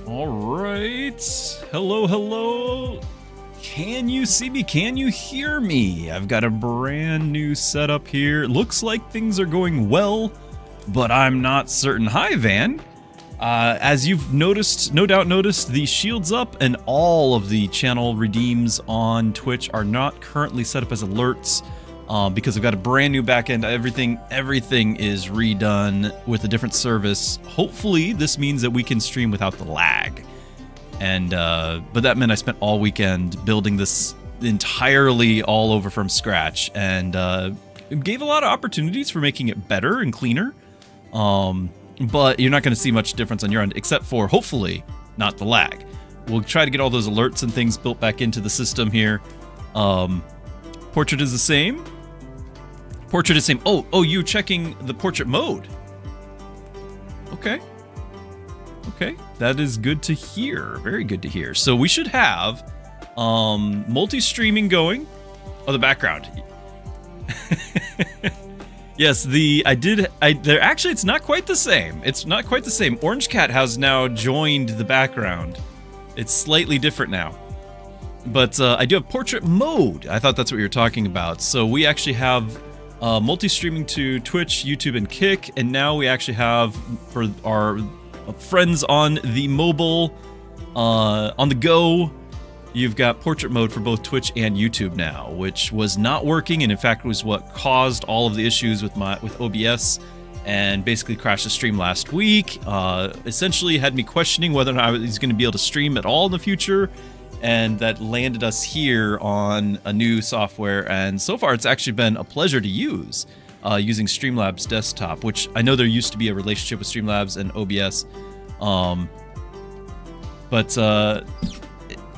All right. Hello, hello. Can you see me? Can you hear me? I've got a brand new setup here. Looks like things are going well, but I'm not certain. Hi, Van. As you've noticed, no doubt noticed, the shield's up and all of the channel redeems on Twitch are not currently set up as alerts because I've got a brand new backend. Everything is redone with a different service. Hopefully, this means that we can stream without the lag. And but that meant I spent all weekend building this entirely all over from scratch, and it gave a lot of opportunities for making it better and cleaner. But you're not going to see much difference on your end, except for, hopefully, not the lag. We'll try to get all those alerts and things built back into the system here. Portrait is the same. Portrait is the same. Oh, you checking the portrait mode. Okay. Okay, that is good to hear. Very good to hear. So we should have multi-streaming going. Oh, the background. Yes, there actually, it's not quite the same. It's not quite the same. Orange Cat has now joined the background. It's slightly different now. But I do have portrait mode. I thought that's what you were talking about. So we actually have multi-streaming to Twitch, YouTube, and Kick. And now we actually have, for our friends on the mobile, on the go, you've got portrait mode for both Twitch and YouTube now, which was not working, and in fact was what caused all of the issues with OBS and basically crashed the stream last week. Essentially had me questioning whether or not I was going to be able to stream at all in the future, and that landed us here on a new software, and so far it's actually been a pleasure to use. Using Streamlabs desktop, which I know there used to be a relationship with Streamlabs and OBS, but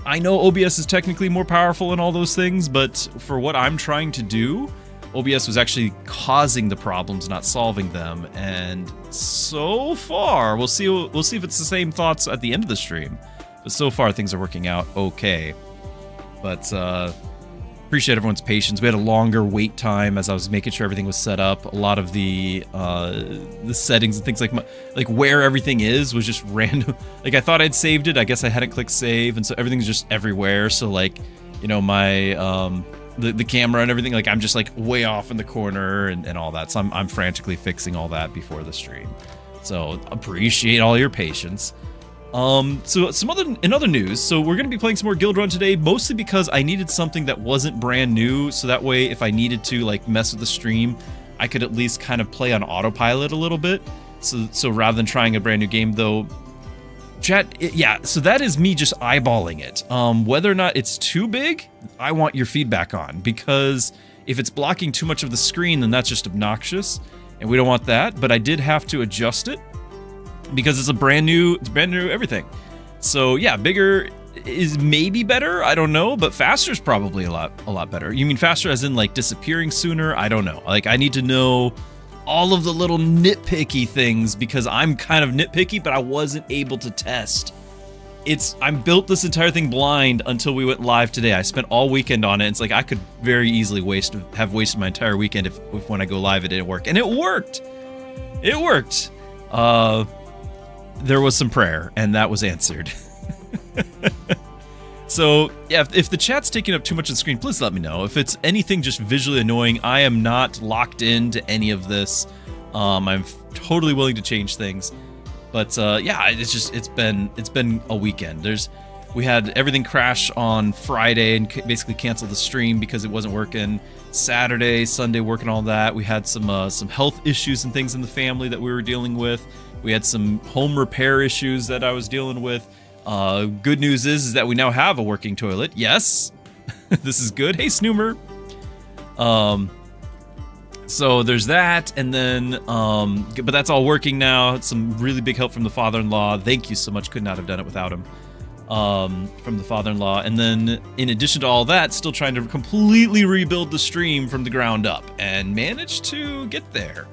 I know OBS is technically more powerful and all those things, but for what I'm trying to do, OBS was actually causing the problems, not solving them. And so far, we'll see if it's the same thoughts at the end of the stream. But so far, things are working out okay. But appreciate everyone's patience. We had a longer wait time as I was making sure everything was set up. A lot of the settings and things like where everything is was just random. Like, I thought I'd saved it. I guess I hadn't clicked save, and so everything's just everywhere. So, like, you know, my the camera and everything, like, I'm just like way off in the corner and all that. So I'm frantically fixing all that before the stream. So appreciate all your patience. So in other news, so we're going to be playing some more Guildrun today, mostly because I needed something that wasn't brand new, so that way if I needed to, like, mess with the stream, I could at least kind of play on autopilot a little bit. So rather than trying a brand new game, though, chat, yeah, so that is me just eyeballing it. Whether or not it's too big, I want your feedback on, because if it's blocking too much of the screen, then that's just obnoxious, and we don't want that, but I did have to adjust it, because it's brand new everything. So yeah, bigger is maybe better, I don't know, but faster is probably a lot better. You mean faster as in, like, disappearing sooner? I don't know. Like, I need to know all of the little nitpicky things, because I'm kind of nitpicky, but I wasn't able to test. I built this entire thing blind until we went live today. I spent all weekend on it. It's like I could very easily have wasted my entire weekend if when I go live it didn't work. And it worked. It worked. There was some prayer, and that was answered. So, yeah, if the chat's taking up too much of the screen, please let me know. If it's anything just visually annoying, I am not locked into any of this. I'm totally willing to change things. But, yeah, it's been a weekend. We had everything crash on Friday and basically cancel the stream because it wasn't working. Saturday, Sunday, working all that. We had some health issues and things in the family that we were dealing with. We had some home repair issues that I was dealing with. Good news is that we now have a working toilet. Yes, this is good. Hey, Snoomer. So there's that, and then, but that's all working now. Some really big help from the father-in-law. Thank you so much. Could not have done it without him. From the father-in-law, and then in addition to all that, still trying to completely rebuild the stream from the ground up, and managed to get there.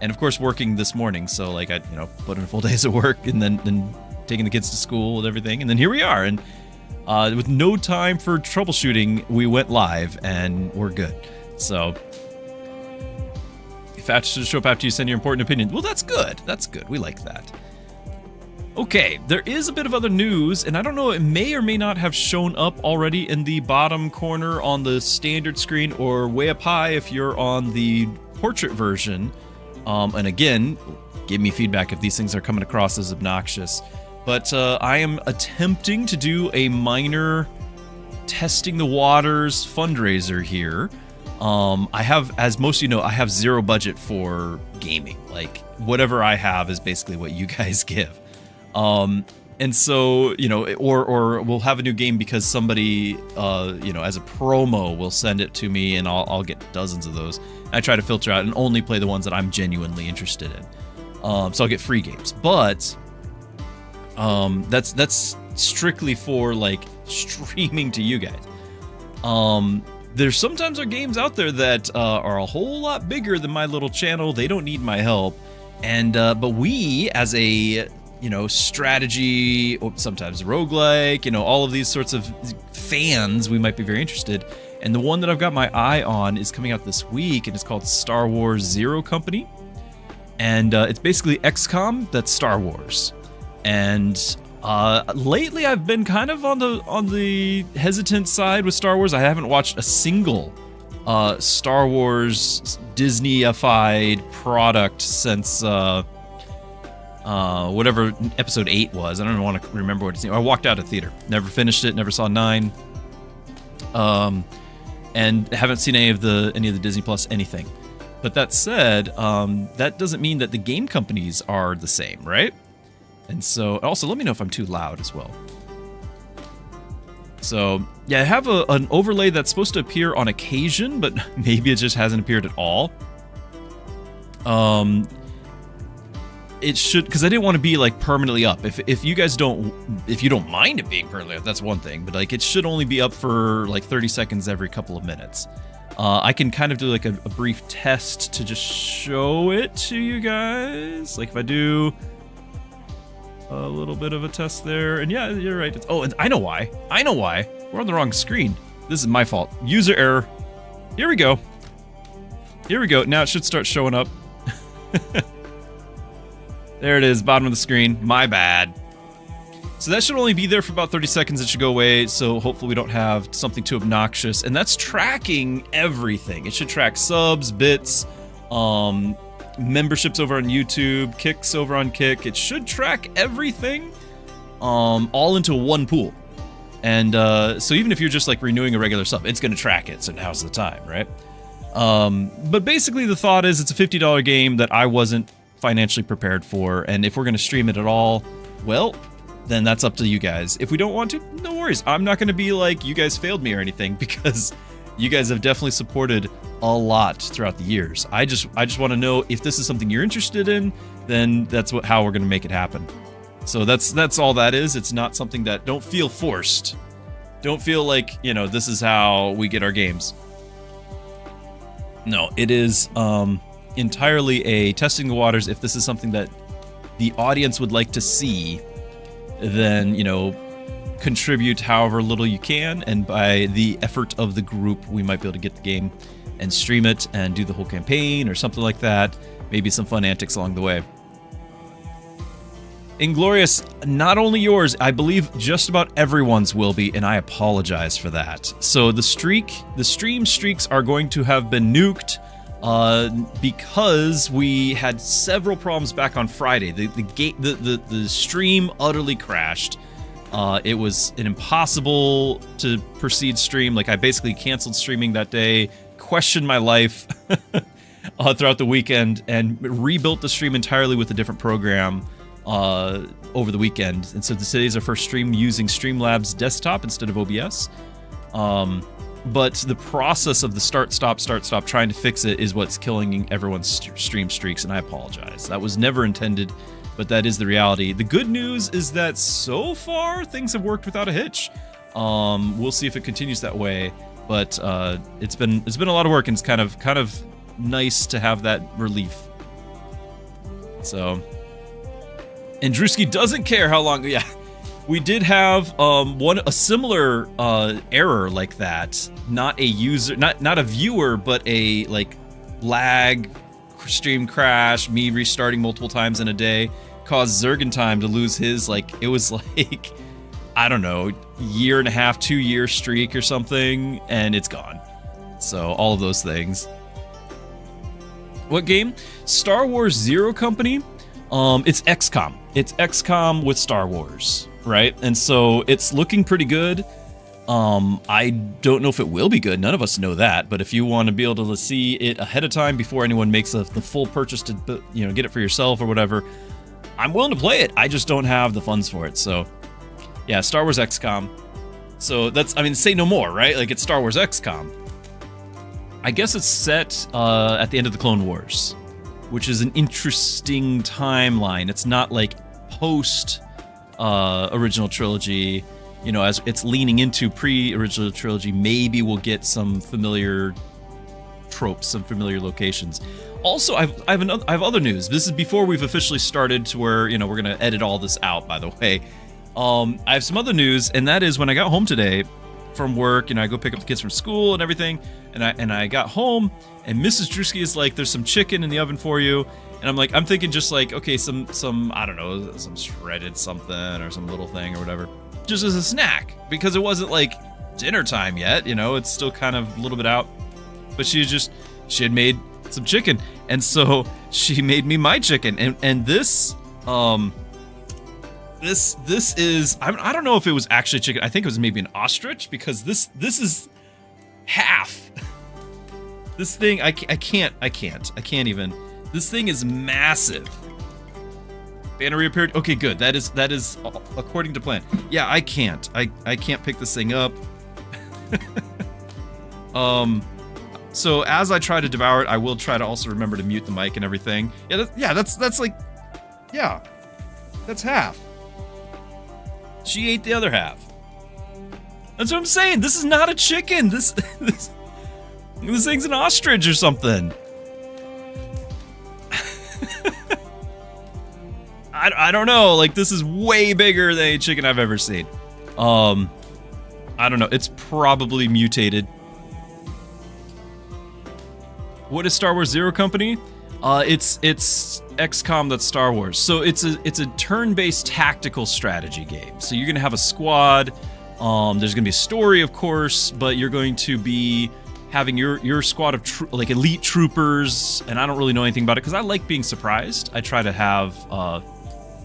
And of course, working this morning, so like I, put in full days of work, and then taking the kids to school and everything, and then here we are, and with no time for troubleshooting, we went live, and we're good. So, if I have to show up after you send your important opinion, well, that's good. That's good. We like that. Okay, there is a bit of other news, and I don't know, it may or may not have shown up already in the bottom corner on the standard screen or way up high if you're on the portrait version. And again, give me feedback if these things are coming across as obnoxious. But I am attempting to do a minor testing the waters fundraiser here. I have, as most of you know, I have zero budget for gaming. Like, whatever I have is basically what you guys give. And so, you know, or we'll have a new game because somebody, you know, as a promo will send it to me, and I'll get dozens of those. I try to filter out and only play the ones that I'm genuinely interested in. So I'll get free games, but that's strictly for like streaming to you guys. There's sometimes are games out there that are a whole lot bigger than my little channel. They don't need my help, and but we as a strategy, or sometimes roguelike, all of these sorts of fans, we might be very interested. And the one that I've got my eye on is coming out this week, and it's called Star Wars Zero Company. And it's basically XCOM that's Star Wars. And lately I've been kind of on the hesitant side with Star Wars. I haven't watched a single Star Wars Disney-ified product since whatever episode 8 was. I don't even want to remember what it's named. I walked out of theater. Never finished it, never saw 9. And haven't seen any of the Disney Plus anything. But that said, that doesn't mean that the game companies are the same, right? And so, also, let me know if I'm too loud as well. So, yeah, I have an overlay that's supposed to appear on occasion, but maybe it just hasn't appeared at all. It should, because I didn't want to be like permanently up. If you guys don't, if you don't mind it being permanently up, that's one thing. But like, it should only be up for like 30 seconds every couple of minutes. I can kind of do like a brief test to just show it to you guys. Like if I do a little bit of a test there, and yeah, you're right. Oh, and I know why. We're on the wrong screen. This is my fault. User error. Here we go. Now it should start showing up. There it is, bottom of the screen. My bad. So that should only be there for about 30 seconds. It should go away, so hopefully we don't have something too obnoxious. And that's tracking everything. It should track subs, bits, memberships over on YouTube, kicks over on Kick. It should track everything all into one pool. And so even if you're just like renewing a regular sub, it's going to track it, so now's the time, right? But basically the thought is it's a $50 game that I wasn't financially prepared for, and if we're going to stream it at all, well, then that's up to you guys. If we don't want to, no worries. I'm not going to be like, you guys failed me or anything, because you guys have definitely supported a lot throughout the years. I just want to know if this is something you're interested in, then that's how we're going to make it happen. So that's all that is. It's not something that, don't feel forced. Don't feel like, this is how we get our games. No, it is entirely a testing the waters. If this is something that the audience would like to see, then, contribute however little you can, and by the effort of the group, we might be able to get the game and stream it and do the whole campaign or something like that. Maybe some fun antics along the way. Inglorious, not only yours, I believe just about everyone's will be, and I apologize for that. So the stream streaks are going to have been nuked because we had several problems back on Friday. The stream utterly crashed. It was an impossible to proceed stream. Like, I basically canceled streaming that day, questioned my life throughout the weekend, and rebuilt the stream entirely with a different program over the weekend. And so today's our first stream using Streamlabs desktop instead of OBS. But the process of the start, stop, trying to fix it is what's killing everyone's stream streaks, and I apologize. That was never intended, but that is the reality. The good news is that so far things have worked without a hitch. We'll see if it continues that way, but it's been a lot of work, and it's kind of nice to have that relief. So, and Druski doesn't care how long. Yeah. We did have a similar error like that. Not a user, not a viewer, but a like lag, stream crash, me restarting multiple times in a day. caused Zergentime to lose his, like, it was like, I don't know, year and a half, 2-year streak or something, and it's gone. So, all of those things. What game? Star Wars Zero Company. It's XCOM. It's XCOM with Star Wars, right? And so, it's looking pretty good. I don't know if it will be good. None of us know that. But if you want to be able to see it ahead of time before anyone makes the full purchase to, you know, get it for yourself or whatever, I'm willing to play it. I just don't have the funds for it. So, yeah, Star Wars XCOM. So that's, I mean, say no more, right? Like, it's Star Wars XCOM. I guess it's set at the end of the Clone Wars, which is an interesting timeline. It's not like post original trilogy. You know, as it's leaning into pre-original trilogy, maybe we'll get some familiar tropes, some familiar locations. Also, I have other news. This is before we've officially started to where, you know, we're gonna edit all this out, by the way. I have some other news, and that is when I got home today from work, you know, I go pick up the kids from school and everything, and I got home, and Mrs. Druski is like, "There's some chicken in the oven for you," and I'm like, I'm thinking just like, okay, some I don't know, some shredded something or some little thing or whatever, just as a snack, because it wasn't like dinner time yet, you know, it's still kind of a little bit out, but she had made some chicken, and so she made me my chicken, and this is, I don't know if it was actually chicken. I think it was maybe an ostrich, because this is half. This thing, I can't even. This thing is massive. Banner reappeared. Okay, good. That is according to plan. Yeah, I can't pick this thing up. So as I try to devour it, I will try to also remember to mute the mic and everything. That's like, yeah, that's half. She ate the other half. That's what I'm saying. This is not a chicken. This thing's an ostrich or something. I don't know. Like, this is way bigger than a chicken I've ever seen. I don't know. It's probably mutated. What is Star Wars Zero Company? It's XCOM that's Star Wars. So it's a turn-based tactical strategy game. So you're gonna have a squad. There's gonna be a story, of course, but you're going to be having your squad of like elite troopers. And I don't really know anything about it because I like being surprised. I try to have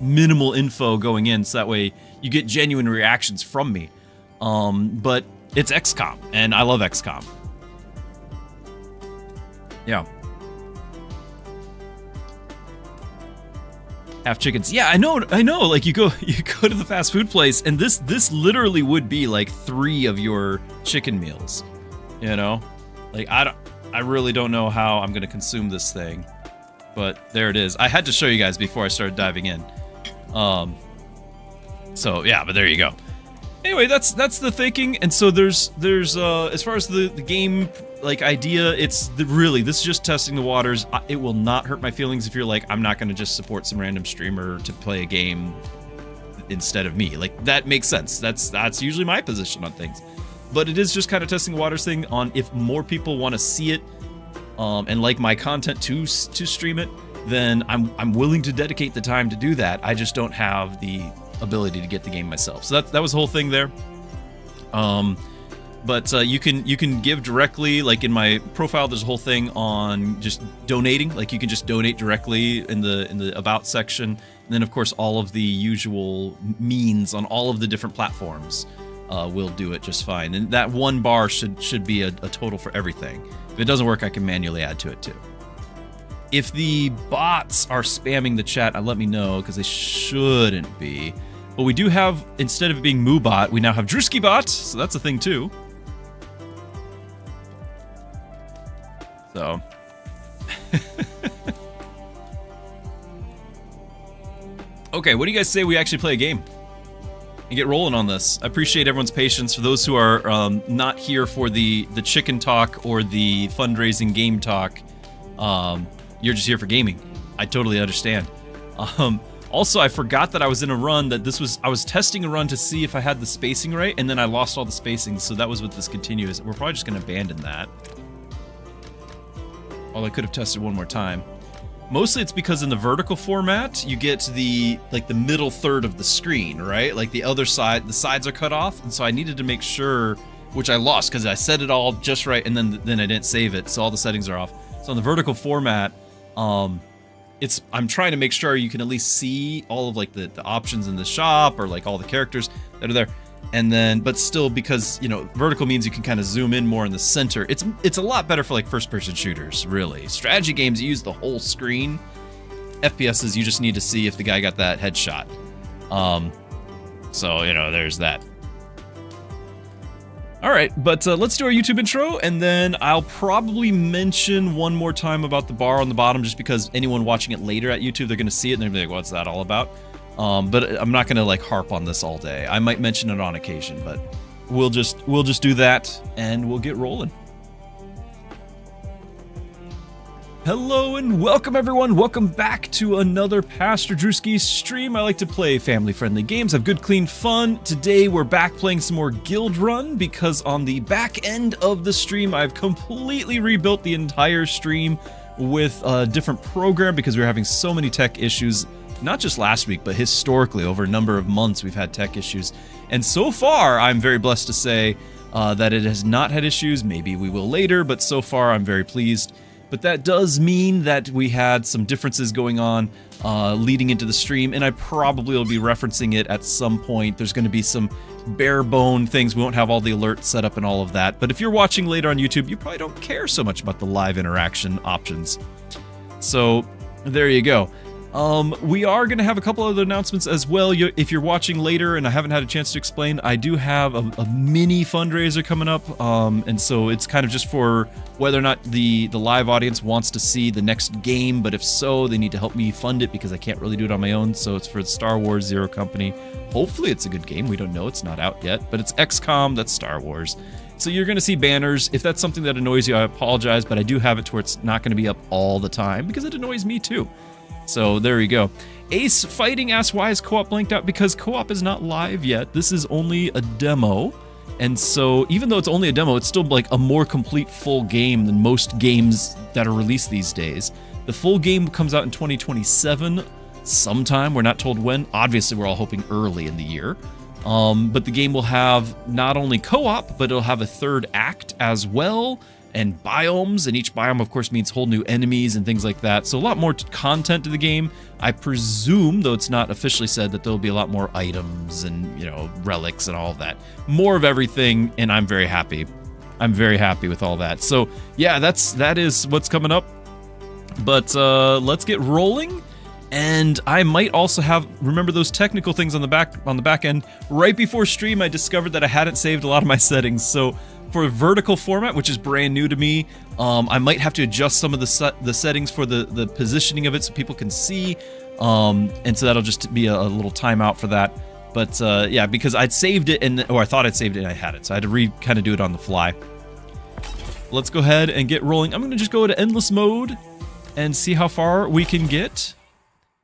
minimal info going in, so that way you get genuine reactions from me. But it's XCOM, and I love XCOM. Yeah. Half chickens. Yeah, I know. Like, you go to the fast food place, and this literally would be like 3 of your chicken meals. You know, like I really don't know how I'm gonna consume this thing, but there it is. I had to show you guys before I started diving in. So yeah, but there you go. Anyway, that's the thinking, and so there's as far as the game like idea, this is just testing the waters. It will not hurt my feelings if you're like, I'm not gonna just support some random streamer to play a game instead of me. Like, that makes sense. That's usually my position on things. But it is just kind of testing the waters thing on if more people want to see it and like my content to stream it, then I'm willing to dedicate the time to do that. I just don't have the ability to get the game myself. So that was the whole thing there. But you can give directly, like in my profile there's a whole thing on just donating. Like, you can just donate directly in the about section, and then of course all of the usual means on all of the different platforms will do it just fine. And that one bar should be a total for everything. If it doesn't work, I can manually add to it too. If the bots are spamming the chat, let me know, because they shouldn't be. But we do have, instead of it being MooBot, we now have Druski Bot, so that's a thing too. So. Okay, what do you guys say we actually play a game and get rolling on this? I appreciate everyone's patience. For those who are not here for the chicken talk or the fundraising game talk, you're just here for gaming. I totally understand. Also, I forgot that I was in a run that I was testing a run to see if I had the spacing right, and then I lost all the spacing, so that was what this continuous. We're probably just gonna abandon that. Although I could have tested one more time. Mostly it's because in the vertical format, you get to the middle third of the screen, right? Like the other side, the sides are cut off, and so I needed to make sure, which I lost because I set it all just right, and then I didn't save it, so all the settings are off. So in the vertical format, I'm trying to make sure you can at least see all of like the options in the shop, or like all the characters that are there. And then, but still, because, you know, vertical means you can kind of zoom in more in the center. It's a lot better for like first-person shooters, really. Strategy games, you use the whole screen. FPSs, you just need to see if the guy got that headshot. So, you know, there's that. All right, but let's do our YouTube intro, and then I'll probably mention one more time about the bar on the bottom, just because anyone watching it later at YouTube, they're going to see it, and they're going to be like, what's that all about? But I'm not gonna like harp on this all day. I might mention it on occasion, but we'll just do that and we'll get rolling. Hello and welcome everyone. Welcome back to another Pastor Druski stream. I like to play family-friendly games, have good, clean fun. Today we're back playing some more Guildrun because on the back end of the stream, I've completely rebuilt the entire stream with a different program because we were having so many tech issues. Not just last week, but historically, over a number of months, we've had tech issues. And so far, I'm very blessed to say that it has not had issues. Maybe we will later, but so far, I'm very pleased. But that does mean that we had some differences going on leading into the stream, and I probably will be referencing it at some point. There's going to be some bare bone things. We won't have all the alerts set up and all of that. But if you're watching later on YouTube, you probably don't care so much about the live interaction options. So there you go. We are going to have a couple other announcements as well. If you're watching later and I haven't had a chance to explain, I do have a mini fundraiser coming up, and so it's kind of just for whether or not the live audience wants to see the next game, but if so, they need to help me fund it because I can't really do it on my own, so it's for the Star Wars Zero Company. Hopefully it's a good game. We don't know. It's not out yet, but it's XCOM, that's Star Wars. So you're going to see banners. If that's something that annoys you, I apologize, but I do have it to where it's not going to be up all the time because it annoys me too. So there you go. Ace Fighting asks, why is co-op blanked out? Because co-op is not live yet. This is only a demo. And so even though it's only a demo, it's still like a more complete full game than most games that are released these days. The full game comes out in 2027 sometime. We're not told when. Obviously, we're all hoping early in the year. But the game will have not only co-op, but it'll have a third act as well. And biomes, and each biome, of course, means whole new enemies and things like that. So a lot more content to the game. I presume, though it's not officially said, that there'll be a lot more items and, you know, relics and all of that. More of everything, and I'm very happy. I'm very happy with all that. So, yeah, that is what's coming up. But let's get rolling. And I might also have, remember those technical things on the back end. Right before stream, I discovered that I hadn't saved a lot of my settings. So for vertical format, which is brand new to me, I might have to adjust some of the settings for the positioning of it so people can see. And so that'll just be a little timeout for that. But yeah, because I'd saved it, or I thought I'd saved it and I had it. So I had to kind of do it on the fly. Let's go ahead and get rolling. I'm going to just go to endless mode and see how far we can get,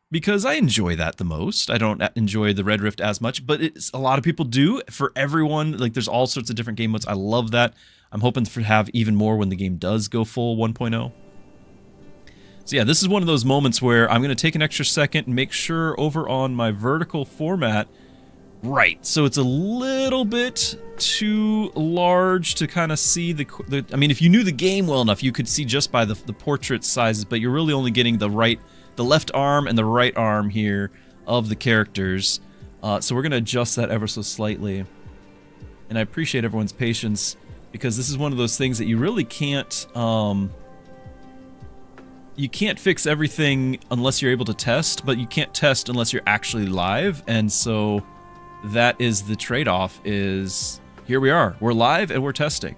because I enjoy that the most. I don't enjoy the Red Rift as much, but a lot of people do. For everyone, like, there's all sorts of different game modes. I love that. I'm hoping to have even more when the game does go full 1.0. So yeah, this is one of those moments where I'm going to take an extra second and make sure over on my vertical format, right, so it's a little bit too large to kind of see the I mean, if you knew the game well enough, you could see just by the portrait sizes, but you're really only getting the left arm and the right arm here of the characters. So we're going to adjust that ever so slightly. And I appreciate everyone's patience, because this is one of those things that you really can't fix everything unless you're able to test, but you can't test unless you're actually live. And so that is the trade-off, is here we are. We're live and we're testing.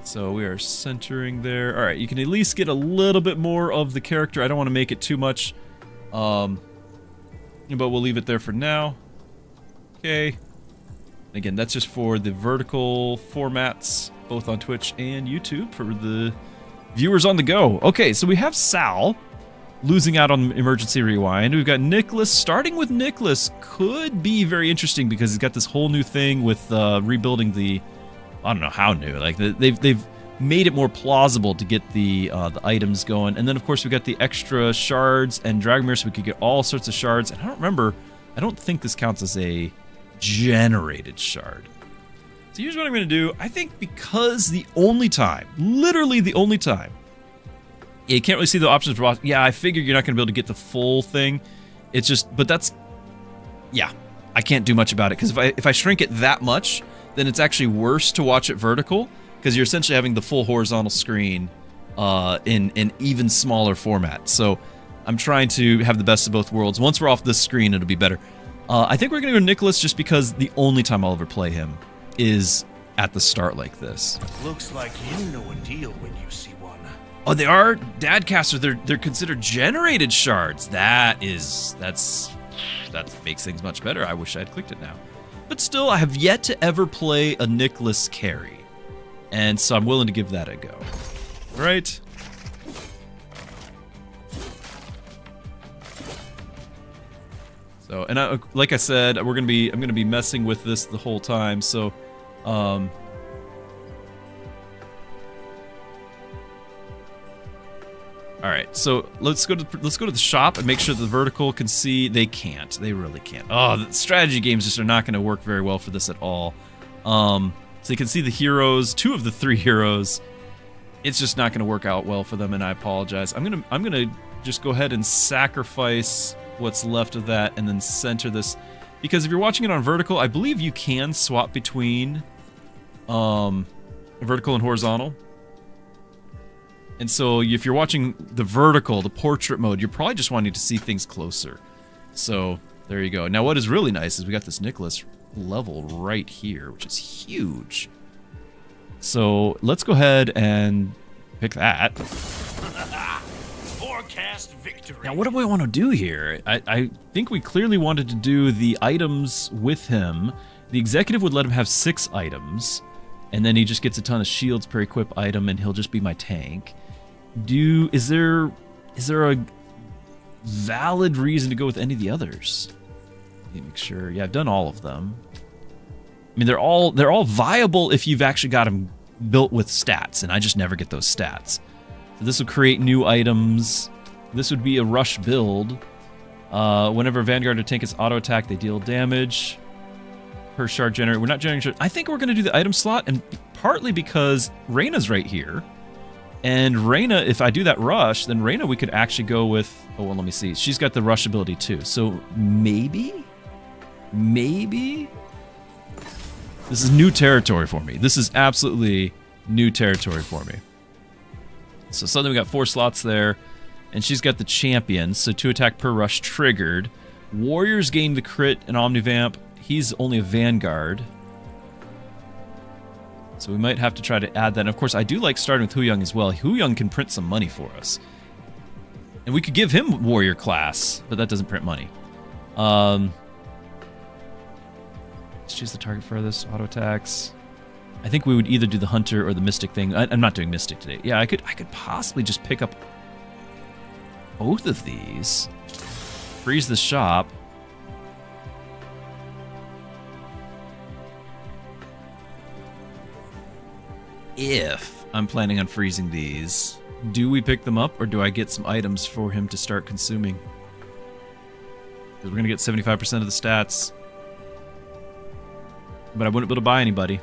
So we are centering there. All right, you can at least get a little bit more of the character. I don't want to make it too much, but we'll leave it there for now. Okay. Again, that's just for the vertical formats, both on Twitch and YouTube, for the viewers on the go. Okay, so we have Sal losing out on emergency rewind. We've got Nicholas. Starting with Nicholas could be very interesting because he's got this whole new thing with rebuilding the, I don't know how new. Like they've made it more plausible to get the items going. And then, of course, we got the extra shards and Dragomir, so we could get all sorts of shards. And I don't think this counts as a generated shard. So here's what I'm going to do. I think because the only time, literally the only time, you can't really see the options for boss. Yeah, I figure you're not going to be able to get the full thing. It's just, but that's, yeah, I can't do much about it. Because if I shrink it that much, then it's actually worse to watch it vertical. Because you're essentially having the full horizontal screen in an even smaller format. So I'm trying to have the best of both worlds. Once we're off this screen, it'll be better. I think we're going to go Nicholas just because the only time I'll ever play him is at the start like this. Looks like you know a deal when you see one. Oh, they are Dadcaster. They're considered generated shards. That makes things much better. I wish I had clicked it now. But still, I have yet to ever play a Nicholas carry. And so I'm willing to give that a go. Right? So, and like I said, I'm gonna be messing with this the whole time. So, all right. So let's go to the shop and make sure the vertical can see. They can't. They really can't. Oh, the strategy games just are not going to work very well for this at all. So you can see the heroes, 2 of the 3 heroes. It's just not going to work out well for them, and I apologize. I'm gonna just go ahead and sacrifice what's left of that and then center this, because if you're watching it on vertical, I believe you can swap between vertical and horizontal. And so if you're watching the vertical, the portrait mode, you're probably just wanting to see things closer. So there you go. Now what is really nice is we got this Nicholas level right here, which is huge. So let's go ahead and pick that. Forecast victory. Now what do we want to do here? I think we clearly wanted to do the items with him. The executive would let him have 6 items, and then he just gets a ton of shields per equip item, and he'll just be my tank. Is there a valid reason to go with any of the others? Let me make sure. Yeah, I've done all of them. I mean, they're all viable if you've actually got them built with stats, and I just never get those stats. So this will create new items. This would be a rush build. Whenever a Vanguard or tank is auto attack, they deal damage. Per shard generator. We're not generating shards. I think we're going to do the item slot, and partly because Reyna's right here. And Reyna, if I do that rush, then Reyna we could actually go with... Oh, well, let me see. She's got the rush ability too. So maybe? Maybe? This is new territory for me. This is absolutely new territory for me. So suddenly we got 4 slots there. And she's got the champion. So 2 attack per rush triggered. Warriors gain the crit and Omnivamp. He's only a Vanguard. So we might have to try to add that. And of course, I do like starting with Hu Young as well. Hu Young can print some money for us. And we could give him warrior class, but that doesn't print money. Let's choose the target furthest, auto attacks. I think we would either do the hunter or the mystic thing. I'm not doing mystic today. Yeah, I could possibly just pick up both of these. Freeze the shop. If I'm planning on freezing these, do we pick them up or do I get some items for him to start consuming? Because we're going to get 75% of the stats. But I wouldn't be able to buy anybody.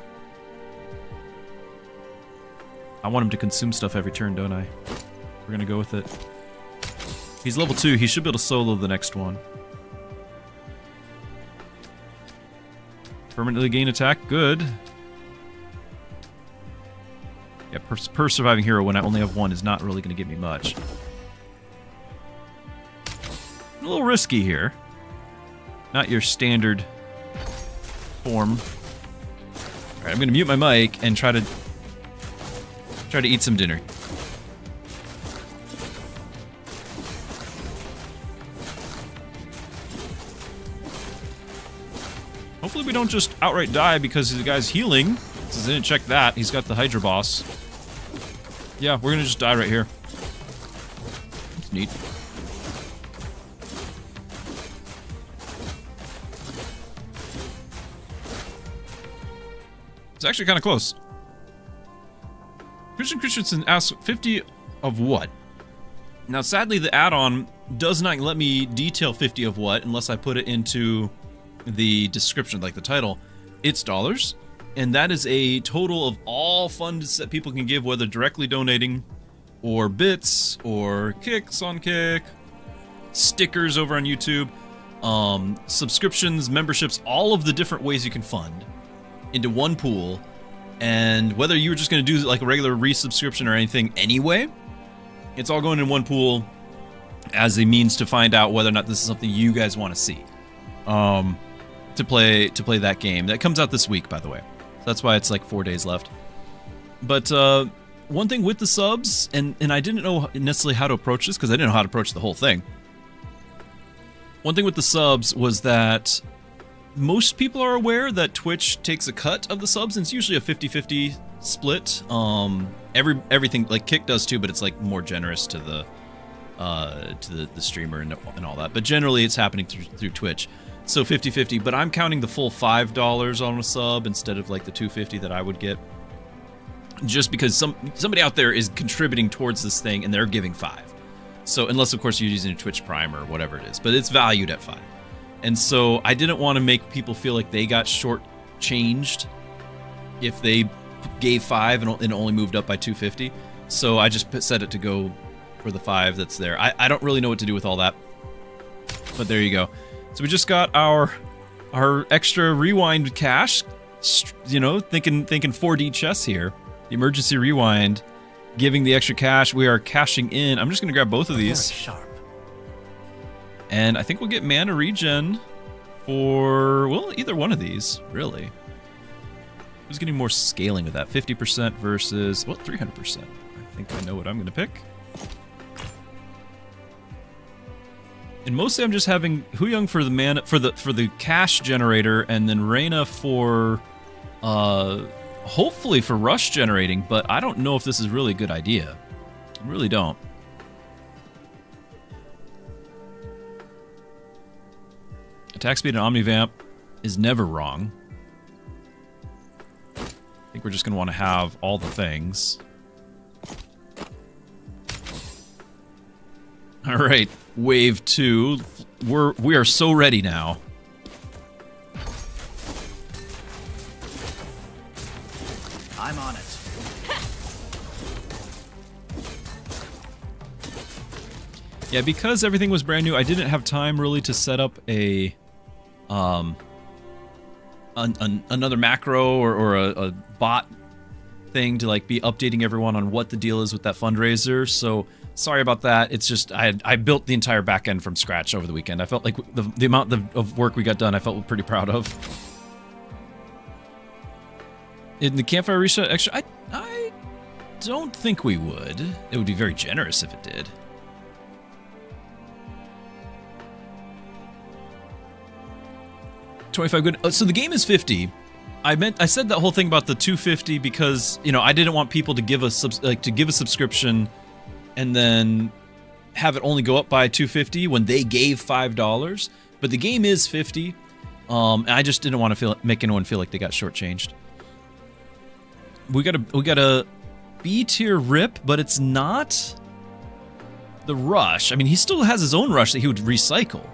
I want him to consume stuff every turn, don't I? We're going to go with it. He's level 2. He should be able to solo the next one. Permanently gain attack. Good. Yeah, per surviving hero when I only have 1 is not really going to give me much. A little risky here. Not your standard form. Alright, I'm going to mute my mic and try to eat some dinner. Hopefully we don't just outright die because the guy's healing. Since I didn't check that, he's got the Hydra boss. Yeah, we're gonna just die right here. That's neat. It's actually kind of close. Christian Christensen asks 50 of what? Now, sadly, the add-on does not let me detail 50 of what unless I put it into the description, like the title. It's dollars, and that is a total of all funds that people can give, whether directly donating or bits or kicks on Kick, stickers over on YouTube, subscriptions, memberships, all of the different ways you can fund into one pool. And whether you were just going to do like a regular resubscription or anything anyway, it's all going in one pool as a means to find out whether or not this is something you guys want to see. To play that game. That comes out this week, by the way. So that's why it's like 4 days left. But one thing with the subs, and I didn't know necessarily how to approach this because I didn't know how to approach the whole thing. One thing with the subs was that most people are aware that Twitch takes a cut of the subs, and it's usually a 50-50 split. Everything, like Kick does too, but it's like more generous to the streamer and all that. But generally it's happening through Twitch. So 50-50, but I'm counting the full $5 on a sub instead of like the $2.50 that I would get. Just because somebody out there is contributing towards this thing and they're giving $5. So unless of course you're using a Twitch Prime or whatever it is, but it's valued at $5. And so I didn't want to make people feel like they got shortchanged if they gave $5 and only moved up by $2.50. So I just set it to go for the $5 that's there. I don't really know what to do with all that, but there you go. So we just got our extra rewind cash, you know, thinking 4D chess here. The emergency rewind, giving the extra cash. We are cashing in. I'm just going to grab both of these. Sharp. And I think we'll get mana regen for, well, either one of these, really. Who's getting more scaling with that? 50% versus, what, 300%? I think I know what I'm going to pick. And mostly I'm just having Huyang for the mana, for the cash generator, and then Reyna for hopefully for rush generating, but I don't know if this is really a good idea. I really don't. Attack speed and Omnivamp is never wrong. I think we're just going to want to have all the things. All right, wave 2. We are so ready now. I'm on it. Yeah, because everything was brand new, I didn't have time really to set up a another macro or a bot thing to like be updating everyone on what the deal is with that fundraiser. So sorry about that. It's just I built the entire back end from scratch over the weekend. I felt like the amount of work we got done, I felt pretty proud of. In the campfire reset extra, I don't think we would. It would be very generous if it did. $25 good. So the game is 50. I said that whole thing about the 250 because, you know, I didn't want people to give a subscription and then have it only go up by 250 when they gave $5. But the game is 50. And I just didn't want to make anyone feel like they got shortchanged. We got a B tier rip, but it's not the rush. I mean, he still has his own rush that he would recycle.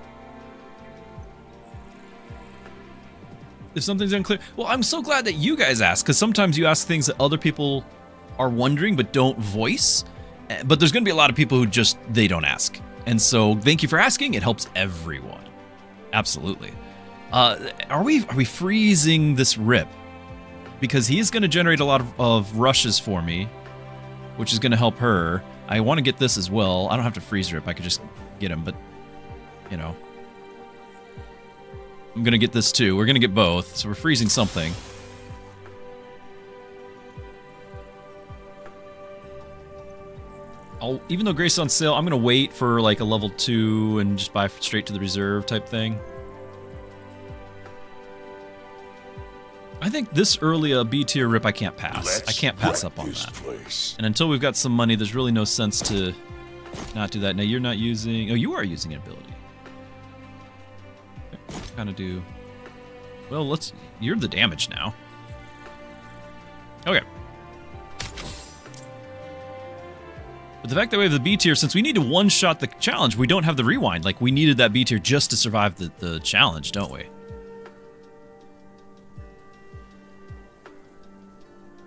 If something's unclear, well, I'm so glad that you guys ask, because sometimes you ask things that other people are wondering but don't voice. But there's going to be a lot of people who just, they don't ask. And so thank you for asking. It helps everyone. Absolutely. Are we freezing this rip? Because he is going to generate a lot of rushes for me, which is going to help her. I want to get this as well. I don't have to freeze rip. I could just get him, but, you know. I'm going to get this too. We're going to get both, so we're freezing something. Even though Grace is on sale, I'm going to wait for like a level 2 and just buy straight to the reserve type thing. I think this early a B tier rip I can't pass. I can't pass up on that. And until we've got some money, there's really no sense to not do that. Now you're not using... Oh, you are using an ability. Kind of do... Well, let's... You're the damage now. Okay. But the fact that we have the B tier, since we need to one-shot the challenge, we don't have the rewind. Like, we needed that B tier just to survive the challenge, don't we?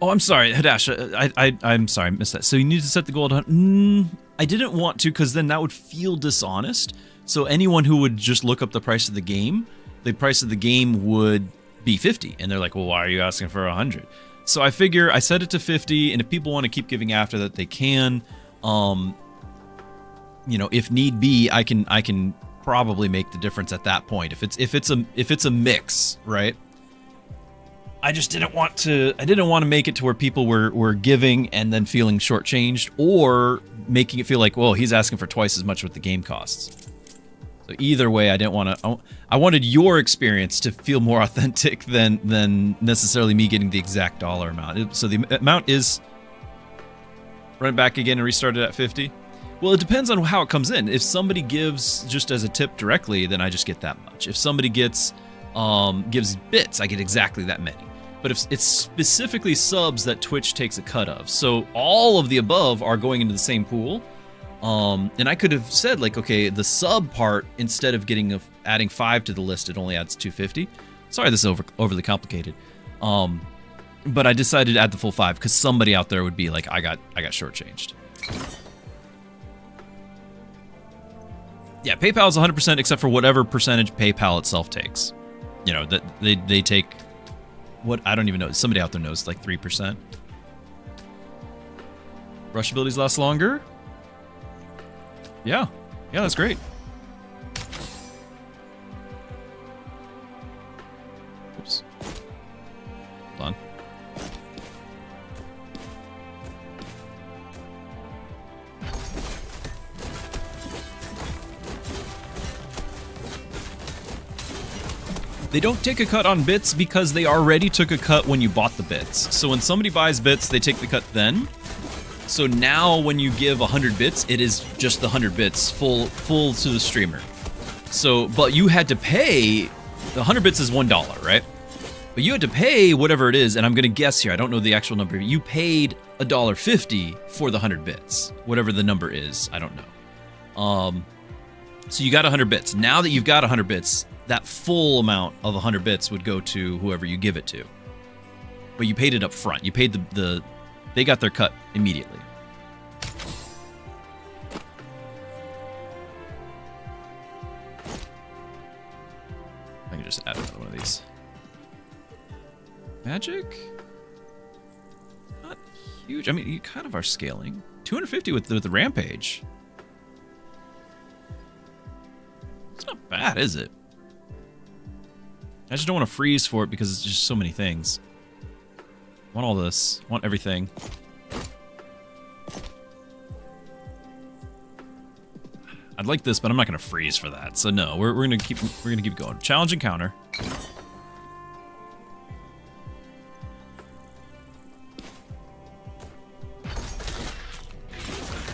Oh, I'm sorry, Hadash. I'm sorry, I missed that. So you need to set the goal at 100. I didn't want to, because then that would feel dishonest. So anyone who would just look up the price of the price of the game would be 50. And they're like, well, why are you asking for 100? So I figure I set it to 50, and if people want to keep giving after that, they can. You know, if need be, I can probably make the difference at that point. If it's a mix, right? I just didn't want to. I didn't want to make it to where people were giving and then feeling shortchanged, or making it feel like, well, he's asking for twice as much what the game costs. So either way, I didn't want to. I wanted your experience to feel more authentic than necessarily me getting the exact dollar amount. So the amount is. Run it back again and restart it at 50. Well, it depends on how it comes in. If somebody gives just as a tip directly, then I just get that much. If somebody gives bits, I get exactly that many. But if it's specifically subs that Twitch takes a cut of, so all of the above are going into the same pool. And I could have said, like, okay, the sub part, instead of adding 5 to the list, it only adds 250. Sorry, this is overly complicated. But I decided to add the full 5 because somebody out there would be like, I got shortchanged. Yeah, PayPal is 100% except for whatever percentage PayPal itself takes. You know, that they take what, I don't even know. Somebody out there knows, like 3%. Rush abilities last longer. Yeah, that's great. Oops. Hold on. They don't take a cut on bits because they already took a cut when you bought the bits. So when somebody buys bits, they take the cut then. So now when you give 100 bits, it is just the 100 bits full to the streamer. So, but you had to pay, the 100 bits is $1, right? But you had to pay whatever it is, and I'm gonna guess here, I don't know the actual number, you paid $1.50 for the 100 bits. Whatever the number is, I don't know. So you got 100 bits. Now that you've got 100 bits, that full amount of 100 bits would go to whoever you give it to. But you paid it up front. You paid they got their cut immediately. I can just add another one of these. Magic? Not huge. I mean, you kind of are scaling. 250 with the Rampage. It's not bad, is it? I just don't want to freeze for it because it's just so many things. I want all this. I want everything. I'd like this, but I'm not gonna freeze for that. So no, we're gonna keep going. Challenge encounter. A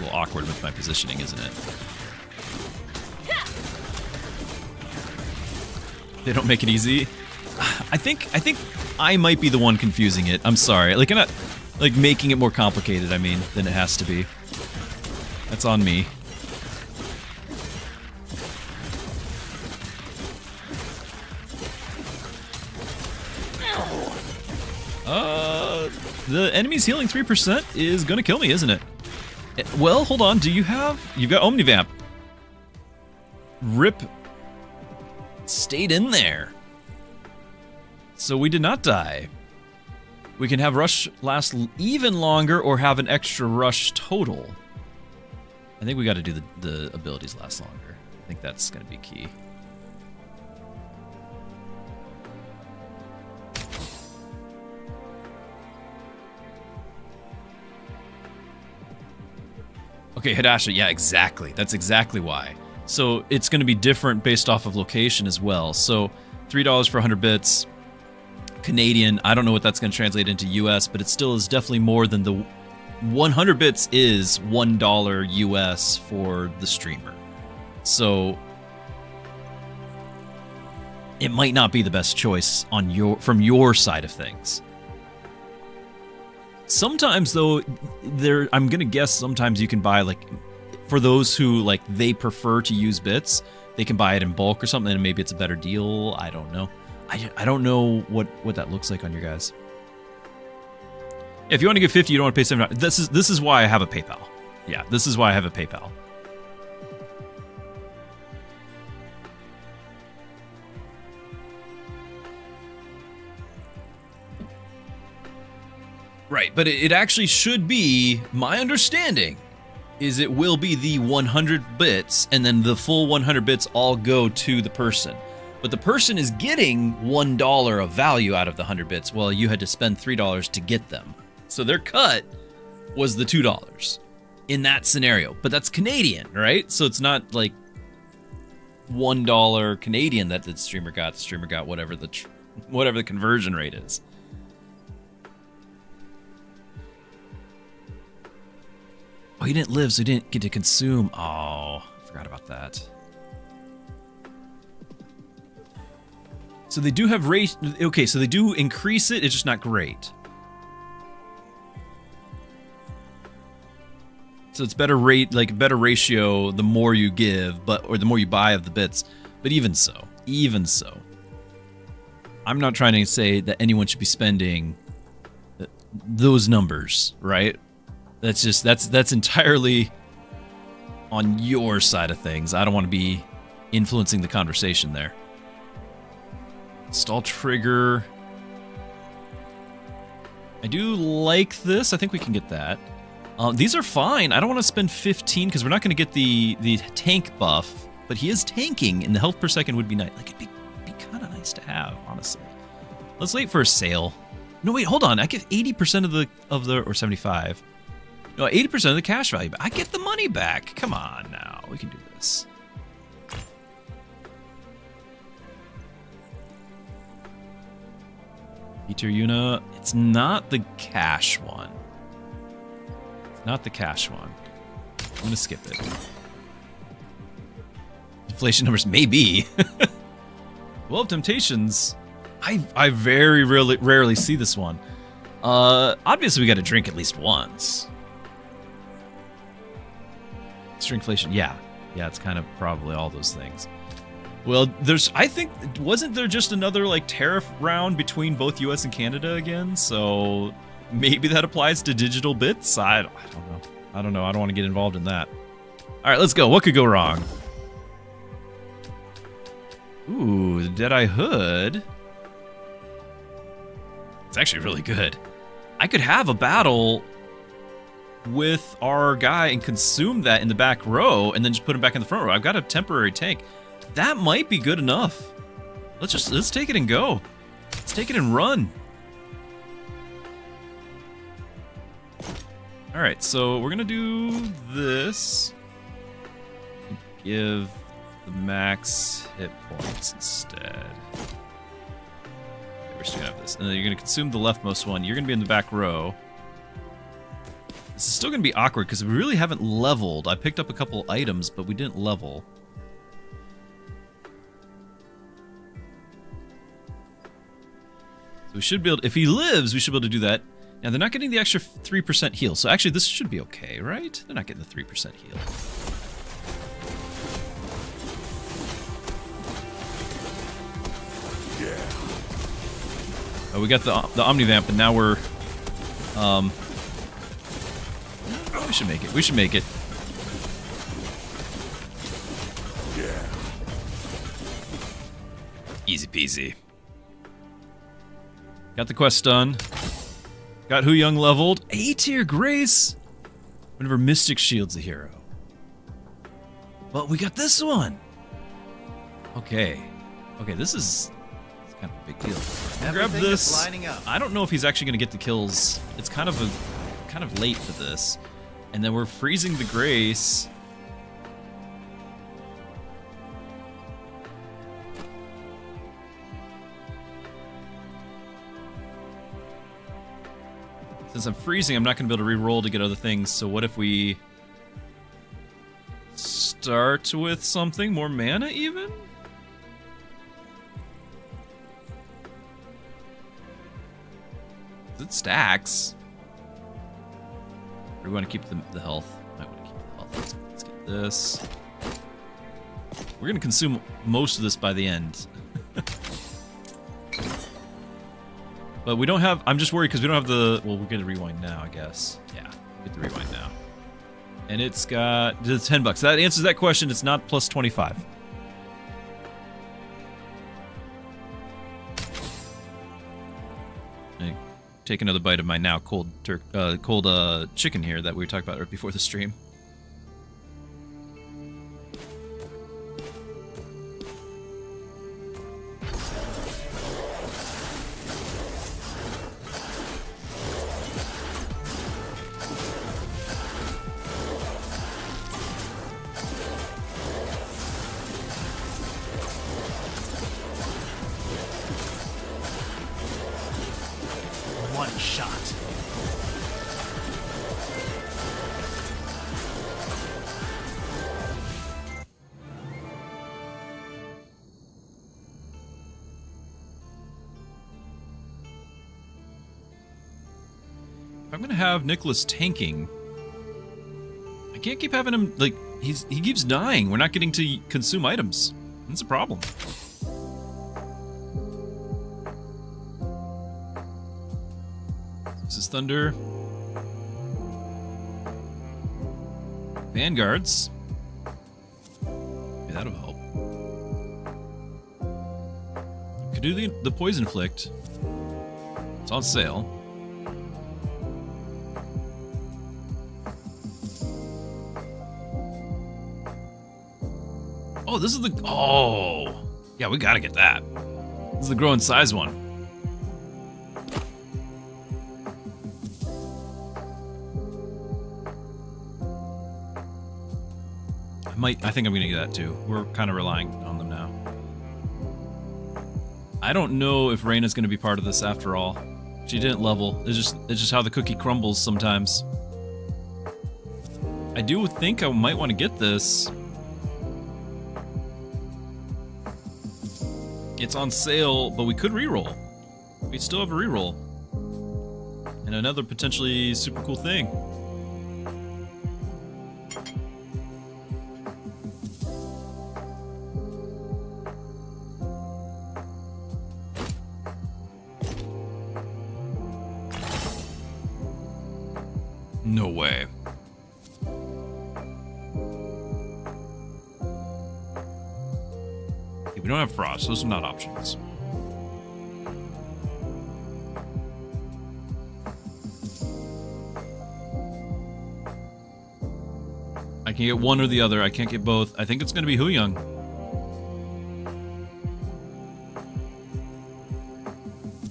little awkward with my positioning, isn't it? They don't make it easy. I think I might be the one confusing it. I'm sorry. Like, I'm not like making it more complicated, I mean, than it has to be. That's on me. The enemy's healing 3% is gonna kill me, isn't it? Well, hold on. You've got Omnivamp. Rip stayed in there. So we did not die. We can have rush last even longer or have an extra rush total. I think we got to do the abilities last longer. I think that's going to be key. Okay, Hidasha, yeah, exactly. That's exactly why. So it's going to be different based off of location as well. So $3 for 100 bits. Canadian, I don't know what that's going to translate into US, but it still is definitely more than the 100 bits is $1 US for the streamer. So it might not be the best choice on from your side of things. Sometimes though, I'm gonna guess sometimes you can buy like, for those who like they prefer to use bits, they can buy it in bulk or something, and maybe it's a better deal. I don't know. I don't know what that looks like on your guys. If you want to give 50, you don't want to pay $7. This is why I have a PayPal. Yeah, this is why I have a PayPal. Right, but it actually should be, my understanding is it will be the 100 bits, and then the full 100 bits all go to the person. But the person is getting $1 of value out of the 100 bits, while you had to spend $3 to get them. So their cut was the $2 in that scenario. But that's Canadian, right? So it's not like $1 Canadian that the streamer got. The streamer got whatever the conversion rate is. Oh, he didn't live, so he didn't get to consume. Oh, I forgot about that. So they do have rate. Okay, so they do increase it. It's just not great. So it's better rate, like better ratio, the more you give, or the more you buy of the bits. But even so, I'm not trying to say that anyone should be spending those numbers, right? That's just that's entirely on your side of things. I don't want to be influencing the conversation there. Install trigger. I do like this. I think we can get that. These are fine. I don't want to spend 15 because we're not going to get the tank buff, but he is tanking, and the health per second would be nice. Like, it'd be kind of nice to have, honestly. Let's wait for a sale. No, wait, hold on. I get 80% of the or 75. No, 80% of the cash value back. I get the money back. Come on now. We can do this. Peter Yuna. It's not the cash one. It's not the cash one. I'm going to skip it. Inflation numbers, maybe. Well, of Temptations. I very rarely see this one. Obviously, we got to drink at least once. Stringflation, yeah, it's kind of probably all those things. Well, I think, wasn't there just another like tariff round between both U.S. and Canada again? So maybe that applies to digital bits. I don't know. I don't want to get involved in that. All right, let's go. What could go wrong? Ooh, the Deadeye Hood. It's actually really good. I could have a battle with our guy and consume that in the back row and then just put him back in the front row. I've got a temporary tank. That might be good enough. Let's take it and go. Let's take it and run. All right, so we're gonna do this. Give the max hit points instead. Okay, we're still gonna have this. And then you're gonna consume the leftmost one. You're gonna be in the back row. This is still going to be awkward because we really haven't leveled. I picked up a couple items, but we didn't level. So we should be able to, if he lives, we should be able to do that. Now, they're not getting the extra 3% heal, so actually this should be okay, right? They're not getting the 3% heal. Yeah. Oh, we got the Omnivamp, and now we're... We should make it. We should make it. Yeah. Easy peasy. Got the quest done. Got Hu Young leveled. A-tier Grace. Whenever Mystic Shield's a hero. But we got this one. Okay. Okay, this is kind of a big deal. Grab this. I don't know if he's actually going to get the kills. It's kind of late for this. And then we're freezing the Grace. Since I'm freezing, I'm not going to be able to re-roll to get other things. So what if we start with something more mana even? It stacks. Or we want to keep the health. Might want to keep the health. Let's get this. We're going to consume most of this by the end. But we don't have... I'm just worried because we don't have the... Well, we're going to rewind now, I guess. Yeah, get the rewind now. And it's got... It's $10. That answers that question. It's not plus 25. I take another bite of my now cold chicken here that we talked about right before the stream. I'm gonna have Nicholas tanking. I can't keep having him, like, he keeps dying. We're not getting to consume items. That's a problem. This is Thunder. Vanguards. Yeah, that'll help. Could do the Poison Flict. It's on sale. Oh, this is the... Oh! Yeah, we gotta get that. This is the growing size one. I think I'm gonna get that too. We're kind of relying on them now. I don't know if Reyna's gonna be part of this after all. She didn't level. It's just how the cookie crumbles sometimes. I do think I might want to get this. It's on sale, but we could reroll. We still have a reroll. And another potentially super cool thing. No way. We don't have frost, those are not options. I can get one or the other, I can't get both. I think it's gonna be Huyang.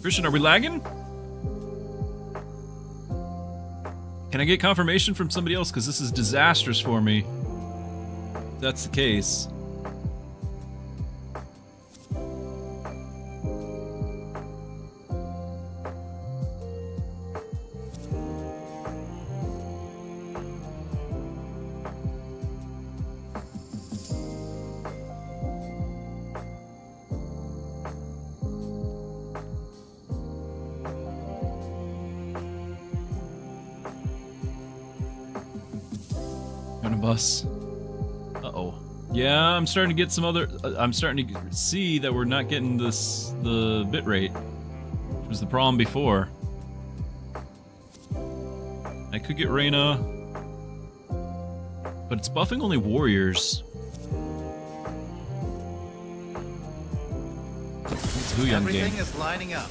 Christian, are we lagging? Can I get confirmation from somebody else? Because this is disastrous for me. If that's the case. Bus. Uh-oh. Yeah, I'm starting to get some other... I'm starting to see that we're not getting the bitrate, which was the problem before. I could get Reyna, but it's buffing only warriors. It's a Huyang game. Everything is lining up.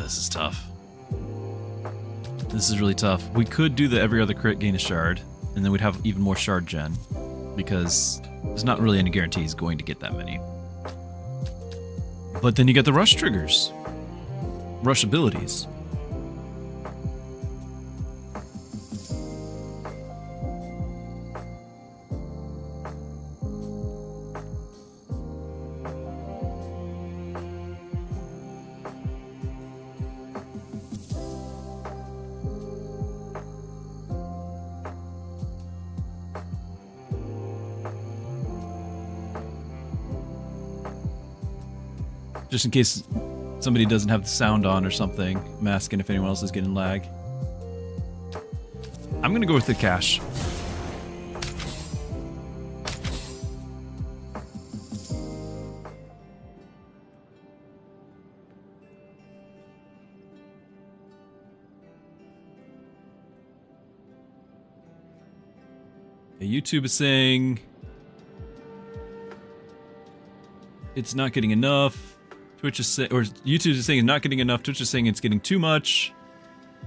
This is tough. This is really tough. We could do the every other crit gain a shard, and then we'd have even more shard gen, because there's not really any guarantee he's going to get that many. But then you get the rush triggers. Rush abilities. Just in case somebody doesn't have the sound on or something. I'm asking if anyone else is getting lag. I'm gonna go with the cache. YouTube is saying it's not getting enough. Twitch is saying, or YouTube is saying it's not getting enough. Twitch is saying it's getting too much.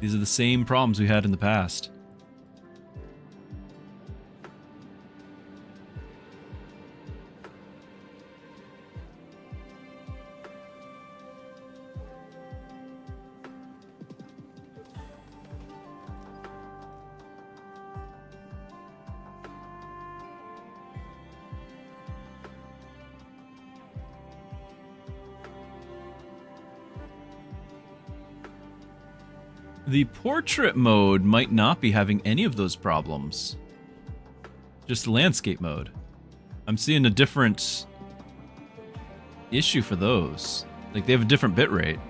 These are the same problems we had in the past. The portrait mode might not be having any of those problems. Just landscape mode. I'm seeing a different issue for those. Like, they have a different bitrate.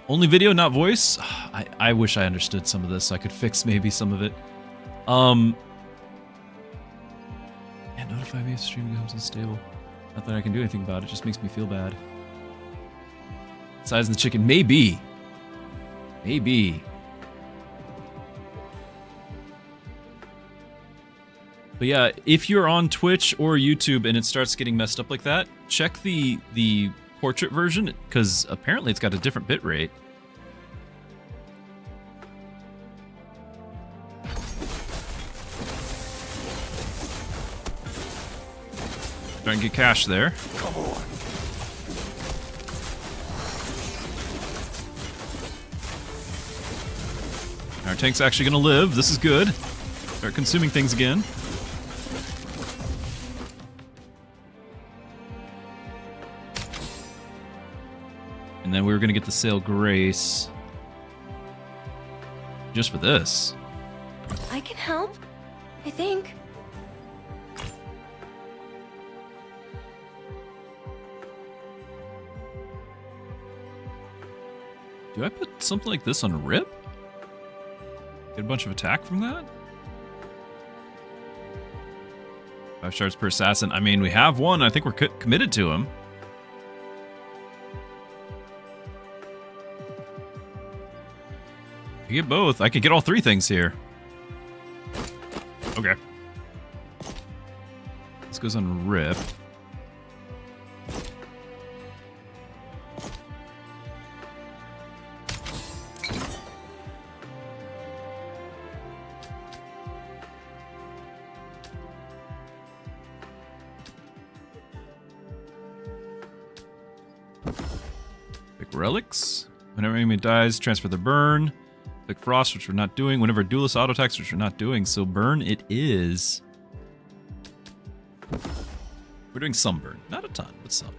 Only video, not voice? I wish I understood some of this so I could fix maybe some of it. Yeah, notify me if stream becomes unstable. Not that I can do anything about it, just makes me feel bad. Size of the chicken, maybe. Maybe. But yeah, if you're on Twitch or YouTube and it starts getting messed up like that, check the portrait version, because apparently it's got a different bitrate. Try and get cash there. Come on. Our tank's actually gonna live. This is good. Start consuming things again. And then we were gonna get the Sail Grace. Just for this. I can help, I think. Do I put something like this on Rip? Get a bunch of attack from that? 5 shards per assassin. I mean, we have one. I think we're committed to him. I get both. I could get all 3 things here. Okay. This goes on Rip. Relics. Whenever enemy dies, transfer the burn. Click Frost, which we're not doing. Whenever duelist auto attacks, which we're not doing. So burn it is. We're doing some burn. Not a ton, but some.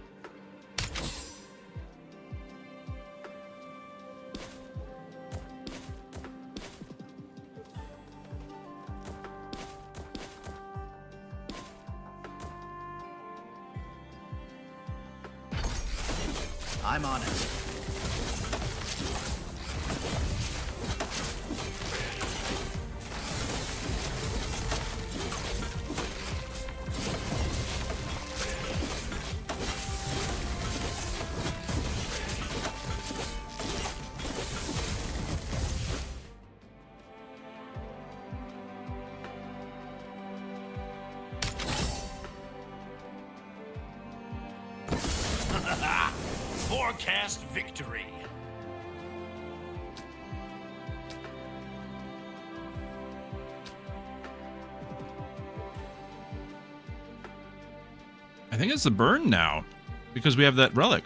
I'm on it. Forecast victory. I think it's the burn now, because we have that relic.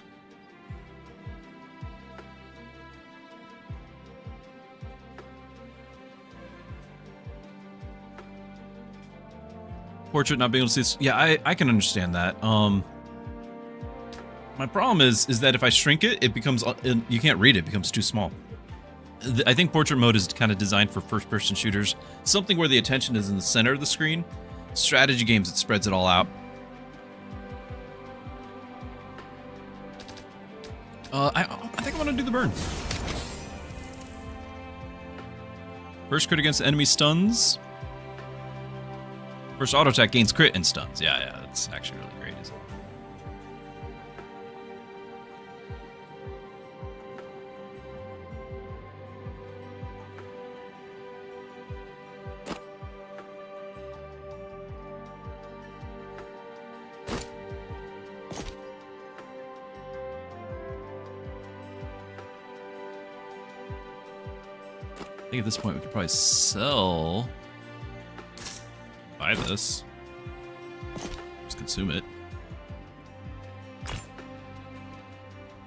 Portrait not being able to see. Yeah, I can understand that. My problem is that if I shrink it, it becomes, you can't read it, it becomes too small. I think portrait mode is kind of designed for first-person shooters, something where the attention is in the center of the screen. Strategy games, it spreads it all out. I think I want to do the burn. First crit against enemy stuns. First auto attack gains crit and stuns. Yeah, that's actually really great, isn't it? I think at this point we could probably buy this. Just consume it.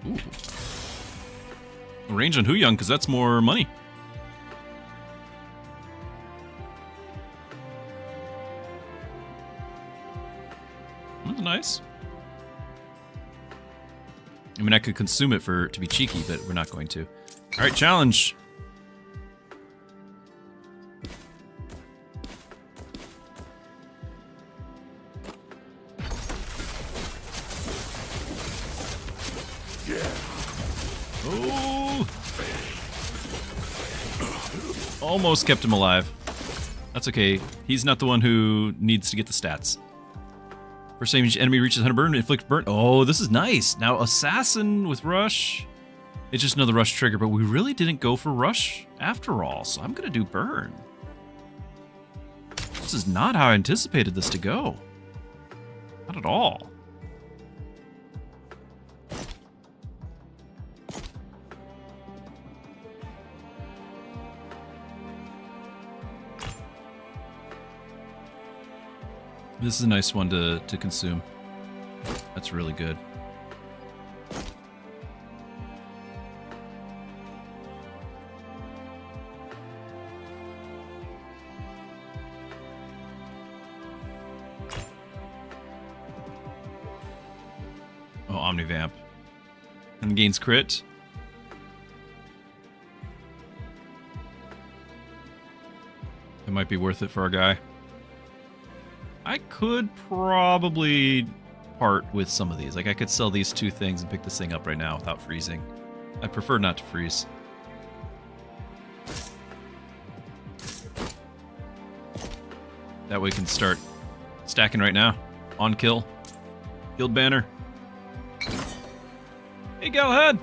Ooh. Range on Huyang, because that's more money. That's nice. I mean, I could consume it to be cheeky, but we're not going to. All right, challenge. Oh! Almost kept him alive. That's okay. He's not the one who needs to get the stats. First time each enemy reaches 100 burn, inflict burn. Oh, this is nice. Now, Assassin with Rush. It's just another Rush trigger, but we really didn't go for Rush after all, so I'm going to do Burn. This is not how I anticipated this to go. Not at all. This is a nice one to consume. That's really good. Oh, Omnivamp. And gains crit. It might be worth it for our guy. I could probably part with some of these. Like, I could sell these two things and pick this thing up right now without freezing. I prefer not to freeze. That way we can start stacking right now. On kill. Guild banner. Hey, Galahad!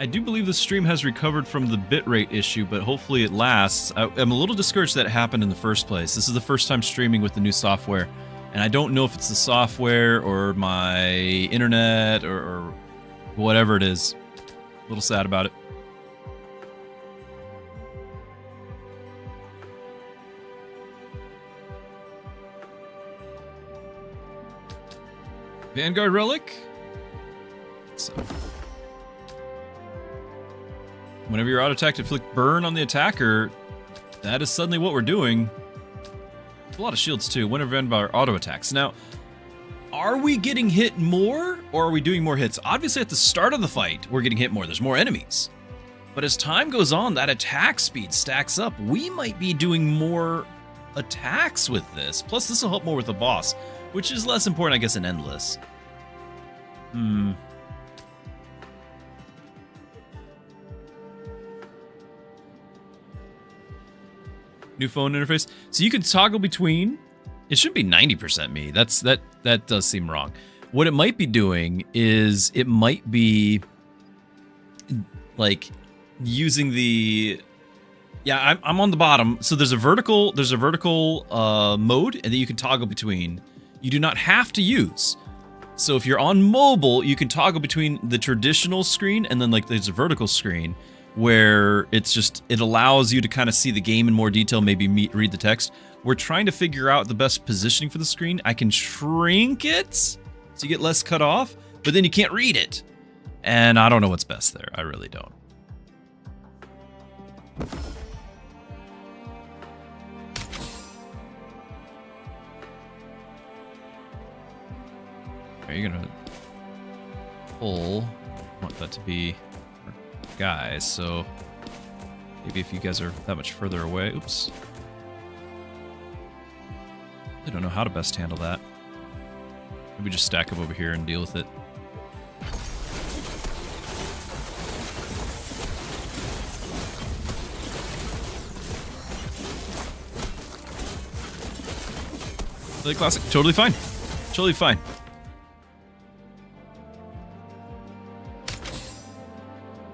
I do believe the stream has recovered from the bitrate issue, but hopefully it lasts. I'm a little discouraged that it happened in the first place. This is the first time streaming with the new software, and I don't know if it's the software or my internet or whatever it is. A little sad about it. Vanguard Relic? So. Whenever you're auto-attacked, inflict burn on the attacker. That is suddenly what we're doing. A lot of shields too. When prevented by our auto-attacks. Now, are we getting hit more, or are we doing more hits? Obviously, at the start of the fight, we're getting hit more. There's more enemies. But as time goes on, that attack speed stacks up. We might be doing more attacks with this. Plus, this will help more with the boss, which is less important, I guess, in Endless. New phone interface. So you can toggle between. It should be 90% me. That does seem wrong. What it might be doing is it might be like using the. Yeah, I'm on the bottom. So there's a vertical mode, and then you can toggle between. You do not have to use. So if you're on mobile, you can toggle between the traditional screen and then like there's a vertical screen, where it's just, it allows you to kind of see the game in more detail, maybe read the text. We're trying to figure out the best positioning for the screen. I can shrink it so you get less cut off, but then you can't read it. And I don't know what's best there. I really don't. Are you gonna pull? I want that to be guys, so maybe if you guys are that much further away. Oops. I don't know how to best handle that. Maybe just stack them over here and deal with it. The classic. Totally fine. Totally fine.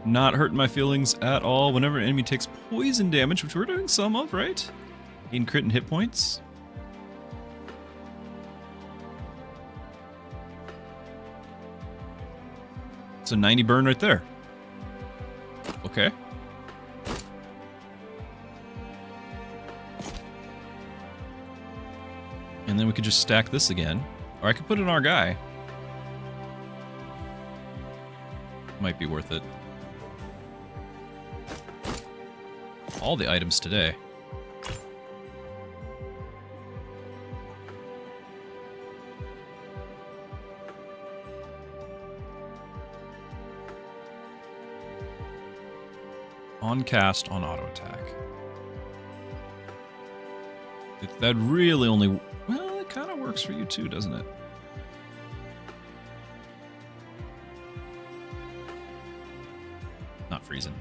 Not hurting my feelings at all. Whenever an enemy takes poison damage, which we're doing some of, right? Gain crit and hit points. So 90 burn right there. Okay. And then we could just stack this again. Or I could put it on our guy. Might be worth it. All the items today. On cast, on auto attack. That really only... Well, it kind of works for you too, doesn't it? Not freezing.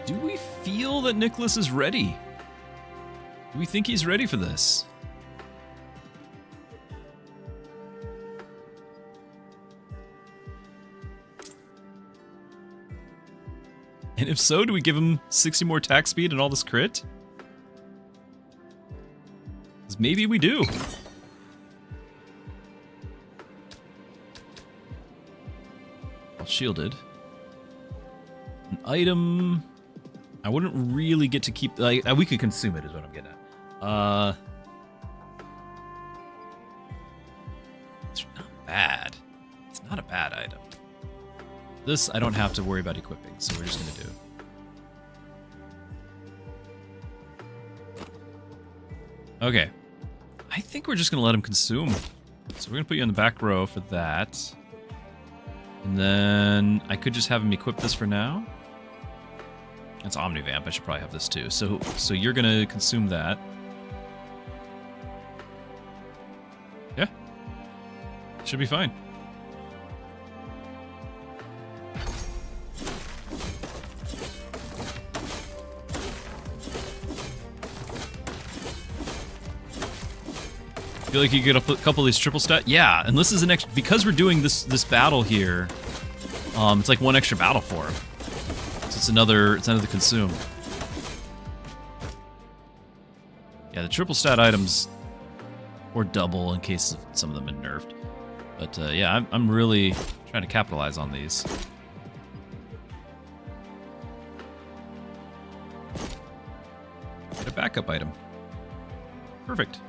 Do we feel that Nicholas is ready? Do we think he's ready for this? And if so, do we give him 60 more attack speed and all this crit? Because maybe we do. All shielded. An item... I wouldn't really get to keep... Like, we could consume it is what I'm getting at. It's not bad. It's not a bad item. This I don't have to worry about equipping, so we're just going to do. Okay. I think we're just going to let him consume. So we're going to put you in the back row for that. And then I could just have him equip this for now. That's Omnivamp. I should probably have this too. So you're going to consume that. Yeah. Should be fine. Feel like you get a couple of these triple stat? Yeah, and this is an extra... Because we're doing this battle here, it's like one extra battle for him. So it's another consume. Yeah, the triple stat items, or double in case some of them have been nerfed. But yeah, I'm really trying to capitalize on these. Get a backup item. Perfect.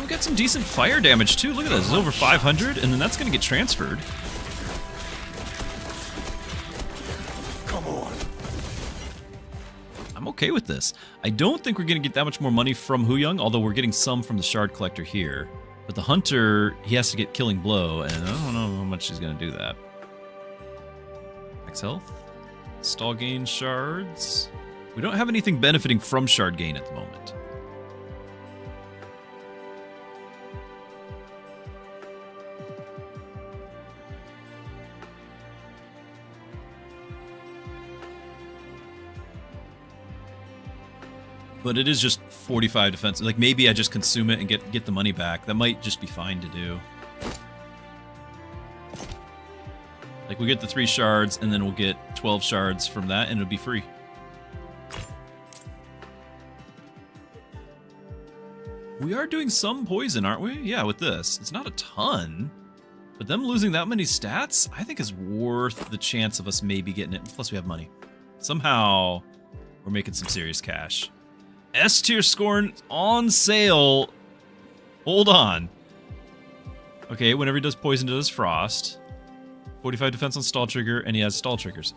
We got some decent fire damage too. Look at this, it's over 500, and then that's going to get transferred. Come on. I'm okay with this. I don't think we're going to get that much more money from Huyang, although we're getting some from the shard collector here. But the hunter, he has to get killing blow, and I don't know how much he's going to do that. Max health, stall gain shards. We don't have anything benefiting from shard gain at the moment. But it is just 45 defense. Like, maybe I just consume it and get the money back. That might just be fine to do. Like, we get the 3 shards, and then we'll get 12 shards from that, and it'll be free. We are doing some poison, aren't we? Yeah, with this. It's not a ton. But them losing that many stats, I think is worth the chance of us maybe getting it. Plus, we have money. Somehow, we're making some serious cash. S tier scorn on sale. Hold on. Okay, whenever he does poison, he does frost. 45 defense on stall trigger, and he has stall triggers.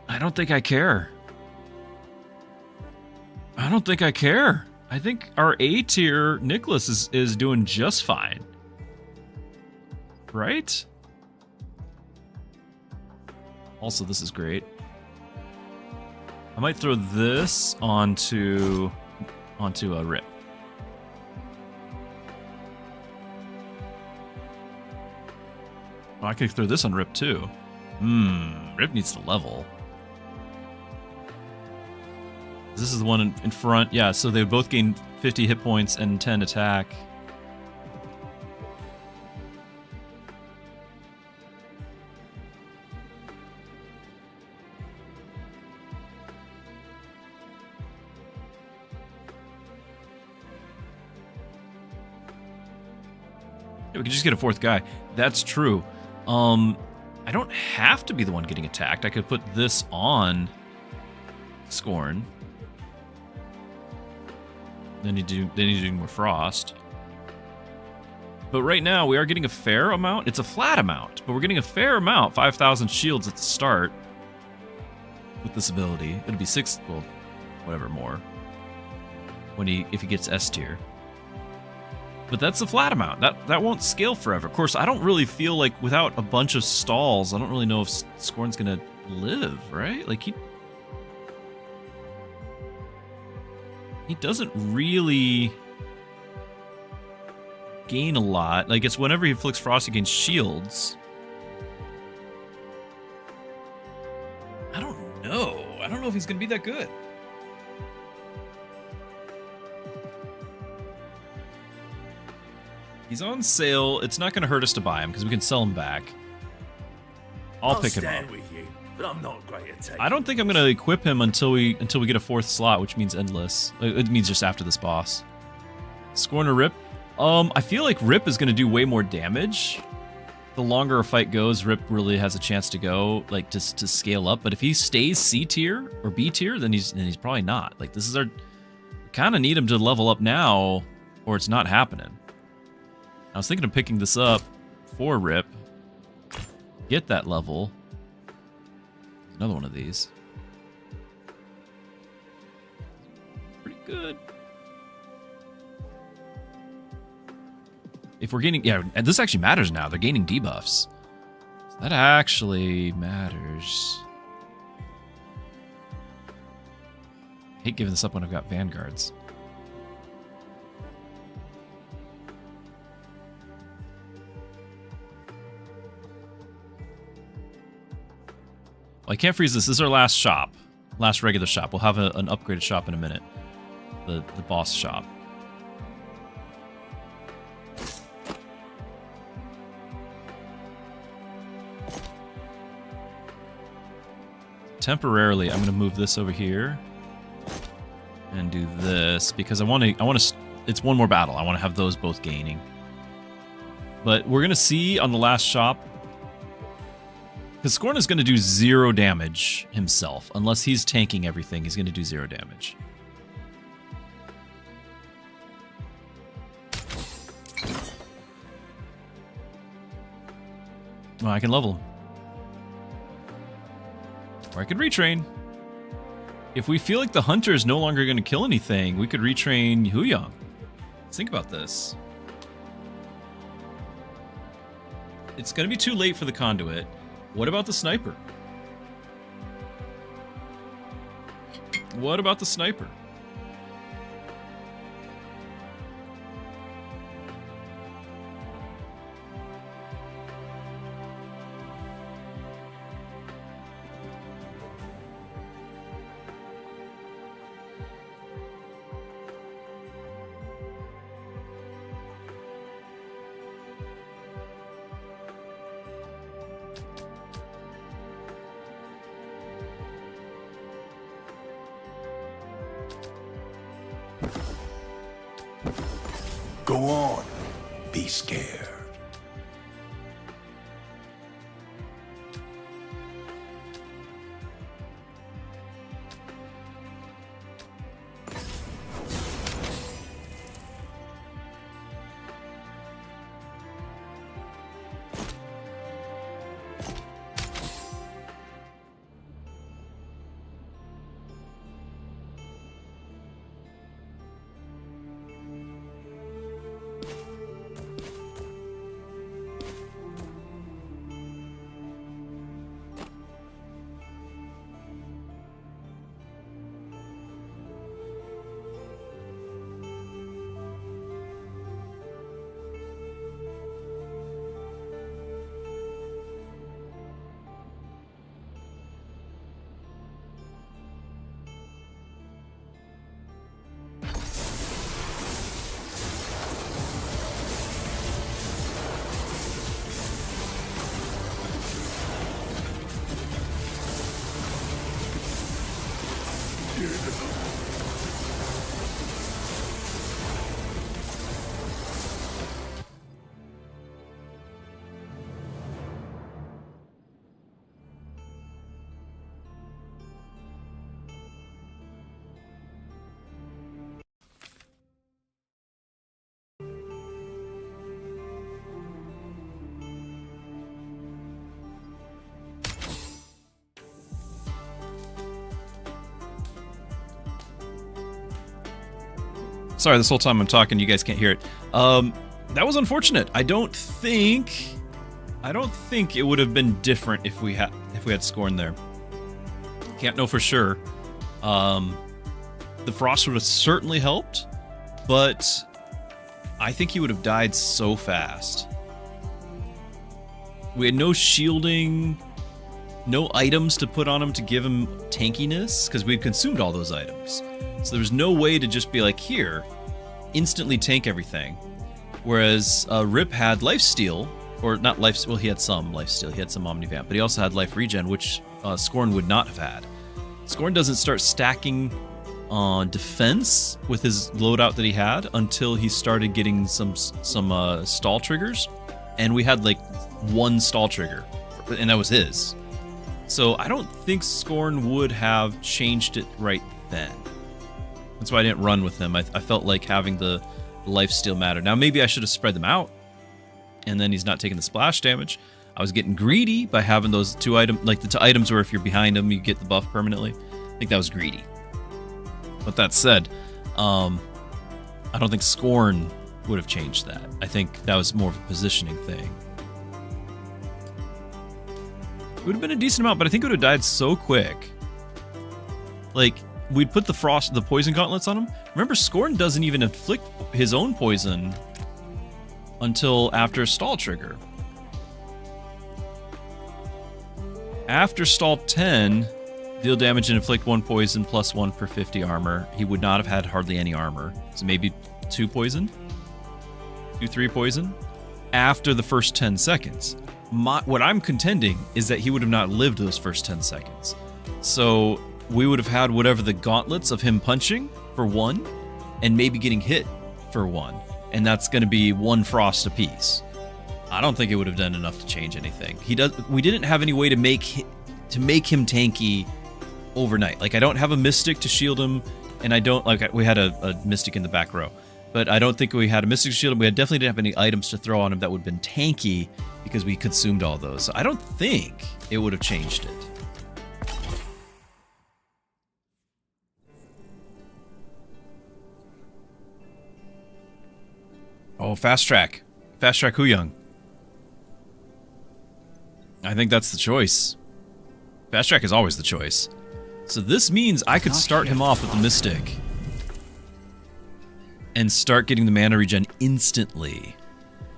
I don't think I care. I don't think I care. I think our A tier Nicholas is doing just fine. Right? Also, this is great. I might throw this onto a Rip. Oh, I could throw this on Rip too. Rip needs to level. This is the one in front. Yeah, so they would both gain 50 hit points and 10 attack. Yeah, we could just get a fourth guy. That's true. I don't have to be the one getting attacked. I could put this on Scorn. Then you do more frost. But right now we are getting a fair amount. It's a flat amount, but we're getting a fair amount. 5,000 shields at the start with this ability. It'll be 6, well, whatever more if he gets S tier. But that's a flat amount. That won't scale forever. Of course, I don't really feel like without a bunch of stalls, I don't really know if Scorn's gonna live, right? Like he doesn't really gain a lot. Like it's whenever he inflicts frost, he gains shields. I don't know. I don't know if he's gonna be that good. He's on sale. It's not going to hurt us to buy him because we can sell him back. I'll pick him up. With you, but I'm not great at taking. I don't think I'm going to equip him until we get a fourth slot, which means endless. It means just after this boss. Scorn or Rip? I feel like Rip is going to do way more damage. The longer a fight goes, Rip really has a chance to go, like to scale up. But if he stays C tier or B tier, then he's probably not. Like this is we kind of need him to level up now, or it's not happening. I was thinking of picking this up for Rip. Get that level. Another one of these. Pretty good. If we're gaining... Yeah, and this actually matters now. They're gaining debuffs. So that actually matters. I hate giving this up when I've got Vanguards. I can't freeze this. This is our last shop. Last regular shop. We'll have an upgraded shop in a minute. The boss shop. Temporarily, I'm going to move this over here. And do this. Because I want to... It's one more battle. I want to have those both gaining. But we're going to see on the last shop... Because Scorn is going to do 0 damage himself. Unless he's tanking everything, he's going to do 0 damage. Well, I can level him. Or I could retrain. If we feel like the Hunter is no longer going to kill anything, we could retrain Huyang. Let's think about this. It's going to be too late for the Conduit. What about the Sniper? What about the Sniper? Go on. Be scared. Sorry, this whole time I'm talking, you guys can't hear it. That was unfortunate. I don't think it would have been different if we had Scorn there. Can't know for sure. The frost would have certainly helped, but I think he would have died so fast. We had no shielding, no items to put on him to give him tankiness, because we had consumed all those items. So there was no way to just be like, here, instantly tank everything. Whereas Rip had lifesteal, or not life, well, he had some lifesteal, he had some omnivamp, but he also had life regen, which Scorn would not have had. Scorn doesn't start stacking on defense with his loadout that he had until he started getting some stall triggers, and we had like one stall trigger, and that was his. So I don't think Scorn would have changed it right then. That's why I didn't run with him. I felt like having the lifesteal mattered. Now maybe I should have spread them out, and then he's not taking the splash damage. I was getting greedy by having those two items, like the two items where if you're behind him, you get the buff permanently. I think that was greedy. But that said, I don't think Scorn would have changed that. I think that was more of a positioning thing. It would have been a decent amount, but I think it would have died so quick. Like, we'd put the poison gauntlets on him. Remember, Scorn doesn't even inflict his own poison until after stall trigger. After stall 10, deal damage and inflict 1 poison plus 1 per 50 armor. He would not have had hardly any armor. So maybe 2 poison? 3 poison? After the first 10 seconds. What I'm contending is that he would have not lived those first 10 seconds. So we would have had whatever the gauntlets of him punching for 1, and maybe getting hit for 1. And that's going to be 1 frost apiece. I don't think it would have done enough to change anything. We didn't have any way to make him tanky overnight. Like, I don't have a mystic to shield him, and I don't, like, we had a mystic in the back row, but I don't think we had a mystic to shield him. We definitely didn't have any items to throw on him that would have been tanky because we consumed all those. So I don't think it would have changed it. Oh, fast track. Fast track Hu Young. I think that's the choice. Fast track is always the choice. So this means I could start him off with the Mystic and start getting the mana regen instantly.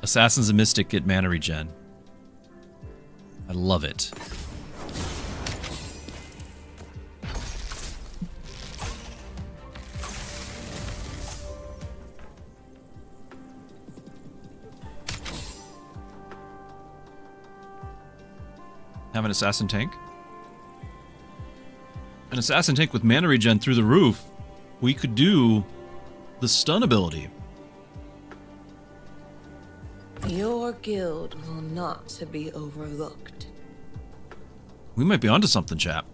Assassins and Mystic get mana regen. I love it. Have an assassin tank. An assassin tank with mana regen through the roof. We could do the stun ability. Your guild will not be overlooked. We might be onto something, chap.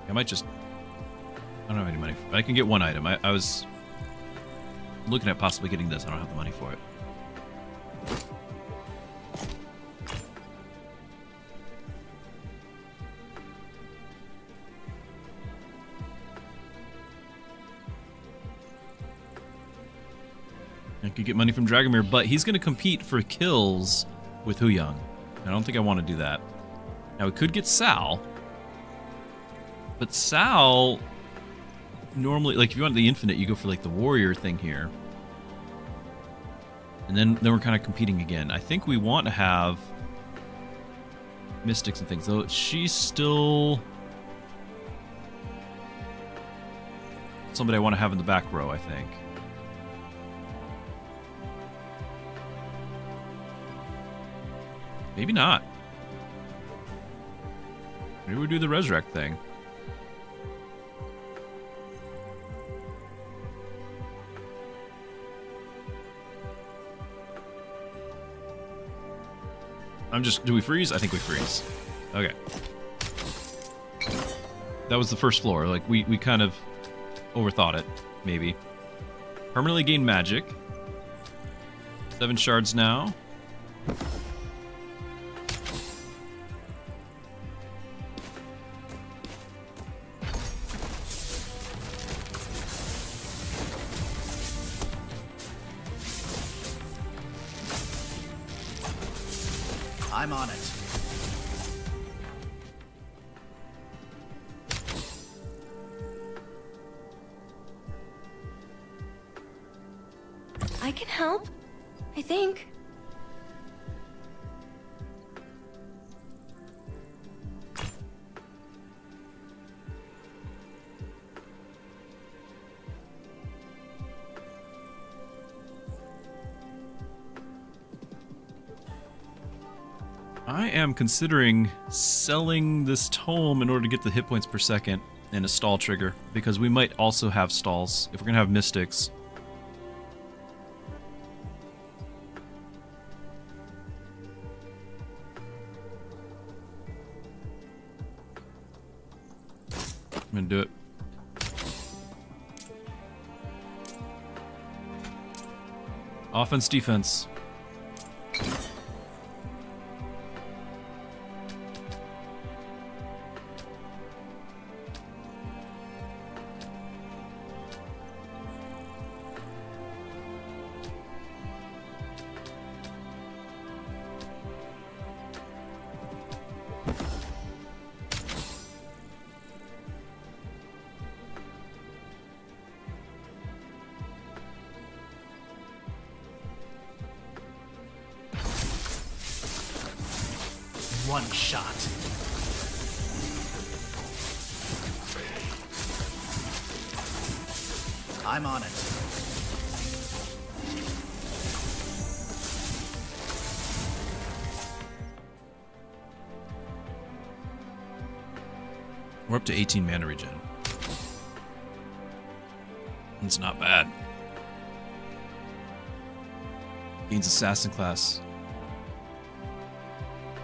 I might just... I don't have any money. I can get 1 item. I was looking at possibly getting this. I don't have the money for it. I could get money from Dragomir, but he's going to compete for kills with Hu Young. I don't think I want to do that. Now, we could get Sal. But Sal, normally, like, if you want the infinite, you go for, like, the warrior thing here. And then we're kind of competing again. I think we want to have mystics and things, though she's still somebody I want to have in the back row, I think. Maybe not. Maybe we do the resurrect thing. Do we freeze? I think we freeze. Okay. That was the first floor. Like, we kind of overthought it, maybe. Permanently gain magic. 7 shards now. I'm on it. I can help, I think. I am considering selling this tome in order to get the hit points per second and a stall trigger, because we might also have stalls if we're gonna have mystics. I'm gonna do it. Offense, defense. One shot. I'm on it. We're up to 18 mana regen. It's not bad. Gains assassin class.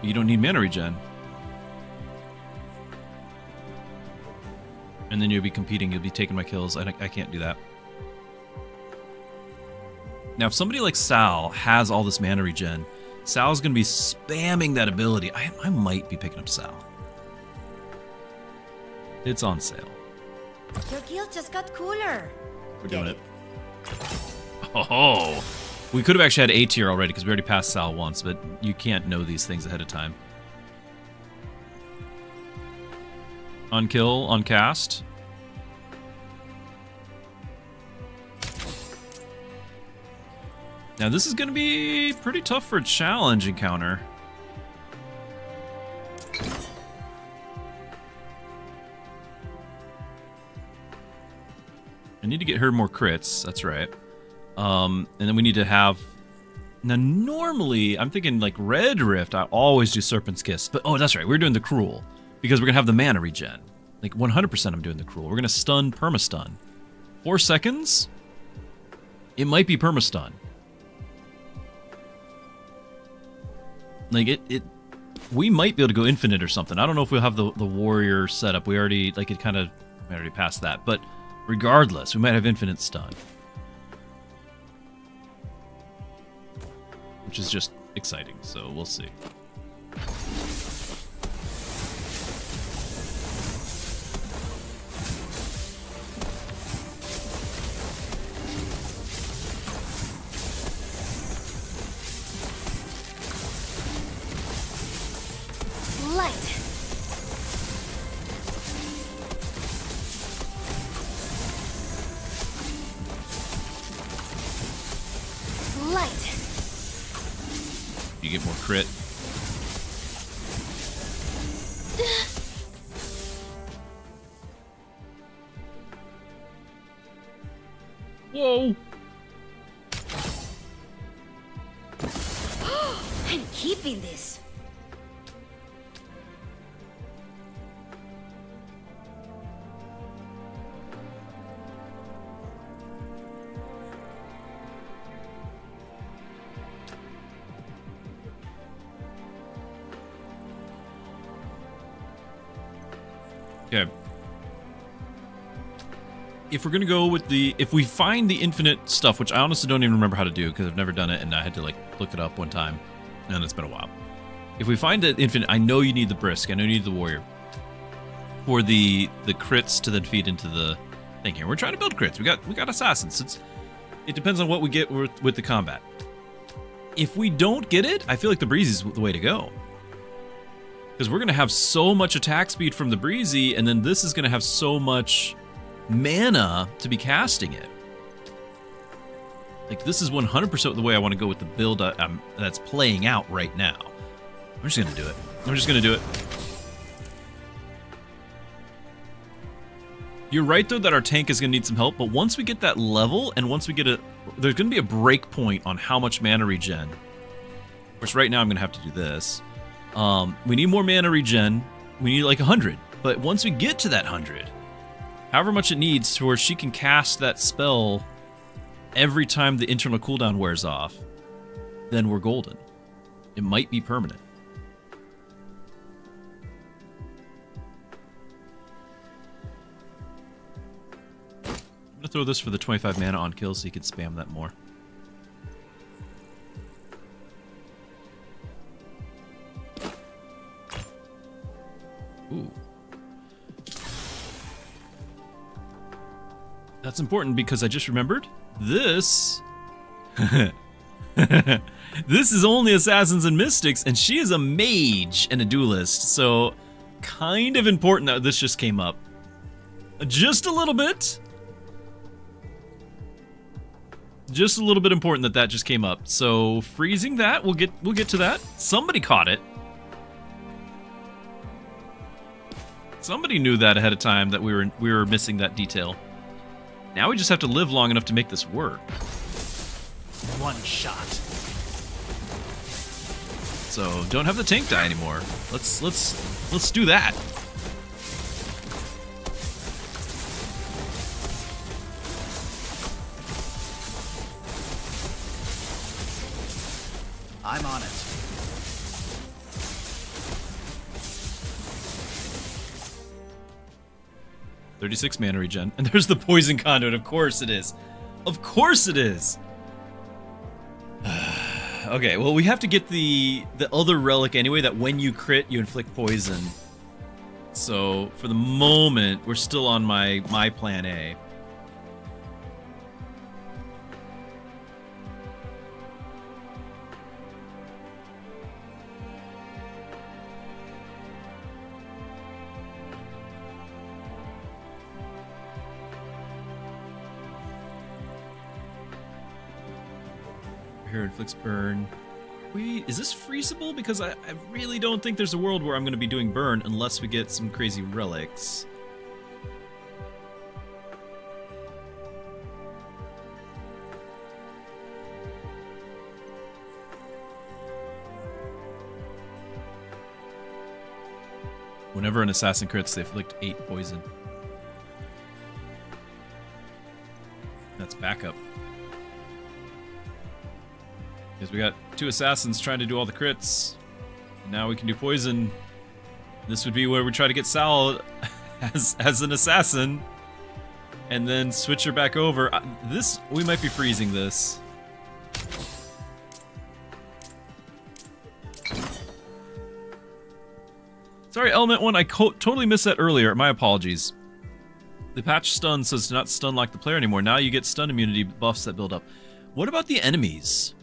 You don't need mana regen. And then you'll be competing, you'll be taking my kills. I can't do that. Now, if somebody like Sal has all this mana regen, Sal's going to be spamming that ability. I might be picking up Sal. It's on sale. Your guild just got cooler. We're doing it. Oh, we could have actually had A tier already because we already passed Sal once, but you can't know these things ahead of time. Unkill, uncast. Now this is going to be pretty tough for a challenge encounter. I need to get her more crits, that's right. And then we need to have... Now normally, I'm thinking like Red Rift, I always do Serpent's Kiss. But oh, that's right, we're doing the Cruel. Because we're going to have the mana regen. Like 100% I'm doing the Cruel. We're going to stun, perma-stun. 4 seconds? It might be perma-stun. Like we might be able to go infinite or something. I don't know if we'll have the warrior setup. We already, like it kind of, we already passed that. But regardless, we might have infinite stun. Which is just exciting, so we'll see. Light. Light. You get more crit. Whoa! I'm keeping this. Okay. if we're gonna go with if we find the infinite stuff, which I honestly don't even remember how to do because I've never done it and I had to like look it up one time, and it's been a while. If we find the infinite, I know you need the brisk, I know you need the warrior for the crits to then feed into the thing here. We're trying to build crits. We got assassins. It depends on what we get with the combat. If we don't get it, I feel like the breezy is the way to go. Because we're going to have so much attack speed from the breezy, and then this is going to have so much mana to be casting it. Like, this is 100% the way I want to go with the build that's playing out right now. I'm just going to do it. I'm just going to do it. You're right, though, that our tank is going to need some help, but once we get that level, and once we get there's going to be a break point on how much mana regen. Which right now I'm going to have to do this. We need more mana regen. We need like 100. But once we get to that 100, however much it needs to where she can cast that spell every time the internal cooldown wears off, then we're golden. It might be permanent. I'm going to throw this for the 25 mana on kill so you can spam that more. Ooh. That's important because I just remembered this. This is only Assassins and Mystics, and she is a mage and a duelist, so kind of important that this just came up. Just a little bit. Just a little bit important that just came up. So freezing that, we'll get to that. Somebody caught it. Somebody knew that ahead of time that we were missing that detail. Now we just have to live long enough to make this work. One shot. So don't have the tank die anymore. Let's do that. I'm on it. $36 mana regen. And there's the poison conduit. Of course it is. Of course it is. Okay, well, we have to get the other relic anyway, that when you crit, you inflict poison. So, for the moment, we're still on my plan A. Here inflicts burn. Wait, is this freezable? Because I really don't think there's a world where I'm going to be doing burn unless we get some crazy relics. Whenever an assassin crits, they inflict 8 poison. That's backup. Because we got 2 assassins trying to do all the crits. And now we can do poison. This would be where we try to get Sal as an assassin. And then switch her back over. We might be freezing this. Sorry, Element 1, I totally missed that earlier. My apologies. The patch stun says to not stun lock the player anymore. Now you get stun immunity buffs that build up. What about the enemies?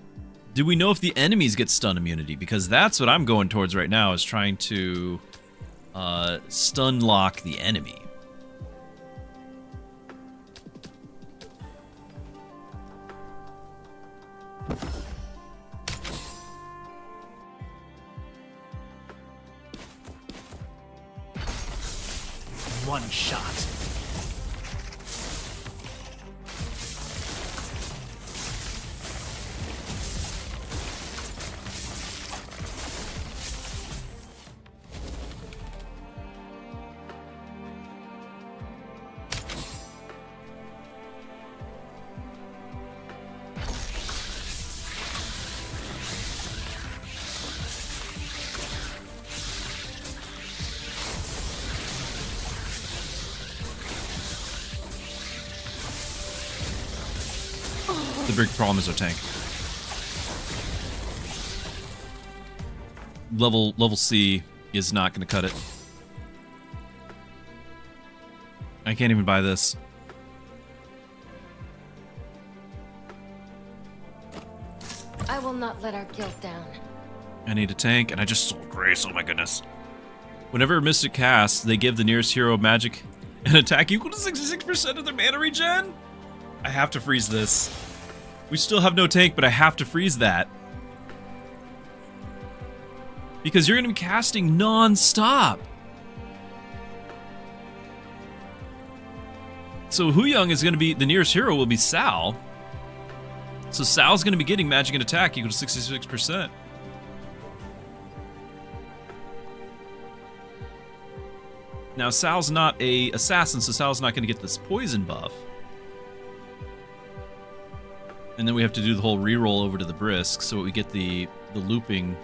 Do we know if the enemies get stun immunity? Because that's what I'm going towards right now, is trying to stun lock the enemy. One shot. The big problem is our tank. Level C is not going to cut it. I can't even buy this. I will not let our guild down. I need a tank, and I just sold Grace. Oh my goodness. Whenever a Mystic casts, they give the nearest hero magic and attack equal to 66% of their mana regen? I have to freeze this. We still have no tank, but I have to freeze that. Because you're going to be casting non-stop. So Huyang is going to be, the nearest hero will be Sal. So Sal's going to be getting magic and attack equal to 66%. Now Sal's not a assassin, so Sal's not going to get this poison buff. And then we have to do the whole reroll over to the brisk, so we get the looping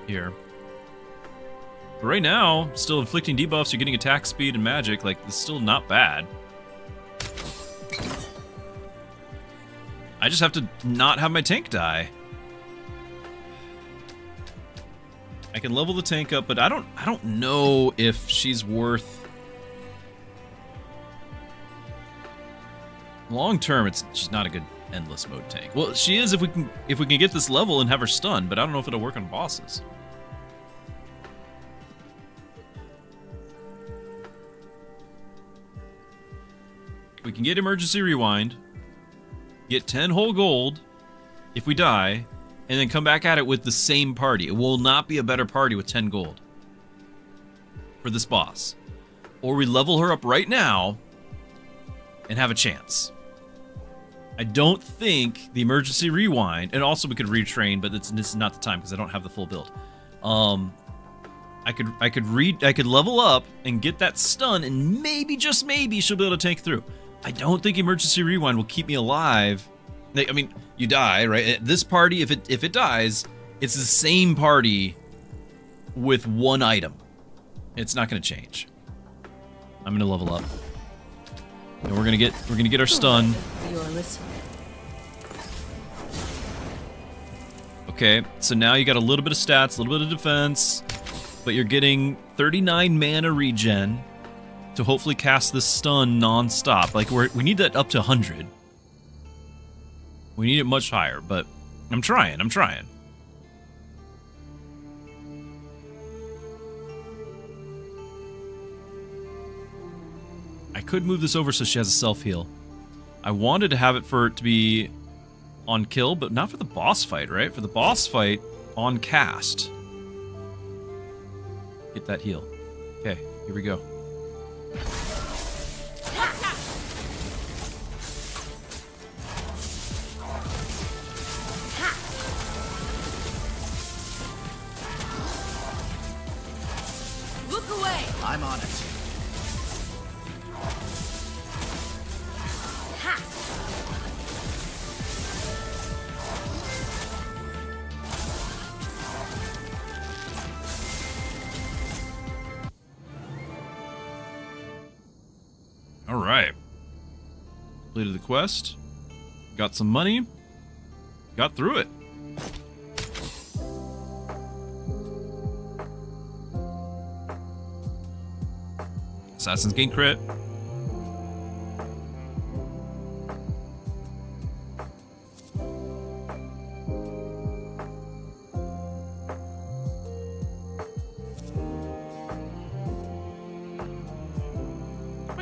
here. But right now, still inflicting debuffs, you're getting attack speed and magic, like, it's still not bad. I just have to not have my tank die. I can level the tank up, but I don't know if she's worth... Long term, she's not a good endless mode tank. Well, she is if we can get this level and have her stun, but I don't know if it'll work on bosses. We can get emergency rewind, get 10 whole gold if we die, and then come back at it with the same party. It will not be a better party with 10 gold for this boss. Or we level her up right now and have a chance. I don't think the emergency rewind, and also we could retrain, but this is not the time because I don't have the full build. I could level up and get that stun, and maybe, just maybe, she'll be able to take through. I don't think emergency rewind will keep me alive. I mean, you die, right? At this party, if it dies, it's the same party with one item. It's not going to change. I'm going to level up, and we're gonna get our stun. You're listening. Okay, so now you got a little bit of stats, a little bit of defense, but you're getting 39 mana regen to hopefully cast this stun non-stop. Like, we need that up to 100. We need it much higher, but I'm trying. I could move this over so she has a self-heal. I wanted to have it for it to be on kill, but not for the boss fight, right? For the boss fight, on cast. Get that heal. Okay, here we go. Look away! I'm on it. All right. Completed the quest. Got some money. Got through it. Assassin's gain crit.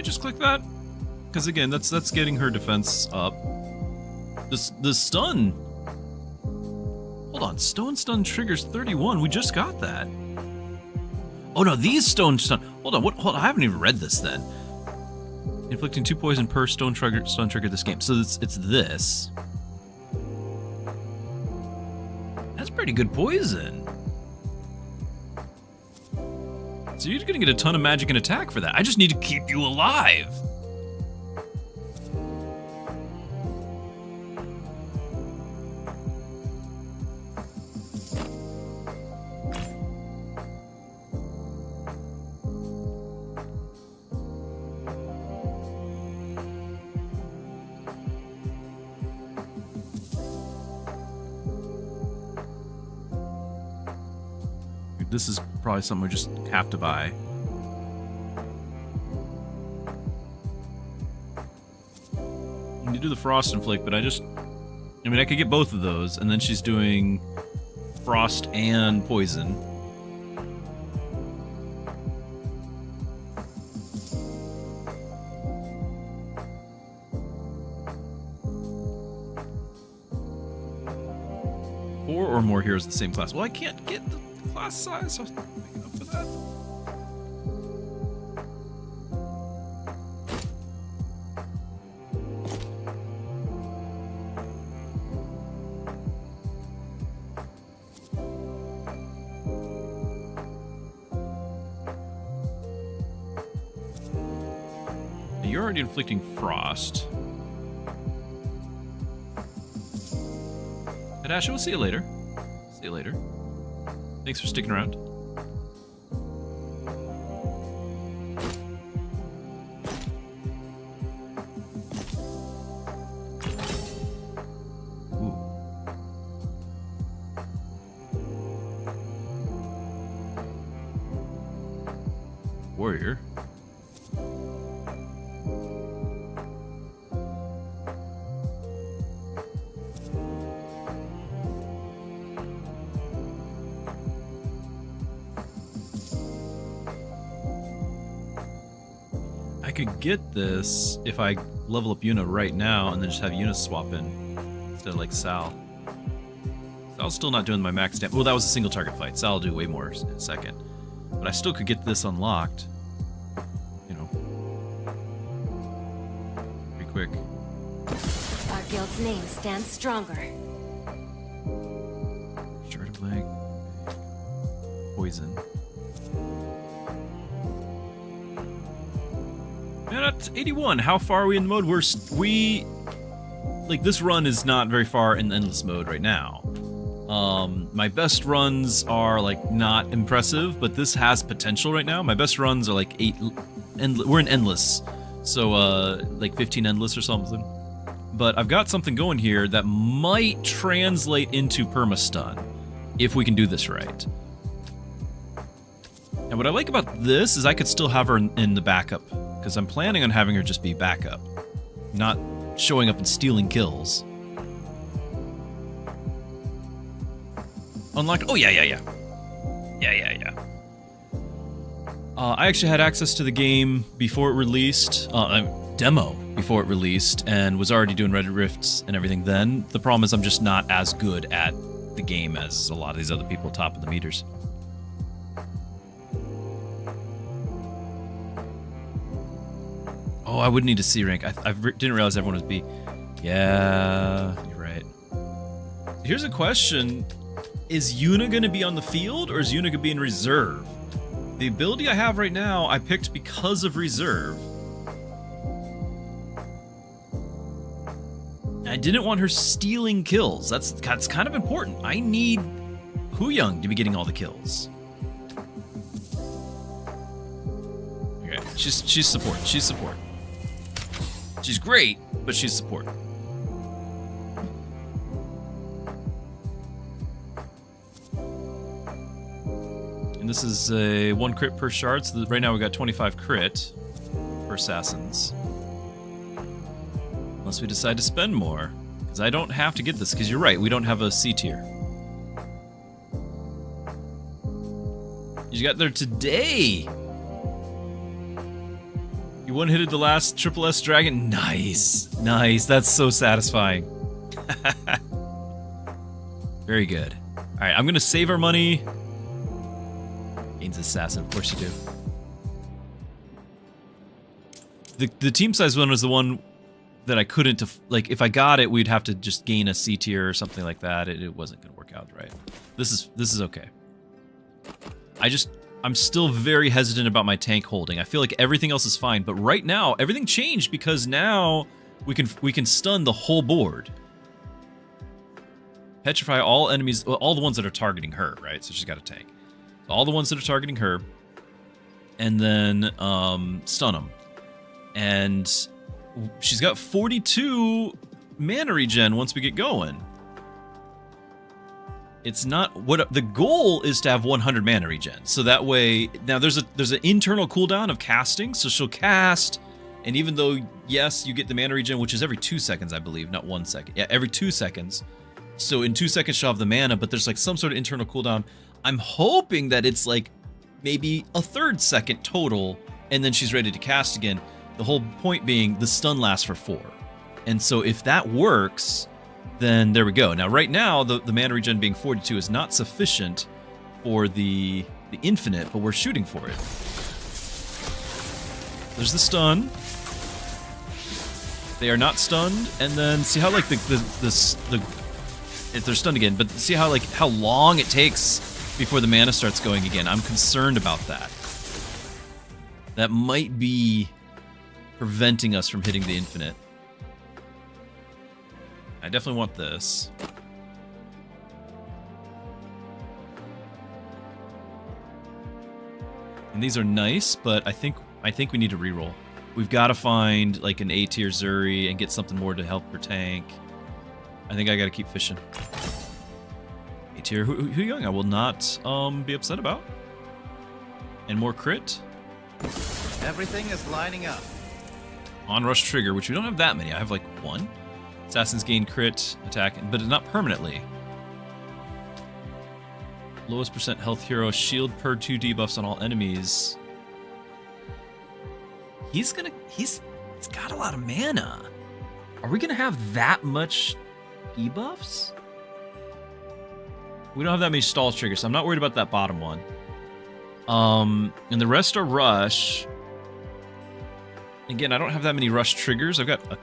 Just click that, because again, that's getting her defense up. The stun. Hold on, stun triggers 31. We just got that. Oh no, these stone stun. Hold on, hold on, I haven't even read this then. Inflicting 2 poison per stun trigger this game. So it's this. That's pretty good poison. So you're gonna get a ton of magic and attack for that. I just need to keep you alive. this is probably something we just have to buy. I need to do the Frost Inflict, but I mean, I could get both of those, and then she's doing Frost and Poison. Four or more heroes of the same class. Well, I can't get the class size, so I was making up for that. You're already inflicting Frost. And Asha, we'll see you later. See you later. Thanks for sticking around. Ooh. Warrior. I could get this if I level up Yuna right now and then just have Yuna swap in instead of like Sal. Sal's still not doing my max damage. Well, that was a single target fight. Sal will do way more in a second. But I still could get this unlocked. You know. Pretty quick. Our guild's name stands stronger. Shard of leg. Poison. Man, at 81, how far are we in the mode? Like, this run is not very far in endless mode right now. My best runs are, like, not impressive, but this has potential right now. My best runs are, like, 8... we're in endless. So, like, 15 endless or something. But I've got something going here that might translate into perma-stun, if we can do this right. And what I like about this is I could still have her in the backup. Because I'm planning on having her just be backup, not showing up and stealing kills. Unlocked. Oh, yeah. I actually had access to the game before it released, demo before it released, and was already doing Reddit rifts and everything then. The problem is I'm just not as good at the game as a lot of these other people top of the meters. Oh, I would need a C rank. I didn't realize everyone was B. Yeah, you're right. Here's a question. Is Yuna going to be on the field, or is Yuna going to be in reserve? The ability I have right now, I picked because of reserve. I didn't want her stealing kills. That's kind of important. I need Huyang to be getting all the kills. Okay, she's support. She's support. She's great, but she's support. And this is a 1 crit per shard, so right now we got 25 crit for assassins. Unless we decide to spend more. Because I don't have to get this, because you're right, we don't have a C tier. You got there today! You one-hitted the last Triple S dragon. Nice. Nice. That's so satisfying. Very good. Alright, I'm gonna save our money. Gains assassin, of course you do. The team size one was the one that I couldn't, like, if I got it, we'd have to just gain a C tier or something like that. It wasn't gonna work out right. This is okay. I'm still very hesitant about my tank holding. I feel like everything else is fine, but right now everything changed because now we can stun the whole board. Petrify all enemies, well, all the ones that are targeting her, right? So she's got a tank. All the ones that are targeting her, and then stun them. And she's got 42 mana regen once we get going. It's not what the goal is to have 100 mana regen. So that way, now there's an internal cooldown of casting. So she'll cast, and even though yes, you get the mana regen, which is every 2 seconds, I believe, not 1 second. Yeah, every 2 seconds. So in 2 seconds she'll have the mana, but there's like some sort of internal cooldown. I'm hoping that it's like maybe a third second total, and then she's ready to cast again. The whole point being the stun lasts for 4. And so if that works, then there we go. Now, right now, the mana regen being 42 is not sufficient for the infinite, but we're shooting for it. There's the stun. They are not stunned, and then see how like the if they're stunned again, but see how like how long it takes before the mana starts going again. I'm concerned about that. That might be preventing us from hitting the infinite. I definitely want this. And these are nice, but I think we need to reroll. We've got to find like an A tier Zuri and get something more to help her tank. I think I got to keep fishing. A tier, who young I will not be upset about. And more crit. Everything is lining up. Onrush trigger, which we don't have that many. I have like 1. Assassins gain crit attack, but not permanently. Lowest percent health hero, shield per 2 debuffs on all enemies. He's got a lot of mana. Are we gonna have that much debuffs? We don't have that many stall triggers, so I'm not worried about that bottom one. And the rest are rush. Again, I don't have that many rush triggers. I've got a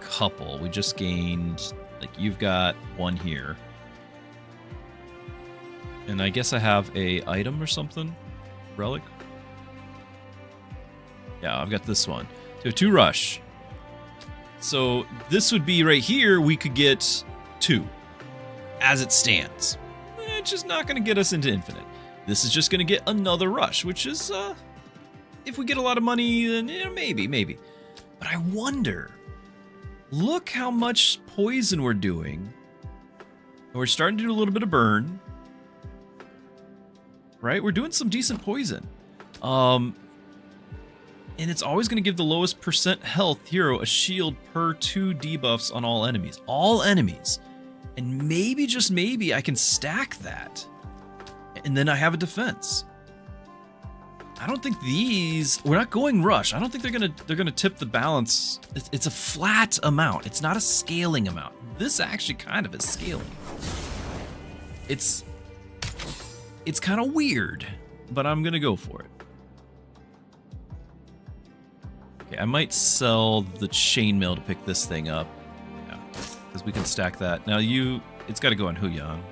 couple. We just gained, like, you've got 1 here. And I guess I have a item or something. Relic. Yeah, I've got this one. So 2 rush. So this would be right here, we could get 2 as it stands. It's just not going to get us into infinite. This is just going to get another rush, which is, if we get a lot of money, then maybe. But I wonder, look how much poison we're doing. And we're starting to do a little bit of burn. Right? We're doing some decent poison. And it's always going to give the lowest percent health hero a shield per 2 debuffs on all enemies. All enemies. And maybe, just maybe, I can stack that. And then I have a defense. I don't think these... We're not going rush. I don't think they're gonna tip the balance. It's a flat amount. It's not a scaling amount. This actually kind of is scaling. It's kind of weird, but I'm gonna go for it. Okay, I might sell the chainmail to pick this thing up. Yeah, because we can stack that. Now it's got to go on Huyang.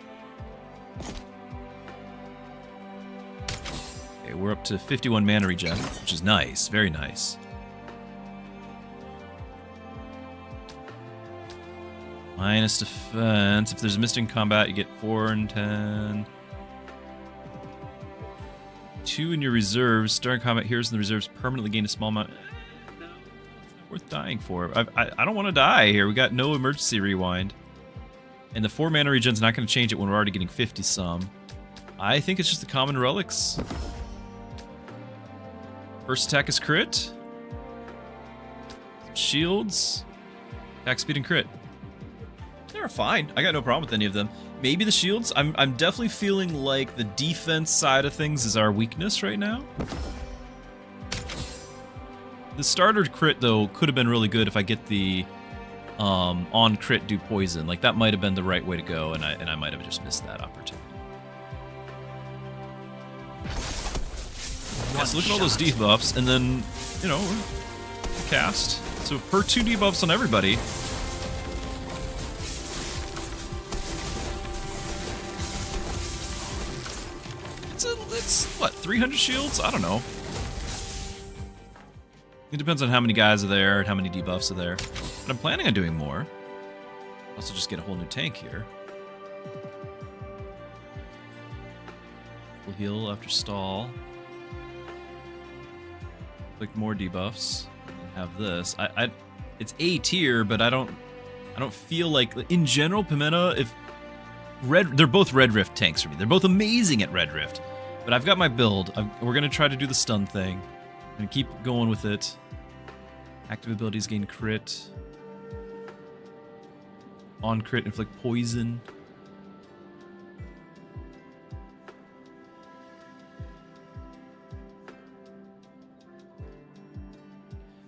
Okay, we're up to 51 mana regen, which is nice, very nice. Minus defense. If there's a missed in combat, you get 4 and 10. 2 in your reserves. Starting combat, heroes in the reserves permanently gain a small amount. No, it's not worth dying for. I don't want to die here. We got no emergency rewind. And the 4 mana regen's not going to change it when we're already getting 50 some. I think it's just the common relics. First attack is crit. Shields. Attack speed and crit. They're fine. I got no problem with any of them. Maybe the shields. I'm definitely feeling like the defense side of things is our weakness right now. The starter crit, though, could have been really good if I get the on crit do poison. Like, that might have been the right way to go, and I might have just missed that opportunity. Yeah, so look at all those debuffs, and then, you know, cast. So per 2 debuffs on everybody. It's what, 300 shields? I don't know. It depends on how many guys are there and how many debuffs are there. But I'm planning on doing more. Also just get a whole new tank here. We'll heal after stall. Click more debuffs. And have this. It's A tier, but I don't feel like, in general, Pimenta, They're both Red Rift tanks for me. They're both amazing at Red Rift. But I've got my build. We're going to try to do the stun thing. I'm going to keep going with it. Active abilities gain crit. On crit, inflict poison.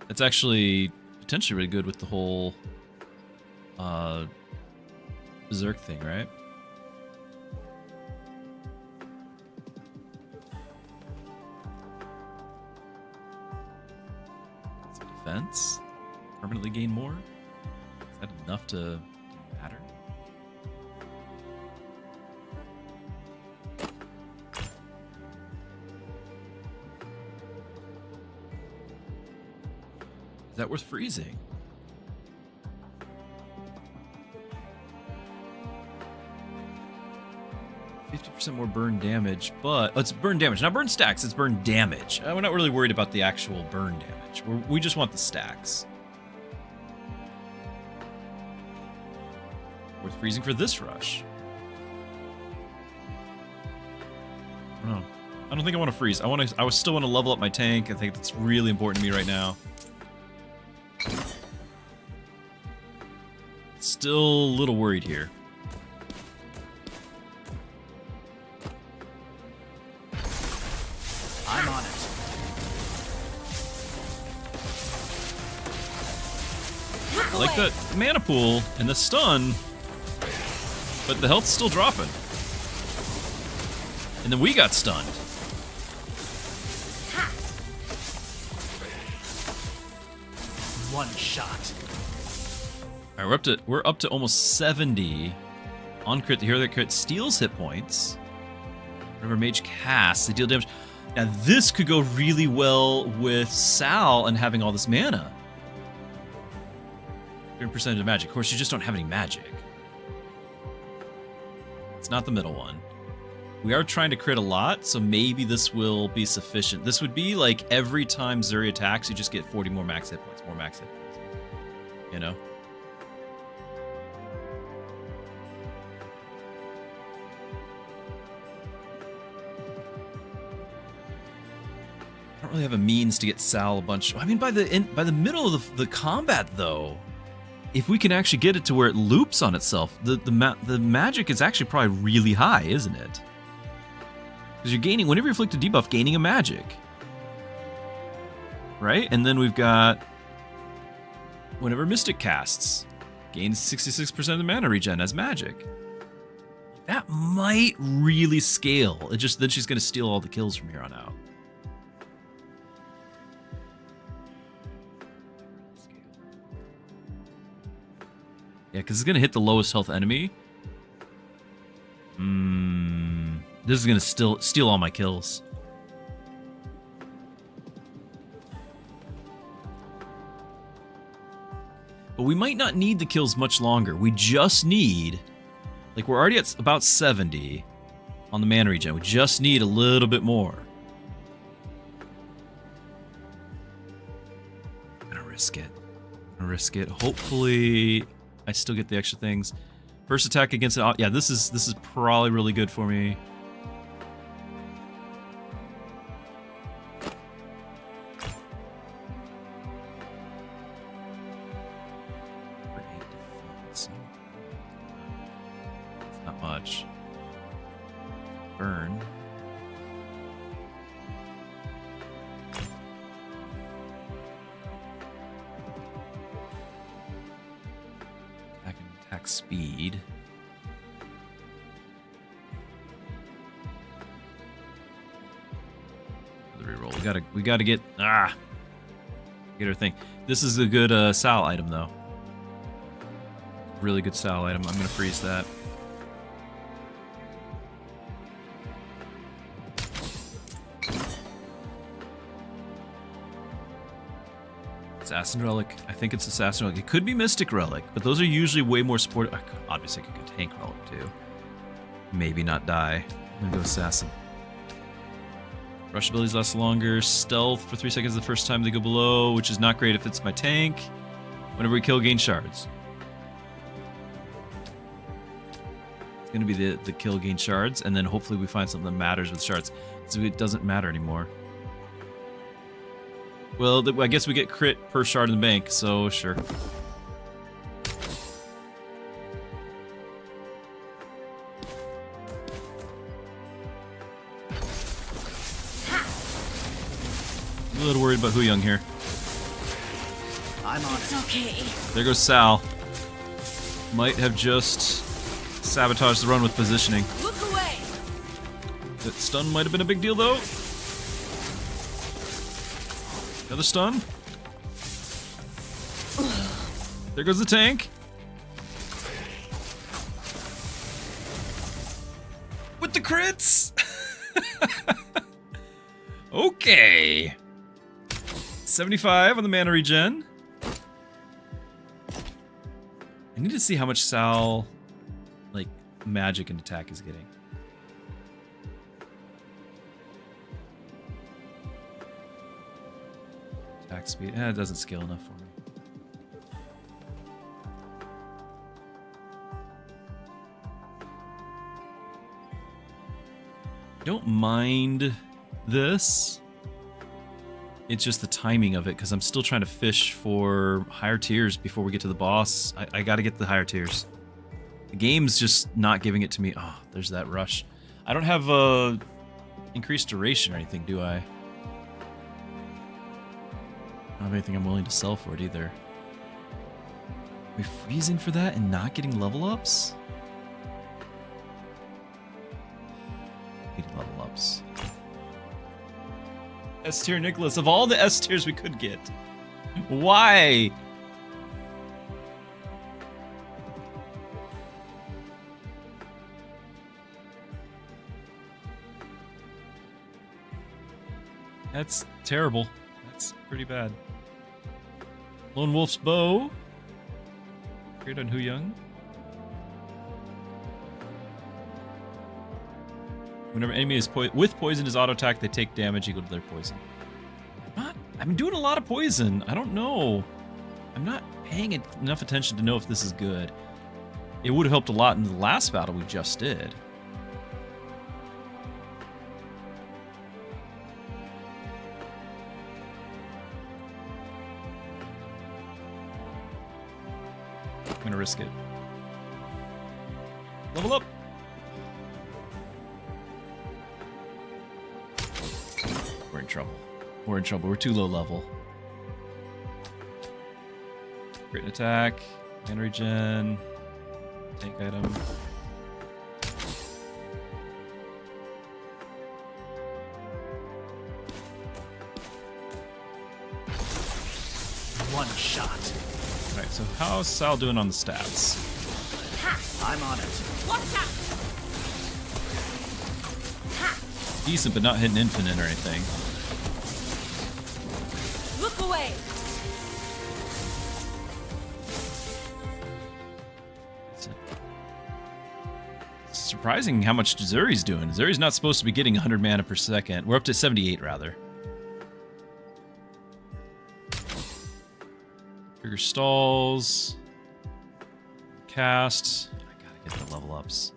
That's actually potentially really good with the whole Berserk thing, right? Defense? Permanently gain more? Is that enough to matter? Is that worth freezing? %, more burn damage, but it's burn damage, not burn stacks, it's burn damage. We're not really worried about the actual burn damage. We just want the stacks. Worth freezing for this rush. I don't think I want to freeze. I still want to level up my tank. I think that's really important to me right now. Still a little worried here. I'm on it. I like that mana pool and the stun, but the health's still dropping. And then we got stunned. One shot. All right, we're up to almost 70 on crit. The hero that crit steals hit points. Whenever mage casts, they deal damage. Now this could go really well with Sal and having all this mana. 30% of magic. Of course, you just don't have any magic. It's not the middle one. We are trying to crit a lot, so maybe this will be sufficient. This would be like every time Zuri attacks, you just get 40 more max hit points. More max hit points. You know? I don't really have a means to get Sal a bunch. I mean, by the middle of the combat, though, if we can actually get it to where it loops on itself, the magic is actually probably really high, isn't it? Because you're gaining, whenever you inflict a debuff, gaining a magic. Right? And then we've got, whenever Mystic casts, gains 66% of the mana regen as magic. That might really scale. Then she's going to steal all the kills from here on out. Yeah, because it's going to hit the lowest health enemy. This is going to steal all my kills. But we might not need the kills much longer. We just need... Like, we're already at about 70 on the mana regen. We just need a little bit more. I'm going to risk it. Hopefully... I still get the extra things. First attack against it. Yeah, this is probably really good for me. It's not much. Burn. Attack speed. The reroll. We gotta get get her thing. This is a good Sal item though. Really good Sal item. I'm gonna freeze that. Assassin Relic. I think it's Assassin Relic. It could be Mystic Relic, but those are usually way more support. Obviously, I could go Tank Relic too. Maybe not die. I'm gonna go Assassin. Rush abilities last longer. Stealth for 3 seconds the first time they go below, which is not great if it's my tank. Whenever we kill, gain shards. It's going to be the kill gain shards, and then hopefully we find something that matters with shards. So it doesn't matter anymore. Well, I guess we get crit per shard in the bank, so sure. I'm a little worried about Hu Young here. I'm on It's it. okay. There goes Sal. Might have just sabotaged the run with positioning. Look away! That stun might have been a big deal, though. Another stun. There goes the tank. With the crits! Okay. 75 on the mana regen. I need to see how much Sal, like, magic and attack is getting. Attack speed. It doesn't scale enough for me. Don't mind this. It's just the timing of it, because I'm still trying to fish for higher tiers before we get to the boss. I gotta get the higher tiers. The game's just not giving it to me. Oh, there's that rush. I don't have increased duration or anything, do I? I don't have anything I'm willing to sell for it either. Are we freezing for that and not getting level ups? Getting level ups. S tier Nicholas, of all the S tiers we could get, why? That's terrible. That's pretty bad. Lone Wolf's Bow. Great on Hu Young. Whenever enemy is with poison is auto attack, they take damage equal to their poison. I'm doing a lot of poison. I don't know. I'm not paying enough attention to know if this is good. It would have helped a lot in the last battle we just did. I'm gonna risk it. Level up! We're in trouble. We're in trouble. We're too low level. Crit and attack. Mana regen. Tank item. One shot. Alright, so how's Sal doing on the stats? I'm on it. Decent, but not hitting infinite or anything. Look away! It's surprising how much Zuri's doing. Zuri's not supposed to be getting 100 mana per second. We're up to 78, rather. Trigger stalls. Cast. I gotta get the level ups.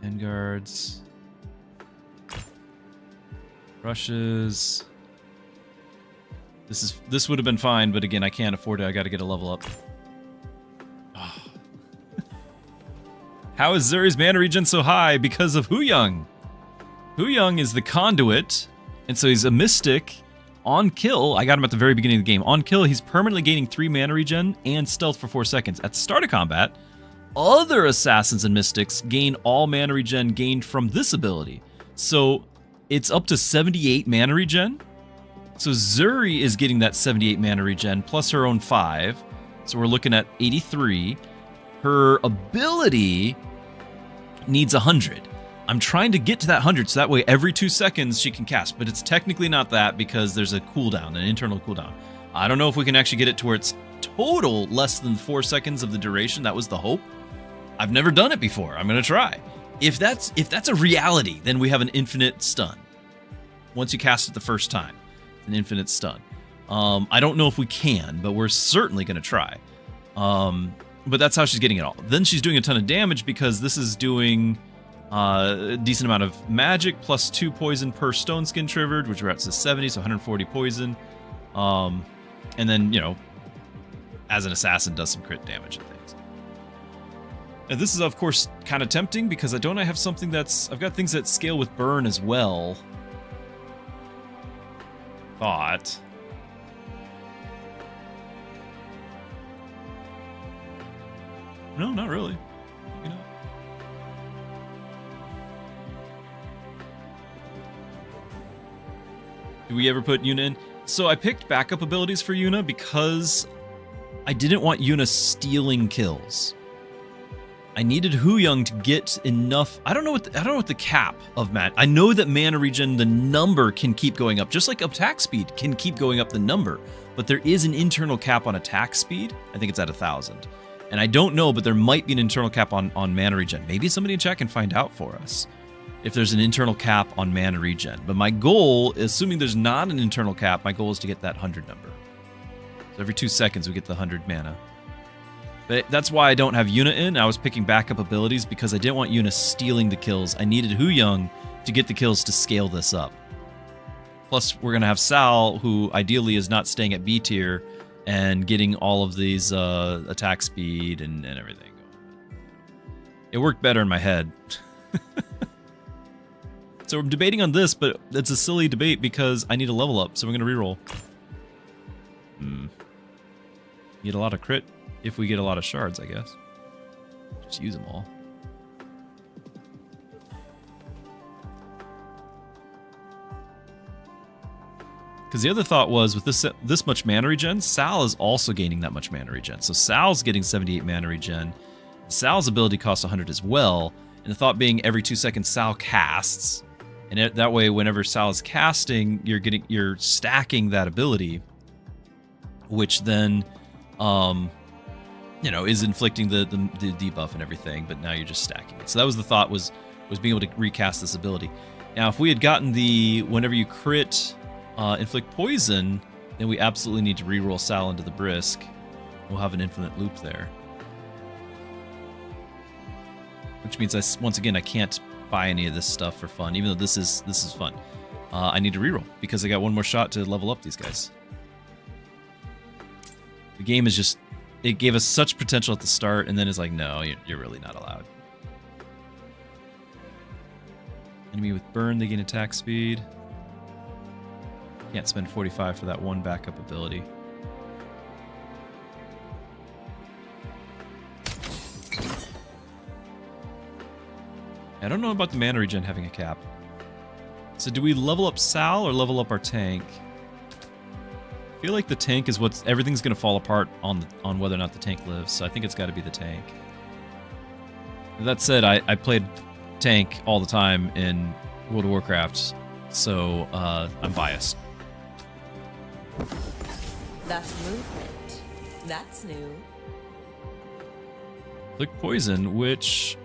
End guards. Rushes. This would have been fine, but again, I can't afford it. I gotta get a level up. Oh. How is Zuri's mana regen so high? Because of Hu Young. Hu Young is the conduit, and so he's a mystic. On kill, I got him at the very beginning of the game. On kill, he's permanently gaining 3 mana regen and stealth for 4 seconds. At the start of combat, other assassins and mystics gain all mana regen gained from this ability. So it's up to 78 mana regen. So Zuri is getting that 78 mana regen plus her own 5. So we're looking at 83. Her ability needs 100. I'm trying to get to that 100 so that way every 2 seconds she can cast, but it's technically not that because there's a cooldown, an internal cooldown. I don't know if we can actually get it to where it's total less than 4 seconds of the duration. That was the hope. I've never done it before. I'm going to try. If that's a reality, then we have an infinite stun. Once you cast it the first time, an infinite stun. I don't know if we can, but we're certainly going to try. But that's how she's getting it all. Then she's doing a ton of damage because this is doing a decent amount of magic, plus 2 poison per stone skin triggered, which we're at 70, so 140 poison. And then, you know, as an assassin, does some crit damage and things. And this is, of course, kind of tempting because I have something that's... I've got things that scale with burn as well. Thought. No, not really. You know. Do we ever put Yuna in? So I picked backup abilities for Yuna because I didn't want Yuna stealing kills. I needed Hu Young to get enough. I don't know what the cap of mana. I know that mana regen, the number can keep going up, just like attack speed can keep going up the number. But there is an internal cap on attack speed. I think it's at 1,000. And I don't know, but there might be an internal cap on mana regen. Maybe somebody in chat can find out for us if there's an internal cap on mana regen. But my goal, assuming there's not an internal cap, my goal is to get that 100 number. So every 2 seconds we get the 100 mana. But that's why I don't have Yuna in. I was picking backup abilities because I didn't want Yuna stealing the kills. I needed Hu Young to get the kills to scale this up. Plus, we're going to have Sal, who ideally is not staying at B tier and getting all of these attack speed and everything. It worked better in my head. So I'm debating on this, but it's a silly debate because I need a level up, so we're going to reroll. Need a lot of crit if we get a lot of shards, I guess. Just use them all. Because the other thought was, with this much mana regen, Sal is also gaining that much mana regen. So Sal's getting 78 mana regen. Sal's ability costs 100 as well. And the thought being, every 2 seconds Sal casts, and that way, whenever Sal is casting, you're stacking that ability, which then, you know, is inflicting the debuff and everything. But now you're just stacking it. So that was the thought, was being able to recast this ability. Now, if we had gotten the whenever you crit. Inflict poison, then we absolutely need to reroll Sal into the brisk. We'll have an infinite loop there. Which means once again I can't buy any of this stuff for fun, even though this is fun. I need to reroll because I got one more shot to level up these guys. The game is just, it gave us such potential at the start, and then it's like, no, you're really not allowed. Enemy with burn, they gain attack speed. Can't spend 45 for that one backup ability. I don't know about the mana regen having a cap. So do we level up Sal or level up our tank? I feel like the tank is everything's going to fall apart on whether or not the tank lives, so I think it's got to be the tank. That said, I played tank all the time in World of Warcraft, so I'm biased. That's movement. That's new. Inflict poison, which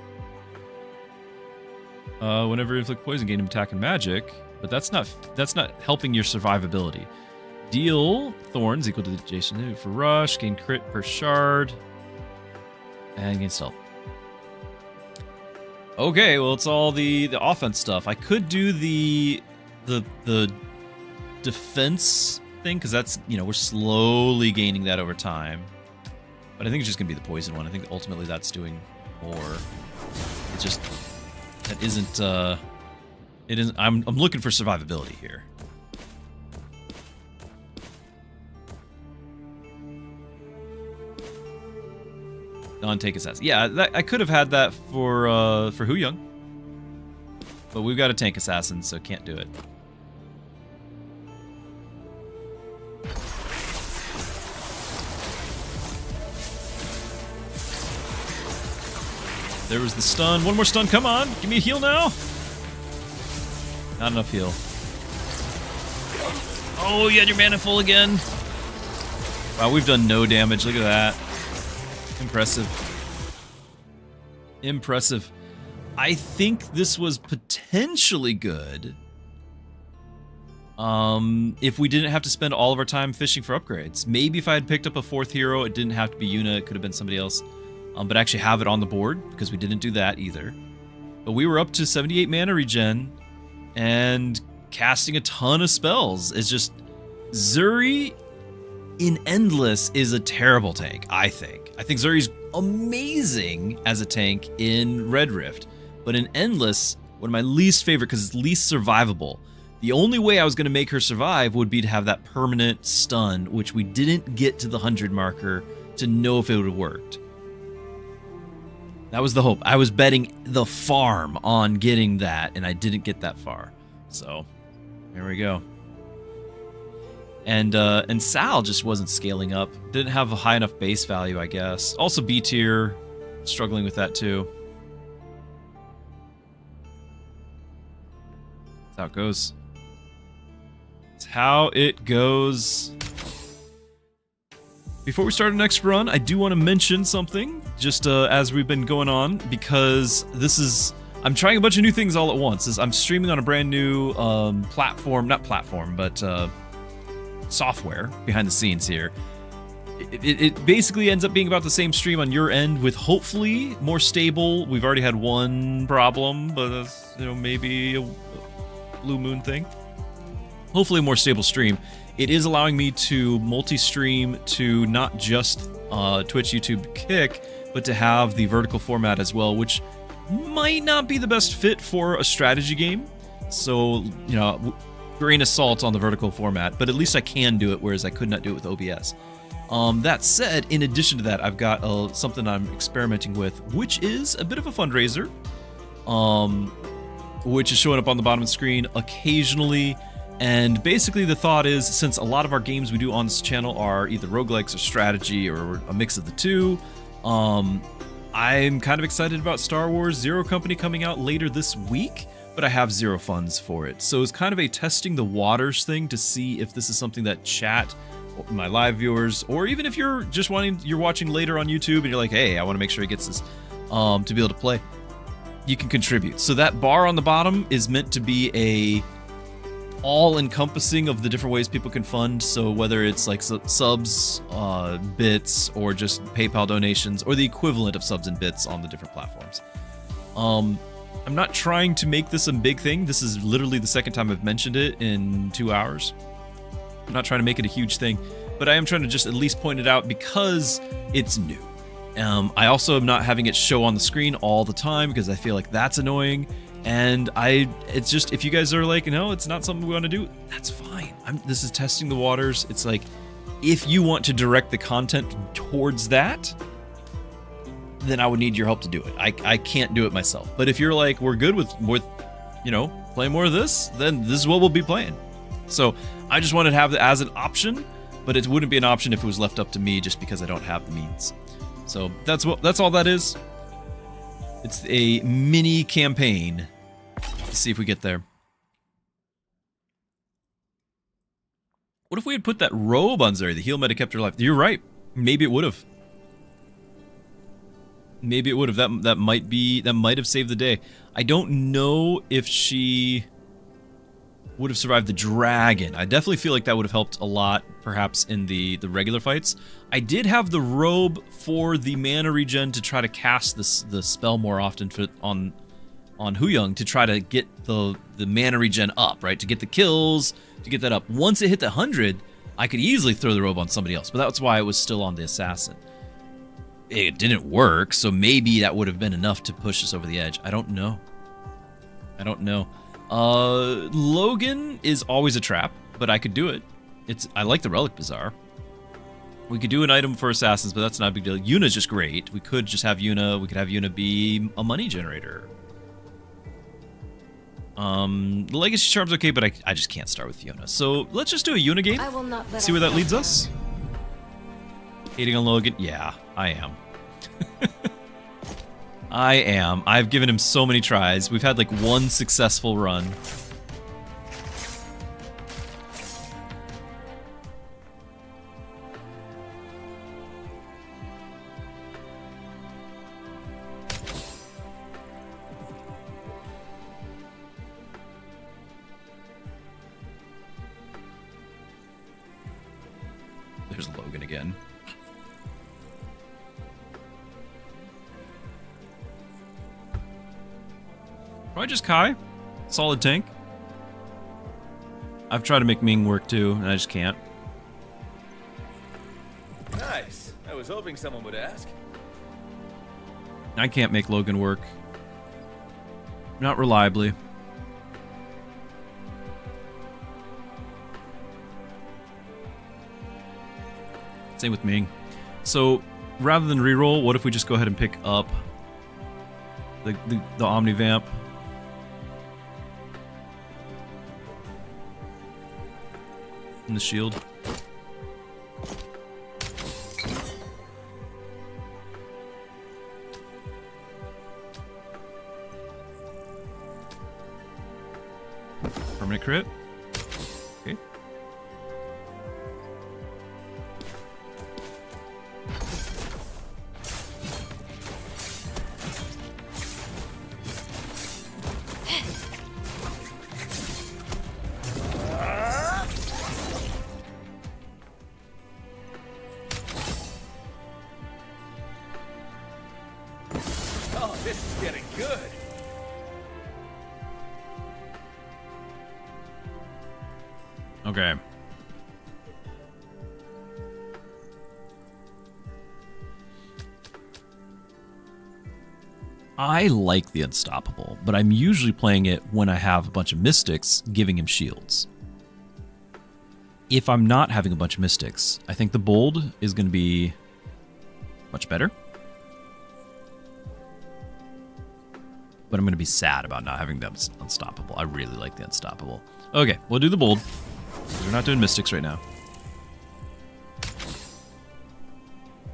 whenever you inflict poison, gain attack and magic, but that's not helping your survivability. Deal thorns equal to the adjacent for rush, gain crit per shard, and gain stealth. Okay, well, it's all the offense stuff. I could do the defense thing, because that's, you know, we're slowly gaining that over time. But I think it's just gonna be the poison one. I think ultimately that's doing more. It's just that isn't it isn't. I'm looking for survivability here. Non-take assassin. Yeah, I could have had that for Hu Young, but we've got a tank assassin, so can't do it. There was the stun. One more stun. Come on. Give me a heal now. Not enough heal. Oh, you had your mana full again. Wow, we've done no damage. Look at that. Impressive. Impressive. I think this was potentially good. If we didn't have to spend all of our time fishing for upgrades. Maybe if I had picked up a fourth hero, it didn't have to be Yuna. It could have been somebody else. but actually have it on the board, because we didn't do that either. But we were up to 78 mana regen and casting a ton of spells. It's just Zuri in Endless is a terrible tank, I think. I think Zuri's amazing as a tank in Red Rift, but in Endless, one of my least favorite because it's least survivable. The only way I was going to make her survive would be to have that permanent stun, which we didn't get to the 100 marker to know if it would have worked. That was the hope. I was betting the farm on getting that, and I didn't get that far. So, there we go. And Sal just wasn't scaling up. Didn't have a high enough base value, I guess. Also B tier, struggling with that too. That's how it goes. That's how it goes. Before we start our next run, I do want to mention something, just as we've been going on, because this is... I'm trying a bunch of new things all at once. I'm streaming on a brand new platform, not platform, but software behind the scenes here. It basically ends up being about the same stream on your end with hopefully more stable. We've already had one problem, but that's, you know, maybe a blue moon thing. Hopefully a more stable stream. It is allowing me to multi-stream to not just Twitch, YouTube, Kick, but to have the vertical format as well, which might not be the best fit for a strategy game. So, you know, grain of salt on the vertical format, but at least I can do it, whereas I could not do it with OBS. That said, in addition to that, I've got something I'm experimenting with, which is a bit of a fundraiser, which is showing up on the bottom of the screen occasionally. And basically the thought is, since a lot of our games we do on this channel are either roguelikes or strategy or a mix of the two, I'm kind of excited about Star Wars Zero Company coming out later this week, but I have zero funds for it. So it's kind of a testing the waters thing to see if this is something that chat, my live viewers, or even if you're just you're watching later on YouTube and you're like, hey, I want to make sure he gets this to be able to play, you can contribute. So that bar on the bottom is meant to be a all-encompassing of the different ways people can fund. So whether it's like subs, bits, or just PayPal donations, or the equivalent of subs and bits on the different platforms. I'm not trying to make this a big thing. This is literally the second time I've mentioned it in 2 hours. I'm not trying to make it a huge thing, but I am trying to just at least point it out because it's new. I also am not having it show on the screen all the time because I feel like that's annoying. And it's just, if you guys are like, no, it's not something we want to do, that's fine. This is testing the waters. It's like, if you want to direct the content towards that, then I would need your help to do it. I can't do it myself. But if you're like, we're good with you know, playing more of this, then this is what we'll be playing. So I just wanted to have it as an option, but it wouldn't be an option if it was left up to me just because I don't have the means. So that's all that is. It's a mini campaign. Let's see if we get there. What if we had put that robe on Zuri? The heal meta kept her alive. You're right. Maybe it would have. Maybe it would have. That might have saved the day. I don't know if she would have survived the dragon. I definitely feel like that would have helped a lot, perhaps in the regular fights. I did have the robe for the mana regen to try to cast the spell more often on Huyang to try to get the mana regen up, right? To get the kills, to get that up. Once it hit the 100, I could easily throw the robe on somebody else, but that's why it was still on the assassin. It didn't work, so maybe that would have been enough to push us over the edge. I don't know. Logan is always a trap, but I could do it. I like the Relic Bazaar. We could do an item for assassins, but that's not a big deal. Yuna's just great. We could just have Yuna. We could have Yuna be a money generator. The Legacy Charm's okay, but I just can't start with Yuna. So let's just do a Yuna game. I will not let See where that leads us. Hating on Logan? Yeah, I am. I am. I've given him so many tries. We've had like one successful run. There's Logan again. Probably just Kai. Solid tank. I've tried to make Ming work too, and I just can't. Nice. I was hoping someone would ask. I can't make Logan work. Not reliably. Same with Ming. So, rather than reroll, what if we just go ahead and pick up the Omnivamp? And the shield. Permanent crit. Okay. Oh, this is getting good. Okay. I like the Unstoppable, but I'm usually playing it when I have a bunch of Mystics giving him shields. If I'm not having a bunch of Mystics, I think the Bold is going to be much better. But I'm going to be sad about not having the Unstoppable. I really like the Unstoppable. Okay, we'll do the Bold. We're not doing Mystics right now.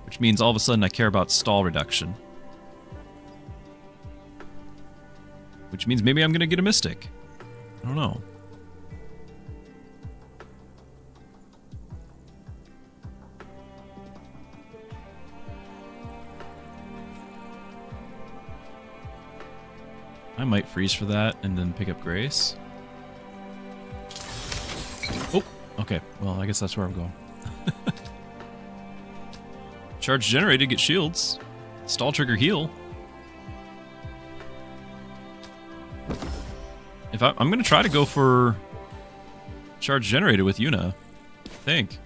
Which means all of a sudden I care about stall reduction. Which means maybe I'm going to get a Mystic. I don't know. I might freeze for that and then pick up Grace. Oh, okay. Well, I guess that's where I'm going. Charge generated, get shields. Stall trigger heal. If I'm going to try to go for charge generated with Yuna, I think.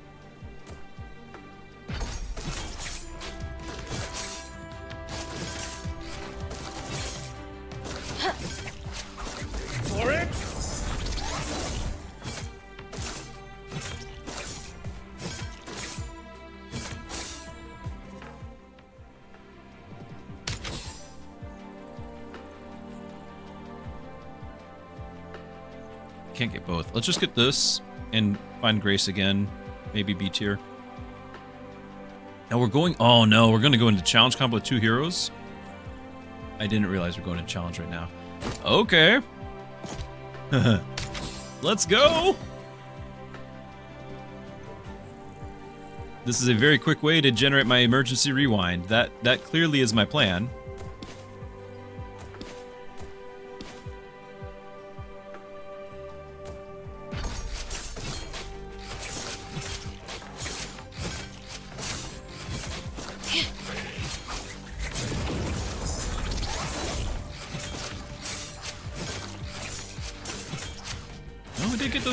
For it. Can't get both. Let's just get this and find Grace again. Maybe B tier. Now we're going... Oh no, we're going to go into challenge combo with 2 heroes. I didn't realize we're going to challenge right now. Okay. Let's go. This is a very quick way to generate my emergency rewind. That clearly is my plan.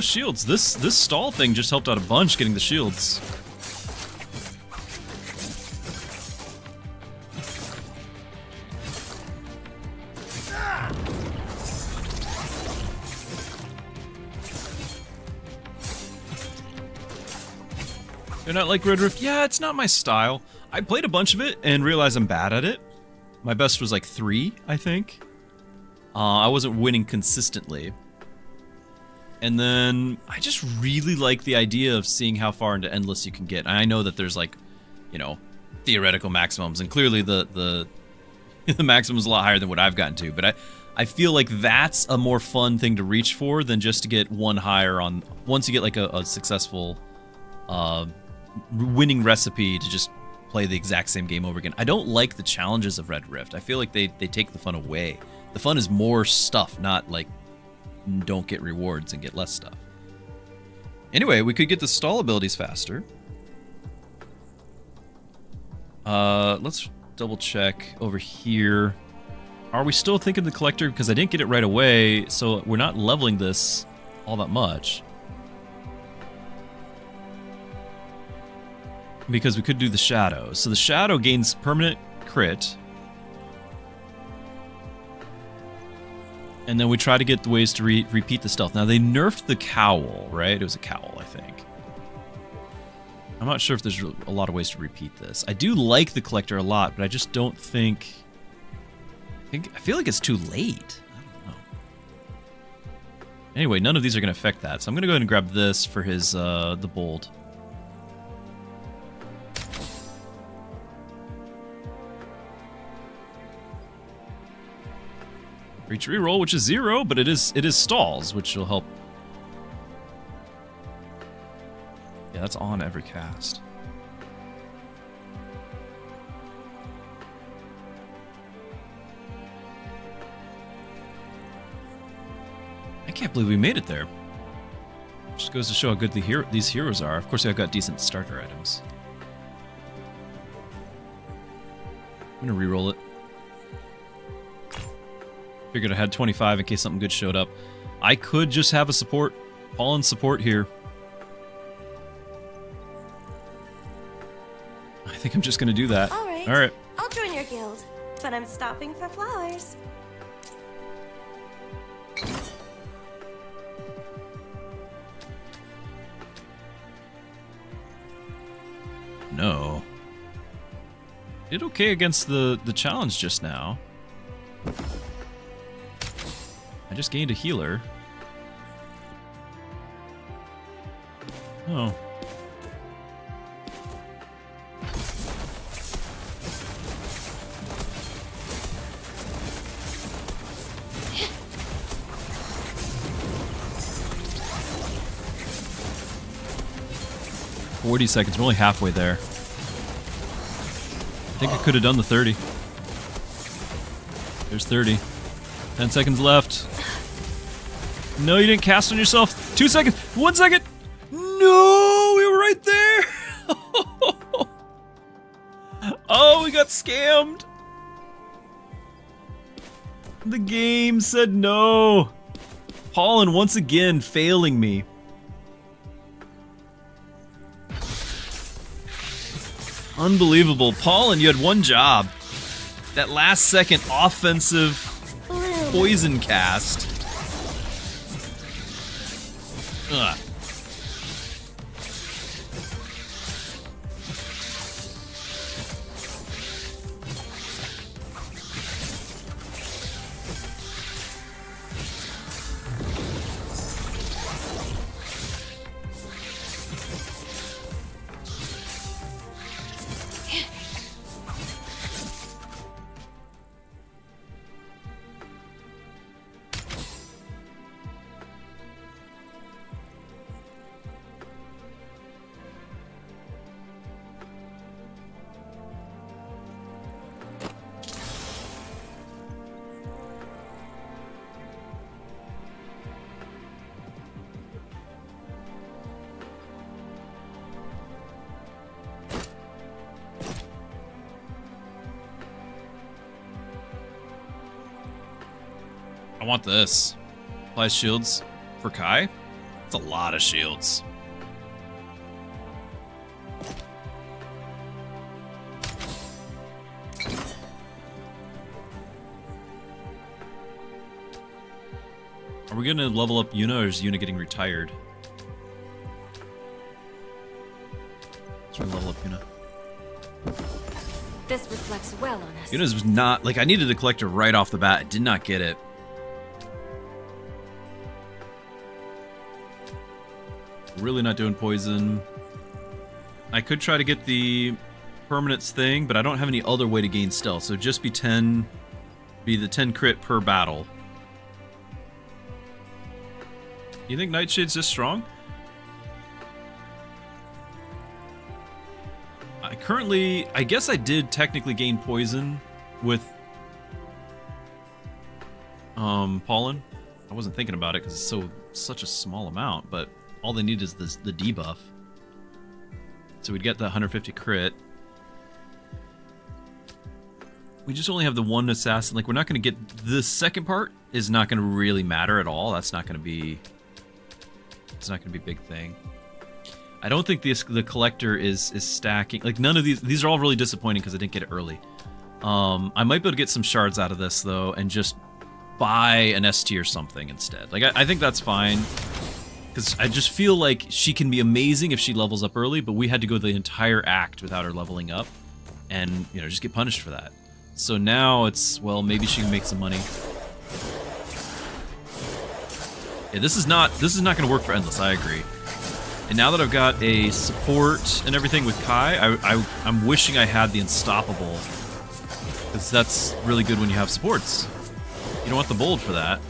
Shields. This stall thing just helped out a bunch getting the shields. You're not like Red Rift? Yeah, it's not my style. I played a bunch of it and realized I'm bad at it. My best was like 3, I think. I wasn't winning consistently. And then I just really like the idea of seeing how far into Endless you can get. And I know that there's like, you know, theoretical maximums, and clearly the maximum is a lot higher than what I've gotten to. But I feel like that's a more fun thing to reach for than just to get one higher on. Once you get like a successful winning recipe to just play the exact same game over again. I don't like the challenges of Red Rift. I feel like they take the fun away. The fun is more stuff, not like don't get rewards and get less stuff. Anyway, we could get the stall abilities faster. Let's double check over here. Are we still thinking the collector? Because I didn't get it right away, so we're not leveling this all that much. Because we could do the shadow. So the shadow gains permanent crit. And then we try to get the ways to repeat the stealth. Now they nerfed the cowl, right? It was a cowl, I think. I'm not sure if there's a lot of ways to repeat this. I do like the collector a lot, but I just don't think... I feel like it's too late. I don't know. Anyway, none of these are going to affect that. So I'm going to go ahead and grab this for his, the bold. Reach reroll, which is 0, but it is stalls, which will help. Yeah, that's on every cast. I can't believe we made it there. Just goes to show how good these heroes are. Of course, I've got decent starter items. I'm gonna reroll it. Figured I had 25 in case something good showed up. I could just have a support, Fallen support here. I think I'm just gonna do that. All right. All right. I'll join your guild, but I'm stopping for flowers. No. Did okay against the challenge just now. I just gained a healer. Oh. $40. We're only halfway there. I think I could have done the 30. There's 30. 10 seconds left. No, you didn't cast on yourself. 2 seconds. 1 second. No, we were right there. Oh, we got scammed. The game said no. Pollen once again failing me. Unbelievable. Pollen, you had one job. That last second offensive poison cast. Ugh. I want this. Apply shields for Kai? That's a lot of shields. Are we gonna level up Yuna, or is Yuna getting retired? Let's level up Yuna. This reflects well on us. Yuna's was not, like, I needed the collector right off the bat. I did not get it. Really not doing poison. I could try to get the permanence thing, but I don't have any other way to gain stealth, so just be the 10 crit per battle. You think Nightshade's this strong? I guess I did technically gain poison with Pollen. I wasn't thinking about it because it's such a small amount, but all they need is the debuff. So we'd get the 150 crit. we just only have the one assassin. Like, we're not going to get... The second part is not going to really matter at all. That's not going to be... It's not going to be a big thing. I don't think the collector is stacking. Like, none of these are all really disappointing because I didn't get it early. I might be able to get some shards out of this, though, and just buy an S tier something instead. Like, I think that's fine. Because I just feel like she can be amazing if she levels up early, but we had to go the entire act without her leveling up. And, you know, just get punished for that. So now it's, well, maybe she can make some money. Yeah, this is not going to work for Endless, I agree. And now that I've got a support and everything with Kai, I'm wishing I had the Unstoppable. Because that's really good when you have supports. You don't want the bold for that.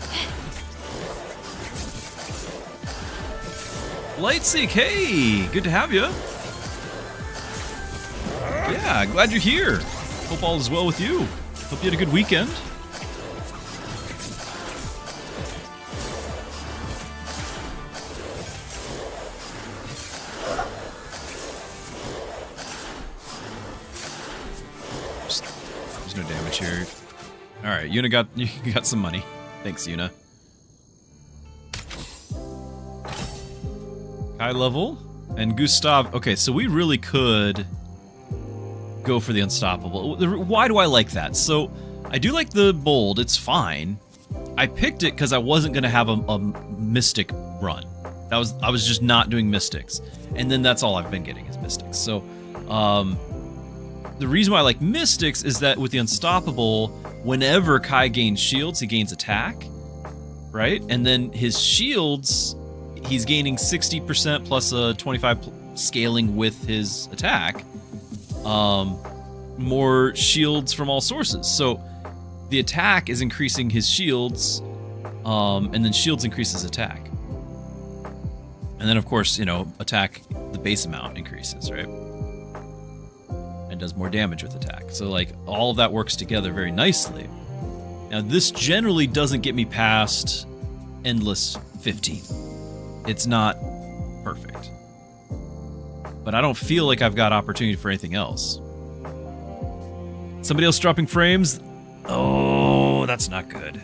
Lightseek, hey! Good to have you. Yeah, glad you're here. Hope all is well with you. Hope you had a good weekend. There's no damage here. Alright, Yuna got some money. Thanks, Yuna. High level. And Gustav. Okay, so we really could go for the Unstoppable. Why do I like that? So, I do like the bold. It's fine. I picked it because I wasn't going to have a Mystic run. I was just not doing Mystics. And then that's all I've been getting is Mystics. So, the reason why I like Mystics is that with the Unstoppable, whenever Kai gains shields, he gains attack. Right? And then his shields... He's gaining 60% plus a 25 scaling with his attack. More shields from all sources. So the attack is increasing his shields, and then shields increases attack. And then, of course, you know, attack, the base amount increases, right? And does more damage with attack. So, like, all of that works together very nicely. Now, this generally doesn't get me past Endless 15. It's not perfect. But I don't feel like I've got opportunity for anything else. Somebody else dropping frames? Oh, that's not good.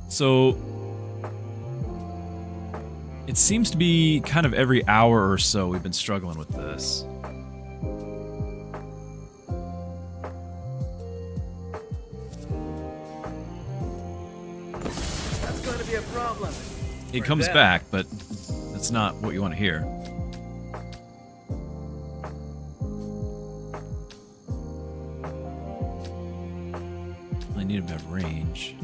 So, it seems to be kind of every hour or so we've been struggling with this. It comes back, but that's not what you want to hear. I need him to have range.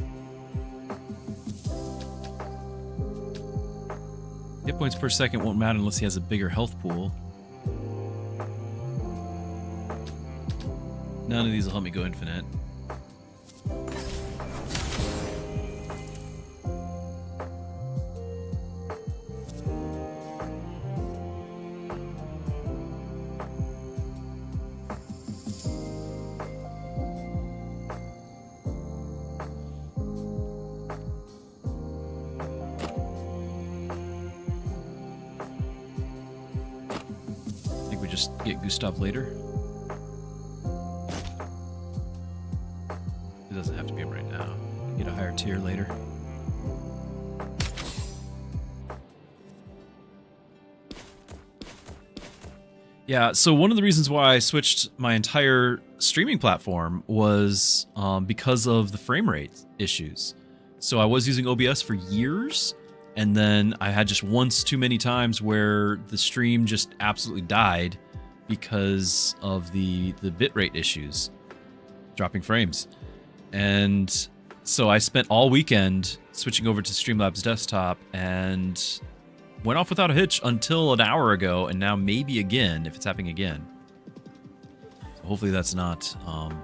Hit points per second won't matter unless he has a bigger health pool. None of these will help me go infinite. Get Gustav later. It doesn't have to be him right now. Get a higher tier later. Yeah, so one of the reasons why I switched my entire streaming platform was because of the frame rate issues. So I was using OBS for years, and then I had just once too many times where the stream just absolutely died because of the bitrate issues, dropping frames. And so I spent all weekend switching over to Streamlabs desktop and went off without a hitch until an hour ago, and now maybe again, if it's happening again. So hopefully that's not an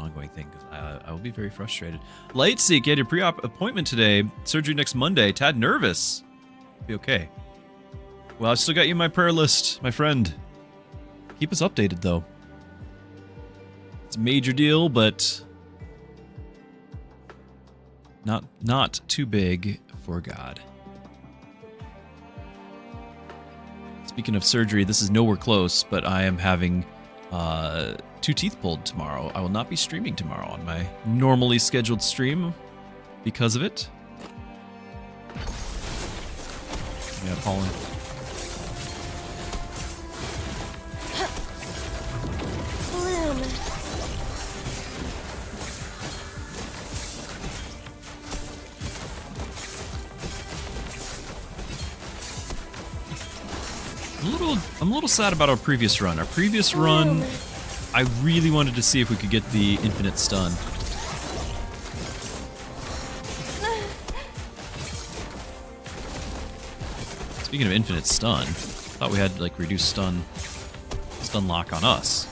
ongoing thing, because I will be very frustrated. Lightseek, you had your pre-op appointment today, surgery next Monday. Tad nervous. Be okay. Well, I've still got you in my prayer list, my friend. Keep us updated, though. It's a major deal, but not too big for God. Speaking of surgery, this is nowhere close, but I am having 2 teeth pulled tomorrow. I will not be streaming tomorrow on my normally scheduled stream because of it. Yeah, pollen. Bloom. I'm a little sad about our previous run. Our previous run, I really wanted to see if we could get the infinite stun. Speaking of infinite stun, I thought we had like reduced stun lock on us.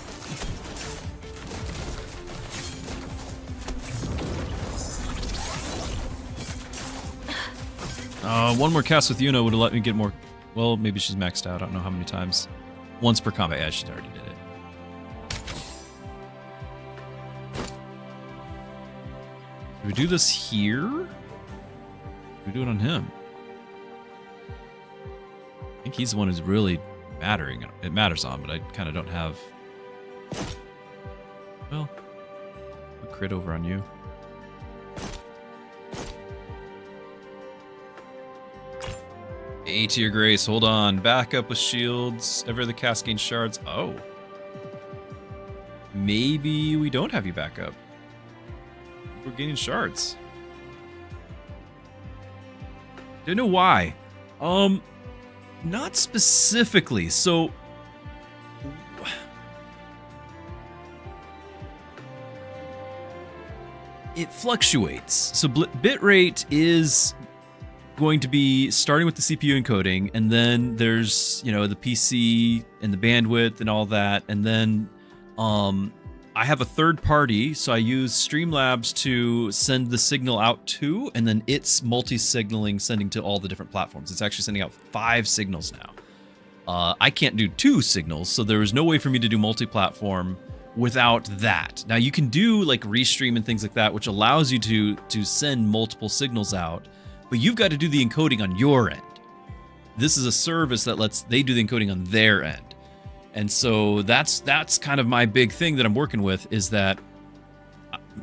One more cast with Yuna would have let me get more. Well, maybe she's maxed out. I don't know how many times. Once per combat. Yeah, she already did it. Do we do this here? Do we do it on him? I think he's the one who's really mattering. It matters on, but I kind of don't have... Well, a crit over on you. A tier grace, hold on. Back up with shields. Every other cast gains shards. Oh. Maybe we don't have you back up. We're gaining shards. Don't know why. Not specifically. So it fluctuates. So bitrate is going to be starting with the CPU encoding, and then there's, you know, the PC and the bandwidth and all that, and then I have a third party, so I use Streamlabs to send the signal out to, and then it's multi-signaling, sending to all the different platforms. It's actually sending out 5 signals now. I can't do 2 signals, so there is no way for me to do multi-platform without that. Now you can do like restream and things like that, which allows you to send multiple signals out, but you've got to do the encoding on your end. This is a service that lets they do the encoding on their end. And so that's kind of my big thing that I'm working with, is that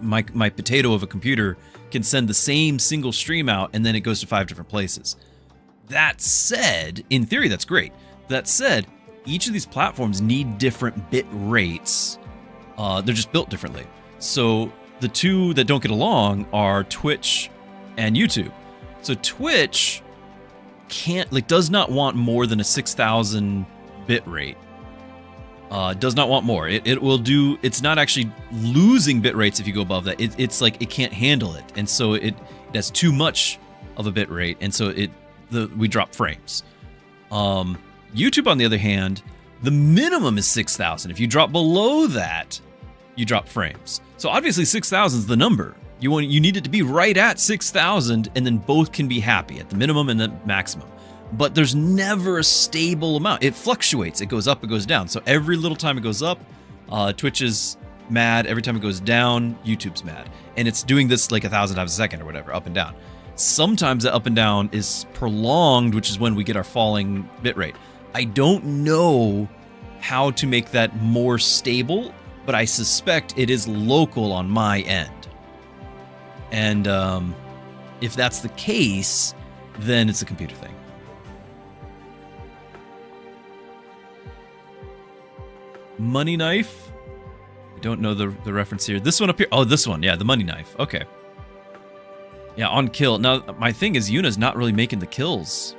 my potato of a computer can send the same single stream out, and then it goes to 5 different places. That said, in theory, that's great. That said, each of these platforms need different bit rates. They're just built differently. So the two that don't get along are Twitch and YouTube. So Twitch does not want more than a 6,000 bit rate. Does not want more. It will do. It's not actually losing bit rates if you go above that. It's like it can't handle it, and so it has too much of a bit rate, and so we drop frames. YouTube, on the other hand, the minimum is 6,000. If you drop below that, you drop frames. So obviously 6,000 is the number. You need it to be right at 6,000, and then both can be happy at the minimum and the maximum. But there's never a stable amount. It fluctuates. It goes up, it goes down. So every little time it goes up, Twitch is mad. Every time it goes down, YouTube's mad. And it's doing this like 1,000 times a second or whatever, up and down. Sometimes the up and down is prolonged, which is when we get our falling bitrate. I don't know how to make that more stable, but I suspect it is local on my end. And if that's the case, then it's a computer thing. Money knife. I don't know the reference here. This one up here. Oh, this one. Yeah, the money knife. Okay. Yeah, on kill. Now, my thing is Yuna's not really making the kills,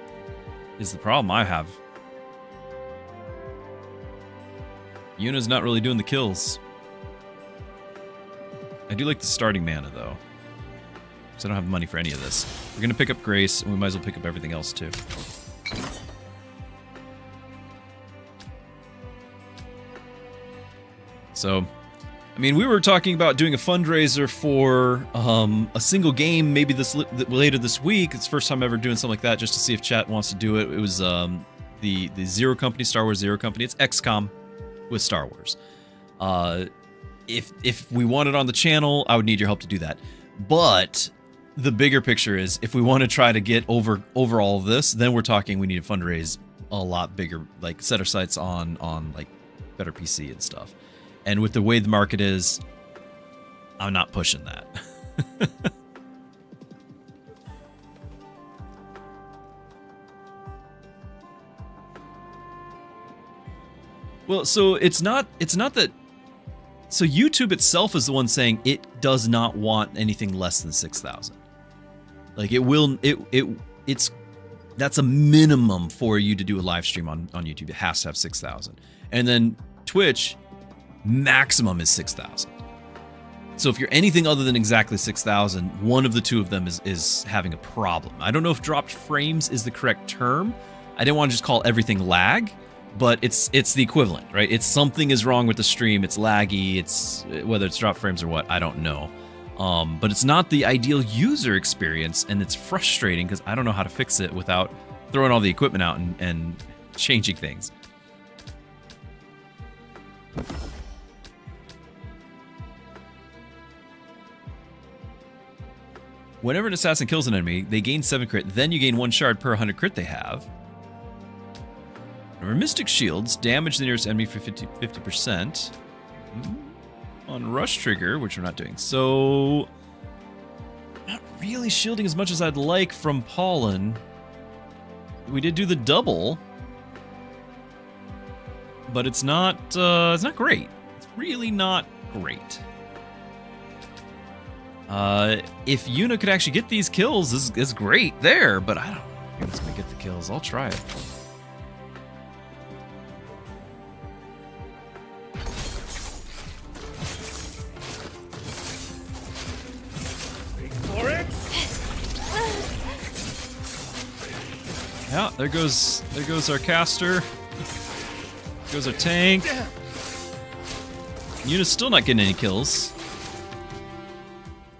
is the problem I have. Yuna's not really doing the kills. I do like the starting mana, though. Because I don't have money for any of this. We're going to pick up Grace, and we might as well pick up everything else, too. So, I mean, we were talking about doing a fundraiser for a single game, maybe later this week. It's the first time ever doing something like that, just to see if chat wants to do it. It was the Zero Company, Star Wars Zero Company. It's XCOM with Star Wars. If we want it on the channel, I would need your help to do that. But the bigger picture is, if we want to try to get over all of this, then we're talking we need to fundraise a lot bigger, like set our sights on like better PC and stuff. And with the way the market is, I'm not pushing that. Well, so it's not that. So YouTube itself is the one saying it does not want anything less than 6,000. Like it's that's a minimum for you to do a live stream on YouTube. It has to have 6,000. And then Twitch, maximum is 6,000. So if you're anything other than exactly 6,000, one of the two of them is having a problem. I don't know if dropped frames is the correct term. I didn't want to just call everything lag, but it's the equivalent, right? It's something is wrong with the stream. It's laggy. It's whether it's dropped frames or what, I don't know. But it's not the ideal user experience, and it's frustrating because I don't know how to fix it without throwing all the equipment out and changing things. Whenever an assassin kills an enemy, they gain 7 crit, then you gain 1 shard per 100 crit they have. Whenever Mystic Shields damage the nearest enemy for 50%. On Rush Trigger, which we're not doing. So, not really shielding as much as I'd like from Pollen. We did do the double, but it's not great. It's really not great. If Yuna could actually get these kills, is great there, but I don't think it's gonna get the kills. I'll try it. Yeah, there goes our caster. There goes our tank. Yuna's still not getting any kills.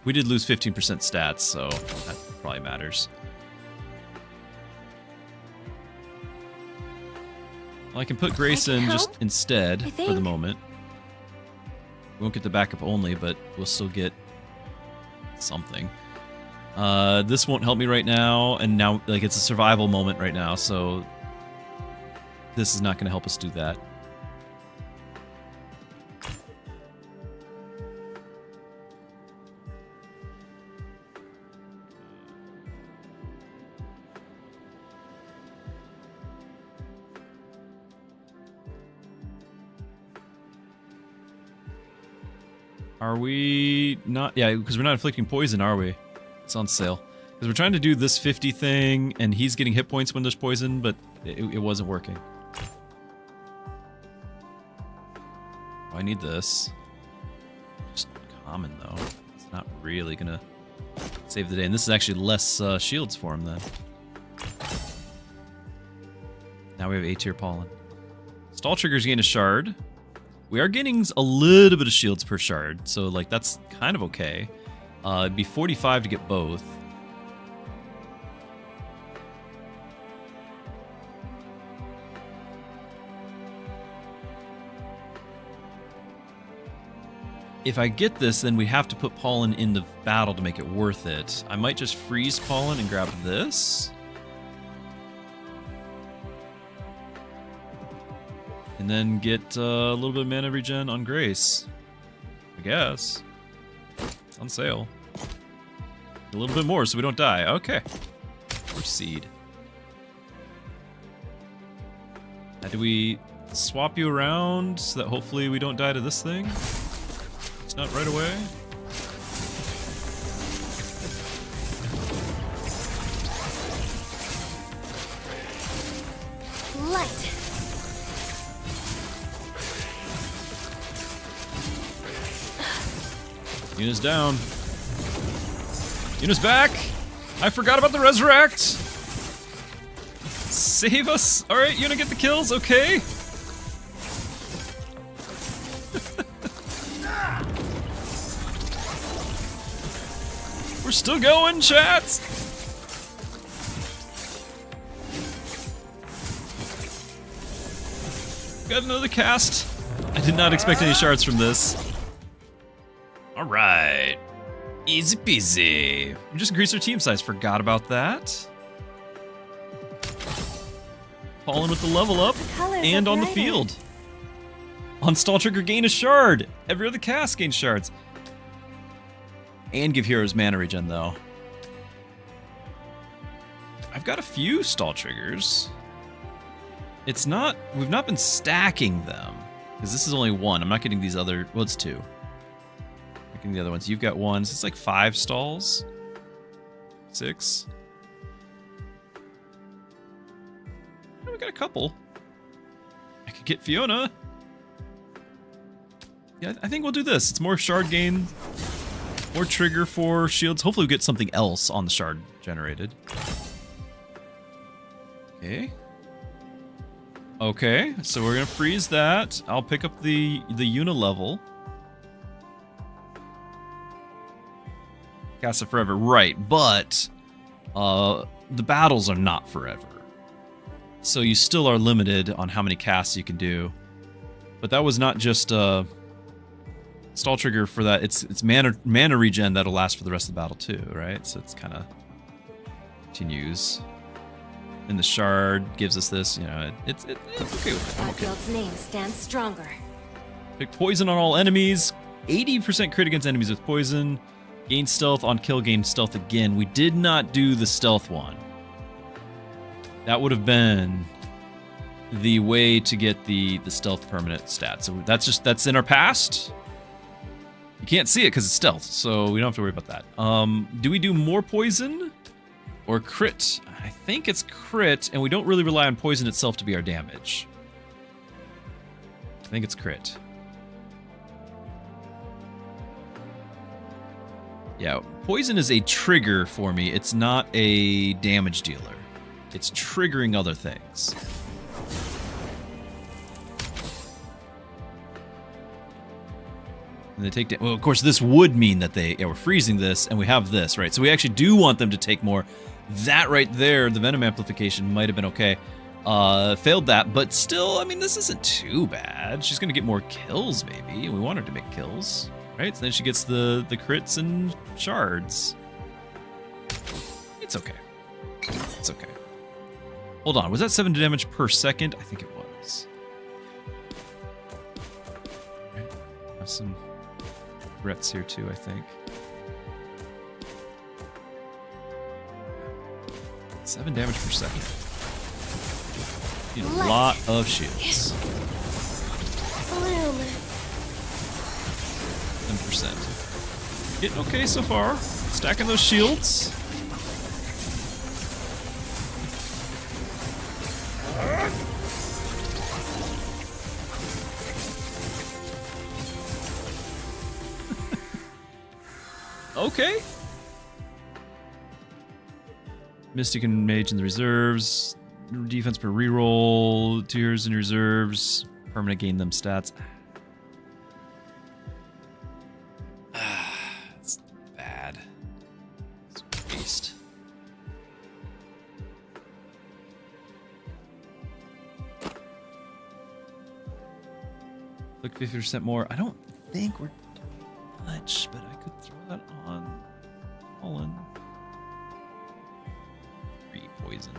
We did lose 15% stats, so that probably matters. Well, I can put Grace in just instead for the moment. We won't get the backup only, but we'll still get something. This won't help me right now, and now, like, it's a survival moment right now, so this is not going to help us do that. Are we not? Yeah, because we're not inflicting poison, are we? It's on sale. Because we're trying to do this 50 thing, and he's getting hit points when there's poison, but it wasn't working. Oh, I need this. Just common, though. It's not really gonna save the day. And this is actually less shields for him, then. Now we have A-tier pollen. Stall triggers gain a shard. We are getting a little bit of shields per shard, so like that's kind of okay. It'd be 45 to get both. If I get this, then we have to put Pollen in the battle to make it worth it. I might just freeze Pollen and grab this. And then get a little bit of mana regen on Grace. I guess. It's on sale. A little bit more so we don't die. Okay. Proceed. Now, do we swap you around so that hopefully we don't die to this thing? It's not right away. Light. Yuna's down. Yuna's back! I forgot about the resurrect! Save us! Alright, Yuna, get the kills, okay? We're still going, chat! Got another cast. I did not expect any shards from this. Alright. Easy peasy. We just increased our team size. Forgot about that. Falling with the level up colors and are on the brighter. field. On stall trigger, gain a shard. Every other cast gains shards. And give heroes mana regen, though. I've got a few stall triggers. It's not... We've not been stacking them. Because this is only one. I'm not getting these other... Well, it's two. I'm getting the other ones. You've got one. So it's like 5 stalls. 6. Oh, we got a couple. I could get Fiona. Yeah, I think we'll do this. It's more shard gain. More trigger for shields. Hopefully we get something else on the shard generated. Okay. Okay, so we're gonna freeze that. I'll pick up the Una level. Cast it forever, right? But the battles are not forever, so you still are limited on how many casts you can do. But that was not just stall trigger for that. It's mana regen that'll last for the rest of the battle too, right? So it's kind of continues. And the shard gives us this, you know, it's okay with it. I'm Our okay. guild's name stands stronger. Pick poison on all enemies. 80% crit against enemies with poison. Gain stealth on kill, gain stealth again. We did not do the stealth one. That would have been the way to get the stealth permanent stat. So that's in our past. You can't see it because it's stealth, so we don't have to worry about that. Do we do more poison or crit? I think it's crit, and we don't really rely on poison itself to be our damage. I think it's crit. Yeah, poison is a trigger for me. It's not a damage dealer. It's triggering other things. And they take... Well, of course, this would mean that we're freezing this, and we have this, right? So we actually do want them to take more. That right there, the Venom amplification might have been okay. Failed that, but still, I mean, this isn't too bad. She's going to get more kills, maybe. We want her to make kills, right? So then she gets the crits and shards. It's okay. It's okay. Hold on, was that 7 damage per second? I think it was. Okay. Have some threats here too, I think. 7 damage per second. Need a lot of shields. Bloom. 10%. Getting okay so far. Stacking those shields. Okay. Mystic and Mage in the reserves. Defense per reroll. Tears in reserves. Permanent gain them stats. It's bad. It's a waste. Look, 50% more. I don't think we're doing much, but I could throw that on Colin. 3 poison.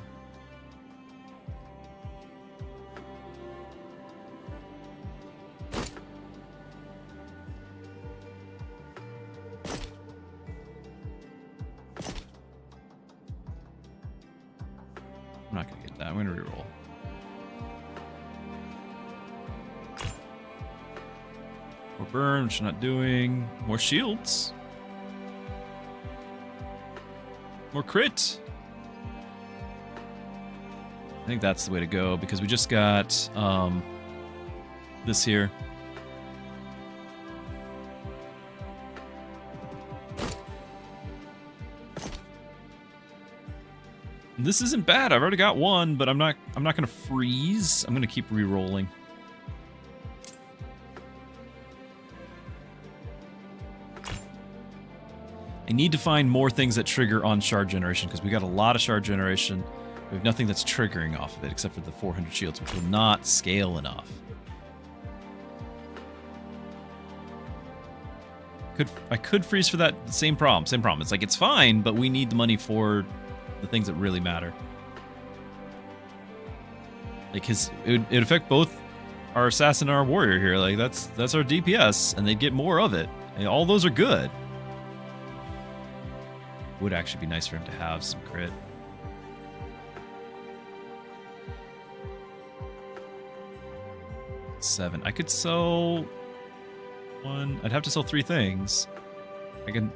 I'm not gonna get that. I'm gonna reroll. More burn, which I'm not doing. More shields. More crit. I think that's the way to go because we just got this here. This isn't bad. I've already got one, but I'm not gonna freeze. I'm gonna keep re-rolling. I need to find more things that trigger on shard generation because we got a lot of shard generation. We have nothing that's triggering off of it except for the 400 shields, which will not scale enough. I could freeze for that same problem. Same problem. It's like it's fine, but we need the money for the things that really matter. Like it'd affect both our assassin and our warrior here. Like that's our DPS, and they'd get more of it. And all those are good. Would actually be nice for him to have some crit. Seven. I could sell one. I'd have to sell 3 things.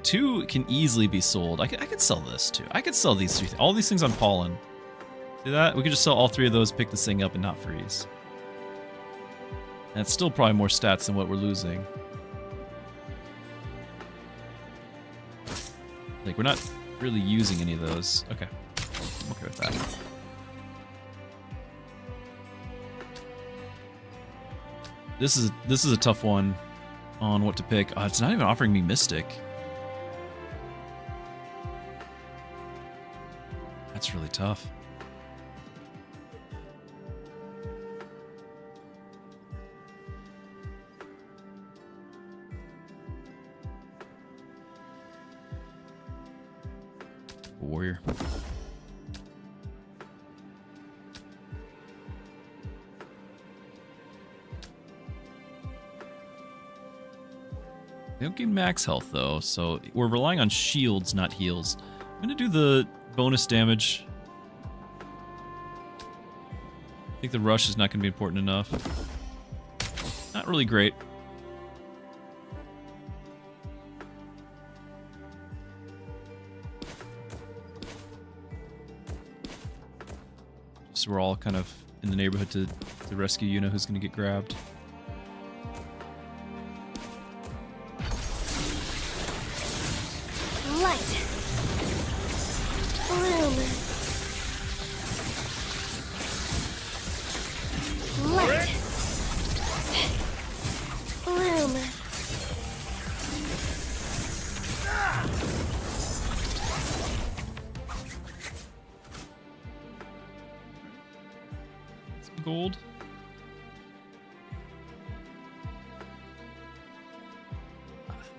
Two can easily be sold. I could sell this too. I could sell these 3. All these things on pollen. See that? We could just sell all 3 of those, pick this thing up, and not freeze. And it's still probably more stats than what we're losing. Like, we're not really using any of those. Okay. I'm okay with that. This is a tough one on what to pick. It's not even offering me Mystic. That's really tough. Warrior. They don't gain max health though, so we're relying on shields, not heals. I'm gonna do the bonus damage. I think the rush is not gonna be important enough. Not really great. So we're all kind of in the neighborhood to rescue Yuna, who's gonna get grabbed. Light. Bloom. Light. Bloom. Some gold.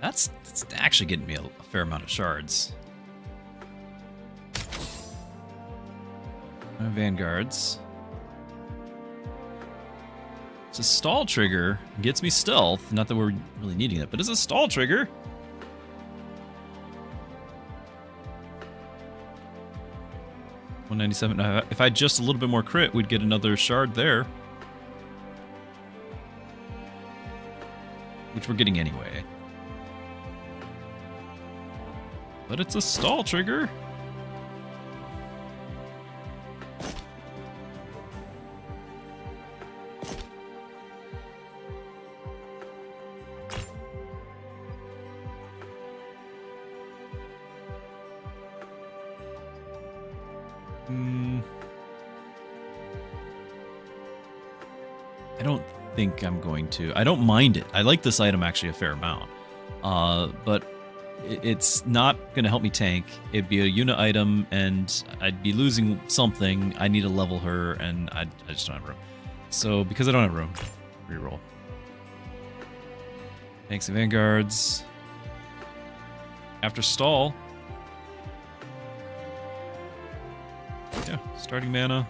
That's actually getting me a fair amount of shards. Vanguards. It's a stall trigger. Gets me stealth. Not that we're really needing it, but it's a stall trigger. $197. If I had just a little bit more crit, we'd get another shard there. Which we're getting anyway. But it's a stall trigger. I don't think I'm going to. I don't mind it. I like this item actually a fair amount. But it's not going to help me tank. It'd be a Yuna item, and I'd be losing something. I need to level her, and I just don't have room. So, because I don't have room, reroll. Tanks and Vanguards. After stall. Yeah, starting mana.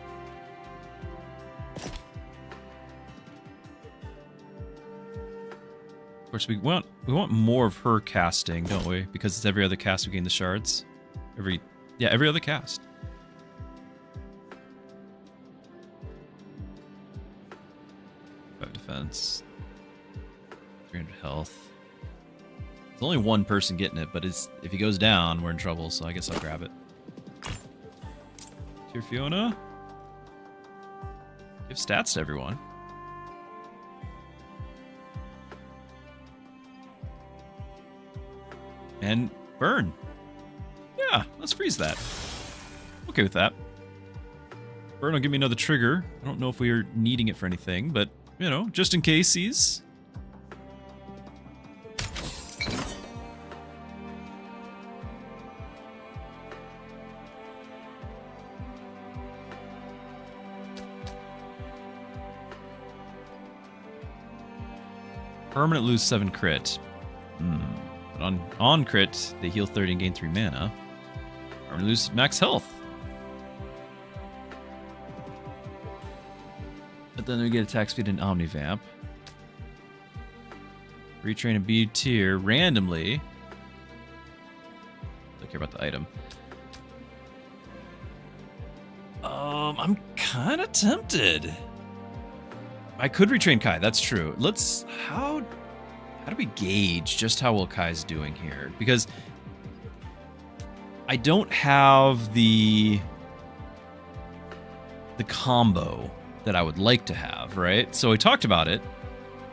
Of course, we want more of her casting, don't we? Because it's every other cast we gain the shards. Every other cast. Defense. 300 health. There's only one person getting it, but if he goes down, we're in trouble, so I guess I'll grab it. Here, Fiona. Give stats to everyone. And burn. Yeah, let's freeze that. Okay with that. Burn will give me another trigger. I don't know if we are needing it for anything, but, you know, just in case he's... Permanent lose 7 crit. But on crit, they heal 30 and gain 3 mana. Permanent lose max health. But then we get attack speed and Omnivamp. Retrain a B tier randomly. Don't care about the item. I'm kind of tempted. I could retrain Kai, that's true. How do we gauge just how well Kai's doing here? Because I don't have the combo that I would like to have, right? So we talked about it,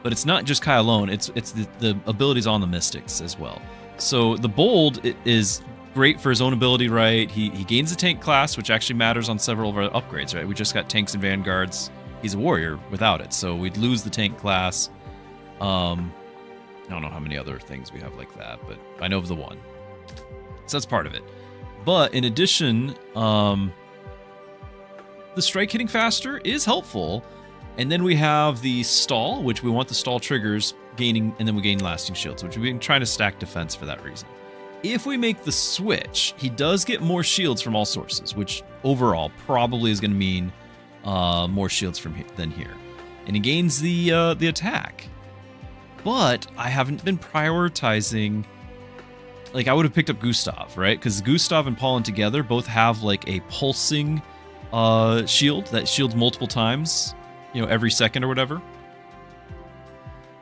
but it's not just Kai alone, it's the abilities on the Mystics as well. So the Bold is great for his own ability, right? He gains the tank class, which actually matters on several of our upgrades, right? We just got tanks and vanguards. He's a warrior without it, so we'd lose the tank class. I don't know how many other things we have like that, but I know of the one. So that's part of it. But in addition, the strike hitting faster is helpful. And then we have the stall, which we want the stall triggers gaining, and then we gain lasting shields, which we've been trying to stack defense for that reason. If we make the switch, he does get more shields from all sources, which overall probably is going to mean more shields from than here. And he gains the attack. But I haven't been prioritizing. Like, I would have picked up Gustav, right? Because Gustav and Pollen together both have like a pulsing shield that shields multiple times, every second or whatever.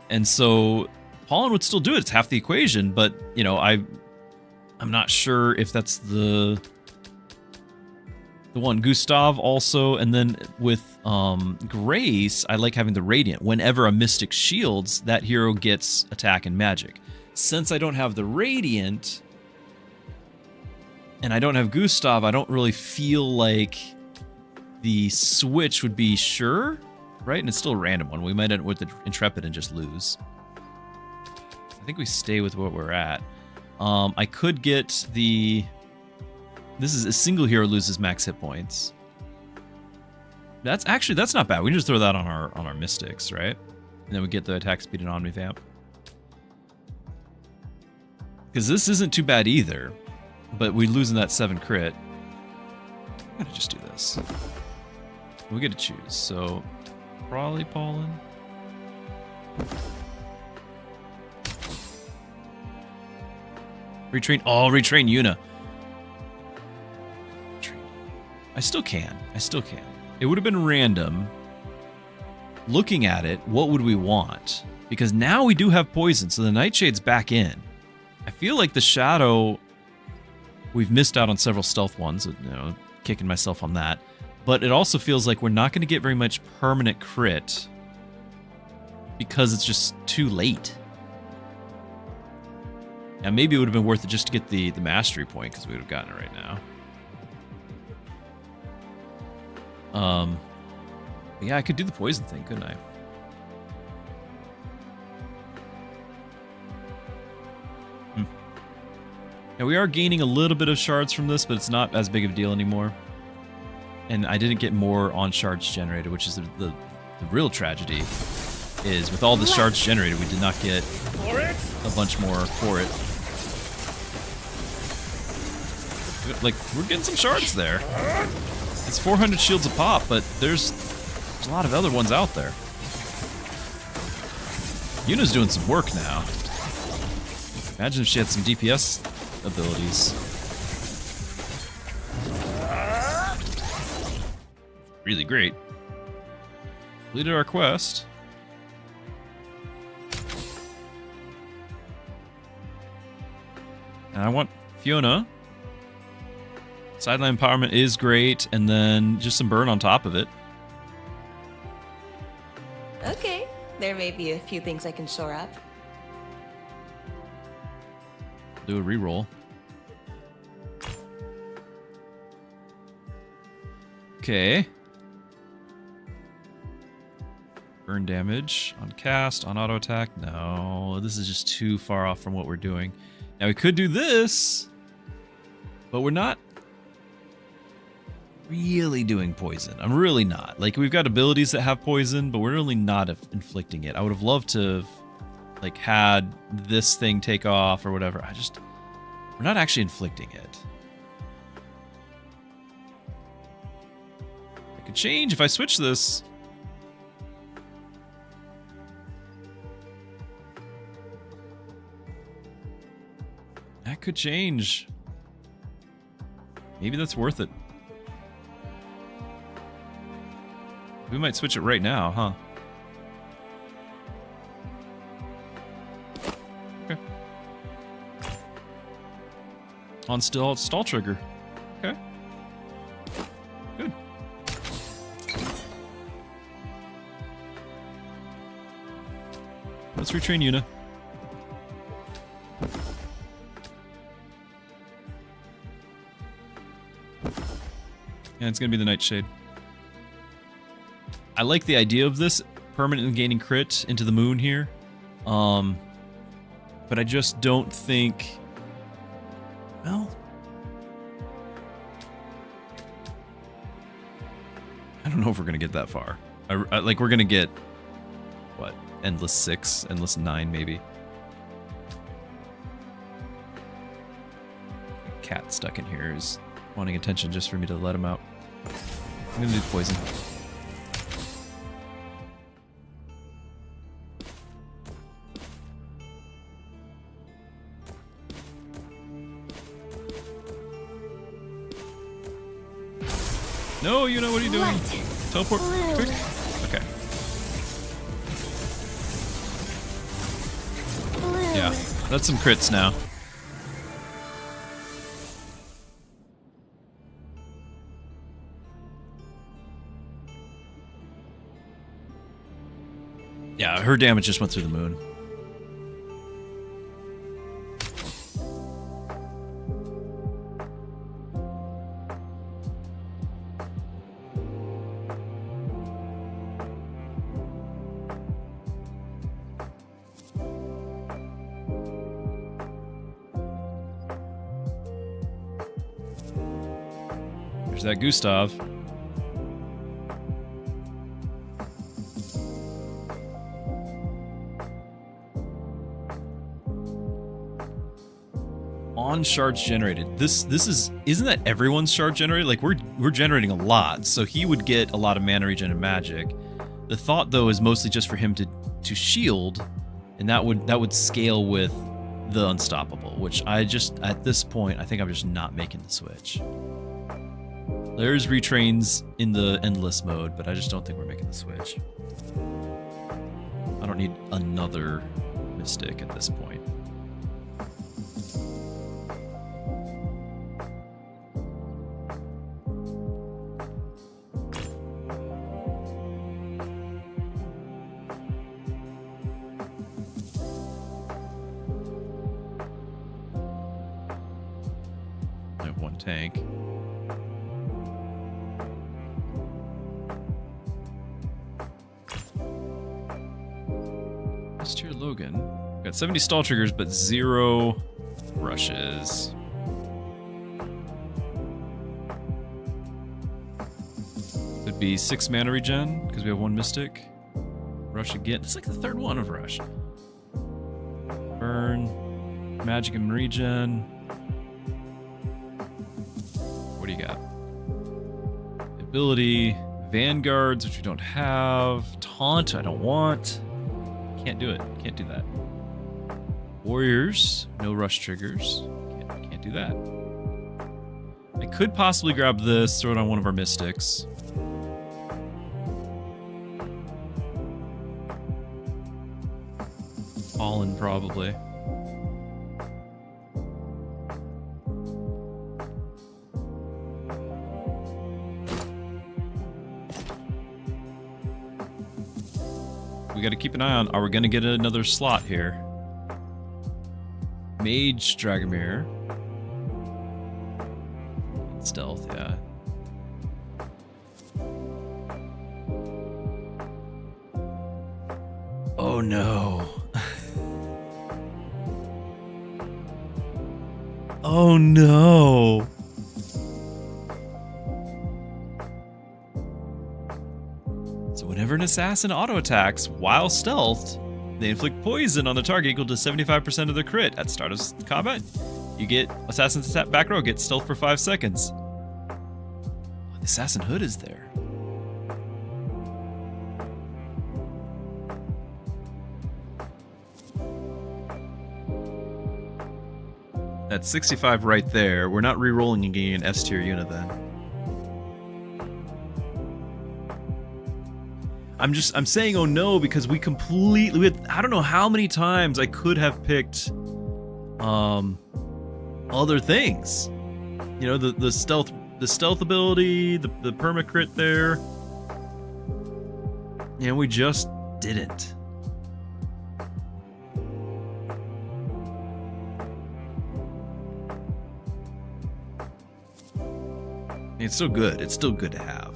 And so Pollen would still do it. It's half the equation, but I'm not sure if that's the one. Gustav also, and then with Grace, I like having the Radiant. Whenever a Mystic shields, that hero gets attack and magic. Since I don't have the Radiant, and I don't have Gustav, I don't really feel like the switch would be sure, right? And it's still a random one. We might end with the Intrepid and just lose. I think we stay with what we're at. I could get the... This is a single hero loses max hit points. That's not bad. We can just throw that on our Mystics, right? And then we get the attack speed and Omnivamp. Because this isn't too bad either, but we losing that 7 crit. I'm gonna just do this. We get to choose. So probably Pollen. Retrain. Oh, retrain Yuna. I still can. It would have been random. Looking at it, what would we want? Because now we do have poison, so the Nightshade's back in. I feel like the Shadow, we've missed out on several stealth ones, kicking myself on that. But it also feels like we're not going to get very much permanent crit because it's just too late. Now, maybe it would have been worth it just to get the mastery point, because we would have gotten it right now. Yeah, I could do the poison thing, couldn't I? Now, we are gaining a little bit of shards from this, but it's not as big of a deal anymore. And I didn't get more on shards generated, which is the real tragedy, is with all the shards generated, we did not get a bunch more for it. Like, we're getting some shards there. It's 400 shields a pop, but there's a lot of other ones out there. Yuna's doing some work now. Imagine if she had some DPS abilities. Really great. Completed our quest. And I want Fiona. Sideline empowerment is great, and then just some burn on top of it. Okay, there may be a few things I can shore up. Do a reroll. Okay. Burn damage on cast, on auto attack. No, this is just too far off from what we're doing. Now we could do this, but we're not really doing poison. I'm really not. Like, we've got abilities that have poison, but we're really not inflicting it. I would have loved to have, like, had this thing take off or whatever. We're not actually inflicting it. It could change if I switch this. That could change. Maybe that's worth it. We might switch it right now, huh? Okay. On stall trigger. Okay. Good. Let's retrain Yuna. Yeah, it's gonna be the Nightshade. I like the idea of this permanently gaining crit into the moon here, but I just don't think. Well, I don't know if we're gonna get that far. Like we're gonna get what? Endless 6, Endless 9, maybe. Cat stuck in here is wanting attention just for me to let him out. I'm gonna do poison. No, you know what are you doing? Teleport quick. Okay. Yeah, that's some crits now. Yeah, her damage just went through the moon. There's that Gustav. On shards generated. Isn't that everyone's shard generated? Like we're generating a lot, so he would get a lot of mana regen and magic. The thought though is mostly just for him to shield, and that would scale with the unstoppable, which I just at this point I think I'm just not making the switch. There's retrains in the endless mode, but I just don't think we're making the switch. I don't need another Mystic at this point. I have one tank. Tier Logan. Got 70 stall triggers, but 0 rushes. Could be 6 mana regen, because we have 1 Mystic. Rush again. It's like the third one of Rush. Burn. Magic and regen. What do you got? Ability. Vanguards, which we don't have. Taunt, I don't want. Can't do it. Can't do that. Warriors, no rush triggers. Can't do that. I could possibly grab this, throw it on one of our Mystics. Fallen, probably. We got to keep an eye on, are we going to get another slot here? Mage Dragomir. Stealth, yeah. Oh no. Oh no. Whenever an assassin auto-attacks while stealthed, they inflict poison on the target equal to 75% of the crit. At start of combat, you get assassin's attack back row, get stealth for 5 seconds. Oh, the assassin hood is there. That's 65 right there. We're not re-rolling and getting an S tier unit then. I'm saying oh no because we I don't know how many times I could have picked other things. You know, the stealth ability, the perma-crit there. And we just didn't. It's still good. It's still good to have.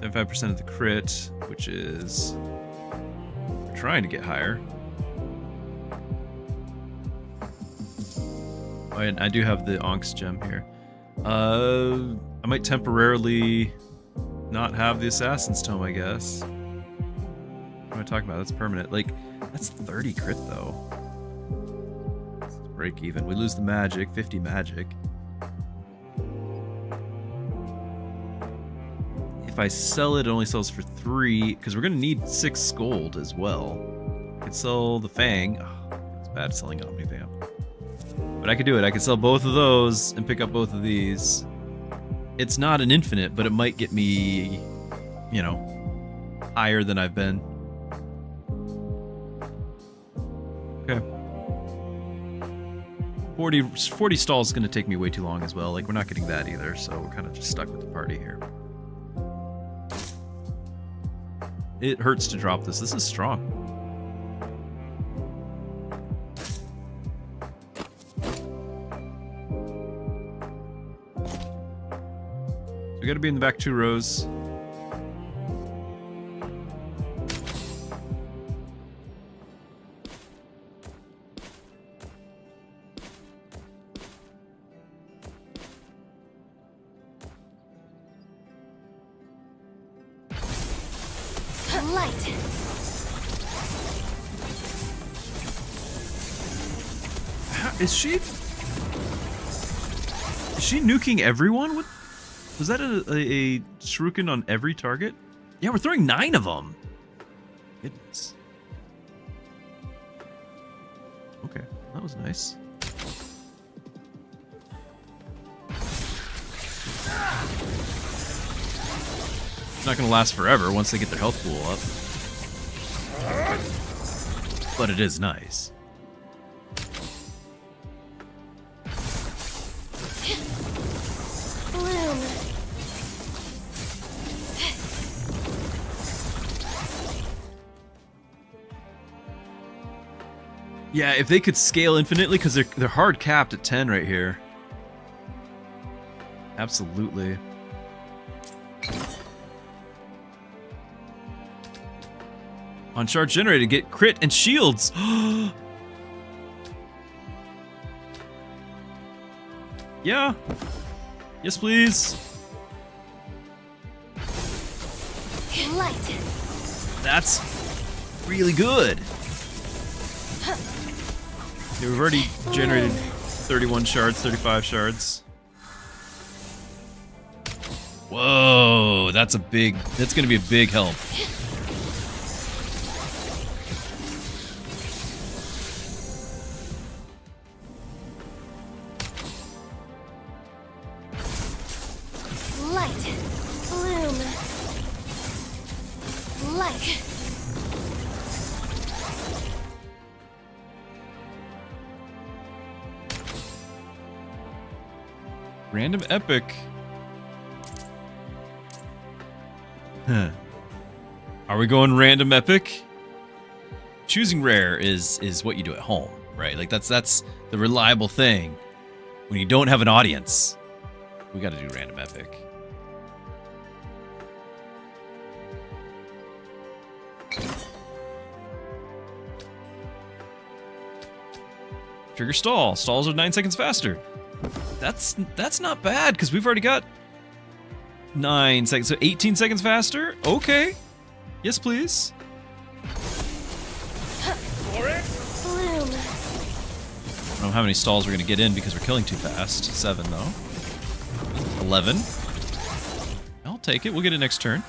75% of the crit, which is... We're trying to get higher. Oh, and I do have the Onx gem here. I might temporarily not have the Assassin's Tome, I guess. What am I talking about? That's permanent. Like, that's 30 crit, though. Let's break even. We lose the magic, 50 magic. If I sell it, it only sells for 3, because we're going to need 6 gold as well. I could sell the Fang. Oh, it's bad selling Omnivamp. But I could do it. I could sell both of those and pick up both of these. It's not an infinite, but it might get me, you know, higher than I've been. Okay. 40 stalls is going to take me way too long as well. Like, we're not getting that either, so we're kind of just stuck with the party here. It hurts to drop this. This is strong. So we got to be in the back 2 rows. Light. Is she nuking everyone? What was that? A shuriken on every target? Yeah, we're throwing 9 of them. Goodness. Okay, that was nice. It's not going to last forever once they get their health pool up. But it is nice. Bloom. Yeah, if they could scale infinitely, because they're hard capped at 10 right here. Absolutely. On charge generated, get crit and shields. Yeah. Yes, please. Light. That's really good. Yeah, we've already generated 31 shards, 35 shards. Whoa, that's gonna be a big help. Light. Bloom. Light. Random epic. Huh. Are we going random epic? Choosing rare is what you do at home, right? Like that's the reliable thing. When you don't have an audience, we got to do random epic. Trigger stall. Stalls are 9 seconds faster. That's not bad because we've already got 9 seconds, so 18 seconds faster. Okay, yes please. Bloom. I don't know how many stalls we're gonna get in because we're killing too fast. 7 though. 11. I'll take it. We'll get it next turn.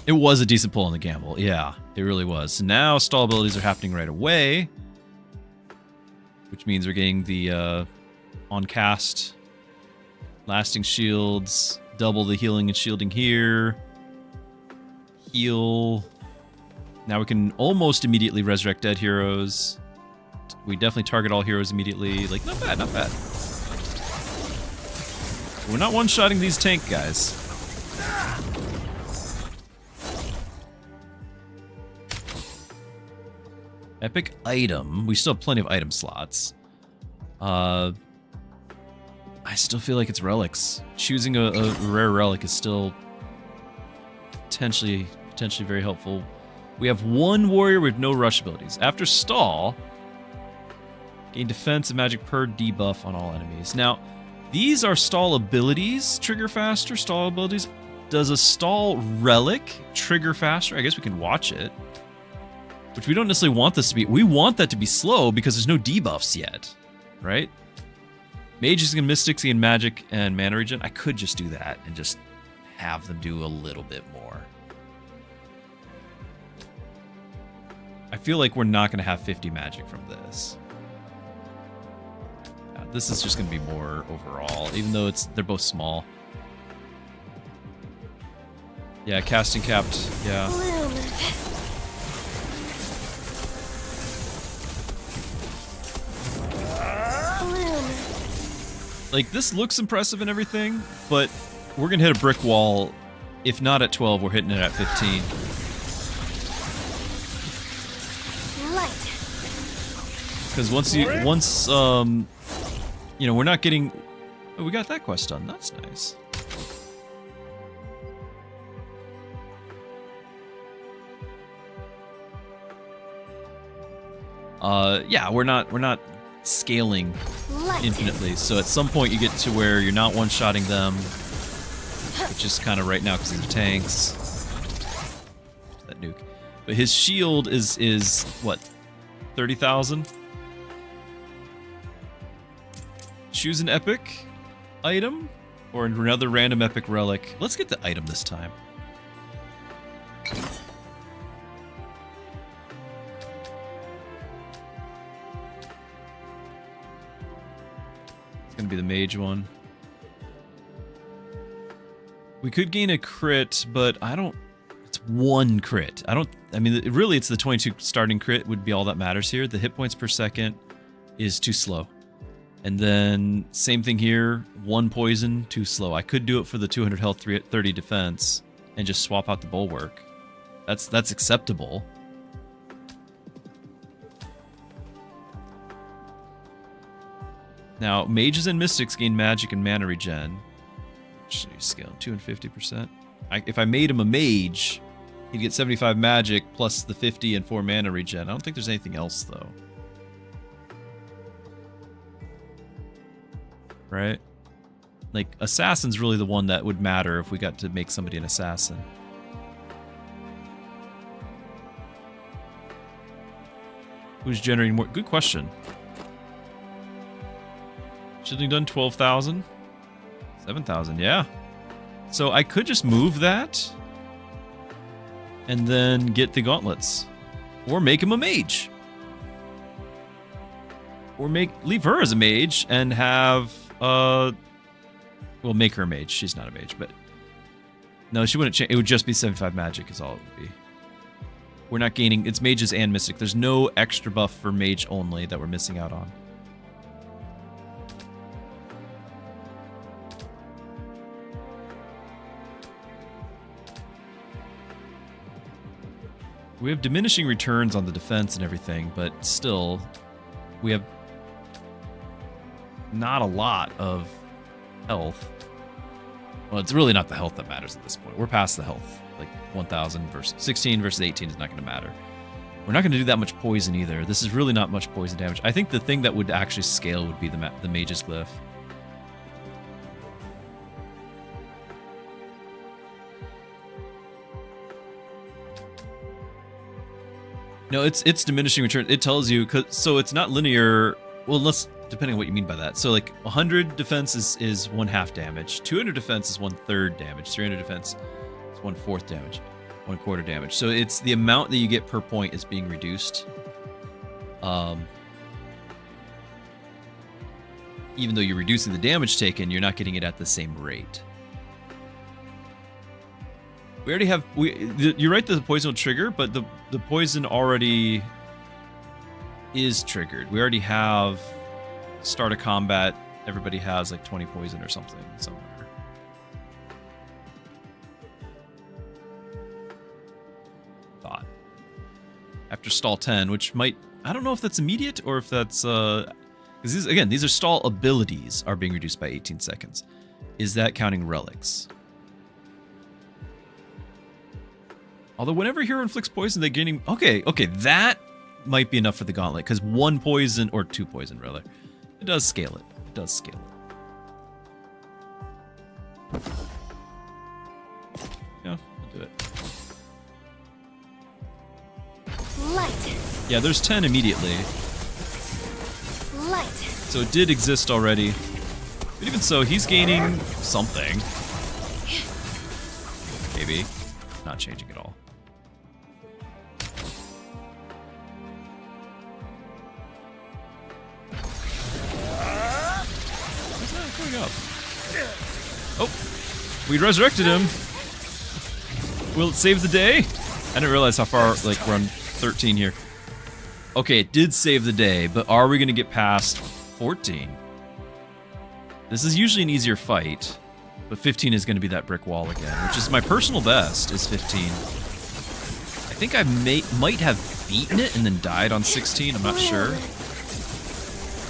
It was a decent pull on the gamble. Yeah, it really was. So now stall abilities are happening right away, which means we're getting the on cast lasting shields, double the healing and shielding here. Heal. Now we can almost immediately resurrect dead heroes. We definitely target all heroes immediately. Like, not bad, not bad. We're not one-shotting these tank guys. Epic item. We still have plenty of item slots. I still feel like it's relics. Choosing a rare relic is still potentially very helpful. We have one warrior with no rush abilities. After stall, gain defense and magic per debuff on all enemies. Now, these are stall abilities. Trigger faster, stall abilities. Does a stall relic trigger faster? I guess we can watch it. Which we don't necessarily want this to be. We want that to be slow because there's no debuffs yet, right? Mages and mystics gain magic and mana regen. I could just do that and just have them do a little bit more. I feel like we're not going to have 50 magic from this. This is just going to be more overall, even though they're both small. Yeah, casting capped. Yeah. Like, this looks impressive and everything, but we're going to hit a brick wall. If not at 12, we're hitting it at 15. Because once you know, we're not getting... Oh, we got that quest done. That's nice. Yeah, we're not scaling infinitely. So at some point you get to where you're not one-shotting them, which is kind of right now because of the tanks. That nuke. But his shield is what? 30,000? Choose an epic item or another random epic relic. Let's get the item this time. It's gonna be the mage one. We could gain a crit, but I don't... It's one crit. I mean, really, it's the 22 starting crit would be all that matters here. The hit points per second is too slow. And then, same thing here, one poison, too slow. I could do it for the 200 health, 30 defense, and just swap out the bulwark. That's acceptable. Now, mages and mystics gain magic and mana regen. Scale 250%. If I made him a mage, he'd get 75 magic plus the 50 and 4 mana regen. I don't think there's anything else, though. Right? Like, assassin's really the one that would matter if we got to make somebody an assassin. Who's generating more? Good question. Shielding done 12,000. 7,000, yeah. So I could just move that and then get the gauntlets. Or make him a mage. Or leave her as a mage and have... We'll make her a mage. She's not a mage, but... No, she wouldn't change. It would just be 75 magic is all it would be. We're not gaining... It's mages and mystic. There's no extra buff for mage only that we're missing out on. We have diminishing returns on the defense and everything, but still, we have not a lot of health. Well, it's really not the health that matters at this point. We're past the health. Like 1,000 versus 16 versus 18 is not going to matter. We're not going to do that much poison either. This is really not much poison damage. I think the thing that would actually scale would be the Mage's Glyph. No, it's diminishing return. It tells you, so it's not linear. Well, unless, depending on what you mean by that. So like 100 defense is 1/2 damage. 200 defense is 1/3 damage. 300 defense is 1/4 damage. 1/4 damage. So it's the amount that you get per point is being reduced. Even though you're reducing the damage taken, you're not getting it at the same rate. We already have... You're right that the poison will trigger, but the poison already is triggered. We already have start a combat. Everybody has like 20 poison or something somewhere. Thought. After stall 10, which might... I don't know if that's immediate or if that's... Because these are stall abilities are being reduced by 18 seconds. Is that counting relics? Although whenever a hero inflicts poison, they're gaining... Okay, that might be enough for the gauntlet, because 1 poison, or 2 poison rather, it does scale it. It does scale it. Yeah, I'll do it. Light. Yeah, there's 10 immediately. Light. So it did exist already. But even so, he's gaining something. Maybe. Not changing at all. Where's that going up? Oh! We resurrected him! Will it save the day? I didn't realize how far, like, we're on 13 here. Okay, it did save the day, but are we going to get past 14? This is usually an easier fight, but 15 is going to be that brick wall again, which is my personal best, is 15. I think I might have beaten it and then died on 16, I'm not sure.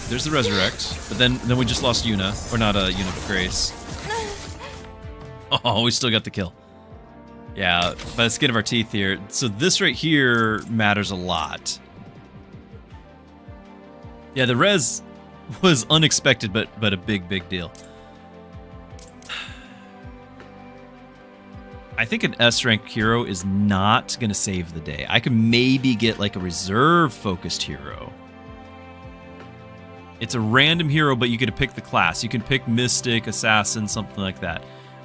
There's the resurrect, but then we just lost Yuna, or not Yuna, but Grace. Oh, we still got the kill. Yeah, by the skin of our teeth here. So this right here matters a lot. Yeah, the res was unexpected, but a big deal. I think an S-rank hero is not going to save the day. I could maybe get like a reserve-focused hero. It's a random hero, but you get to pick the class. You can pick Mystic, Assassin, something like that.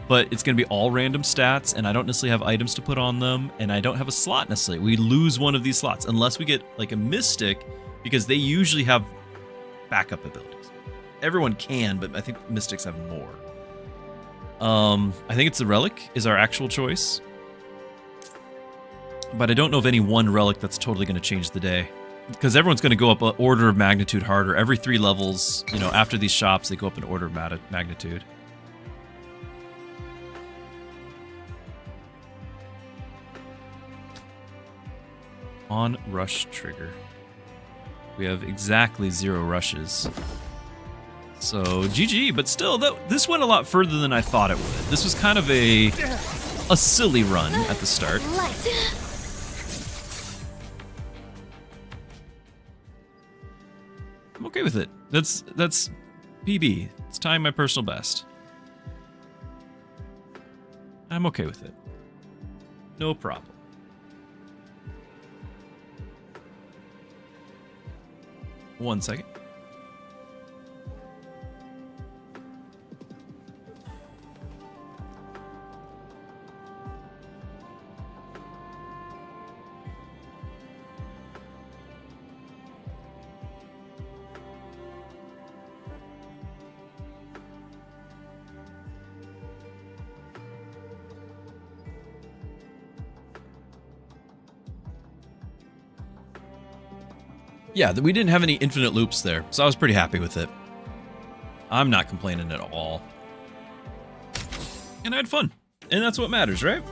But it's going to be all random stats, and I don't necessarily have items to put on them, and I don't have a slot necessarily. We lose one of these slots, unless we get like a Mystic, because they usually have backup abilities. Everyone can, but I think Mystics have more. I think it's the Relic is our actual choice. But I don't know of any one Relic that's totally going to change the day. Because everyone's going to go up an order of magnitude harder. Every 3 levels, you know, after these shops, they go up an order of magnitude. On rush trigger. We have exactly 0 rushes. So, GG, but still, this went a lot further than I thought it would. This was kind of a silly run at the start. Light. I'm okay with it. That's PB. It's tying my personal best. I'm okay with it. No problem. One second. Yeah, we didn't have any infinite loops there, so I was pretty happy with it. I'm not complaining at all. And I had fun. And that's what matters, right?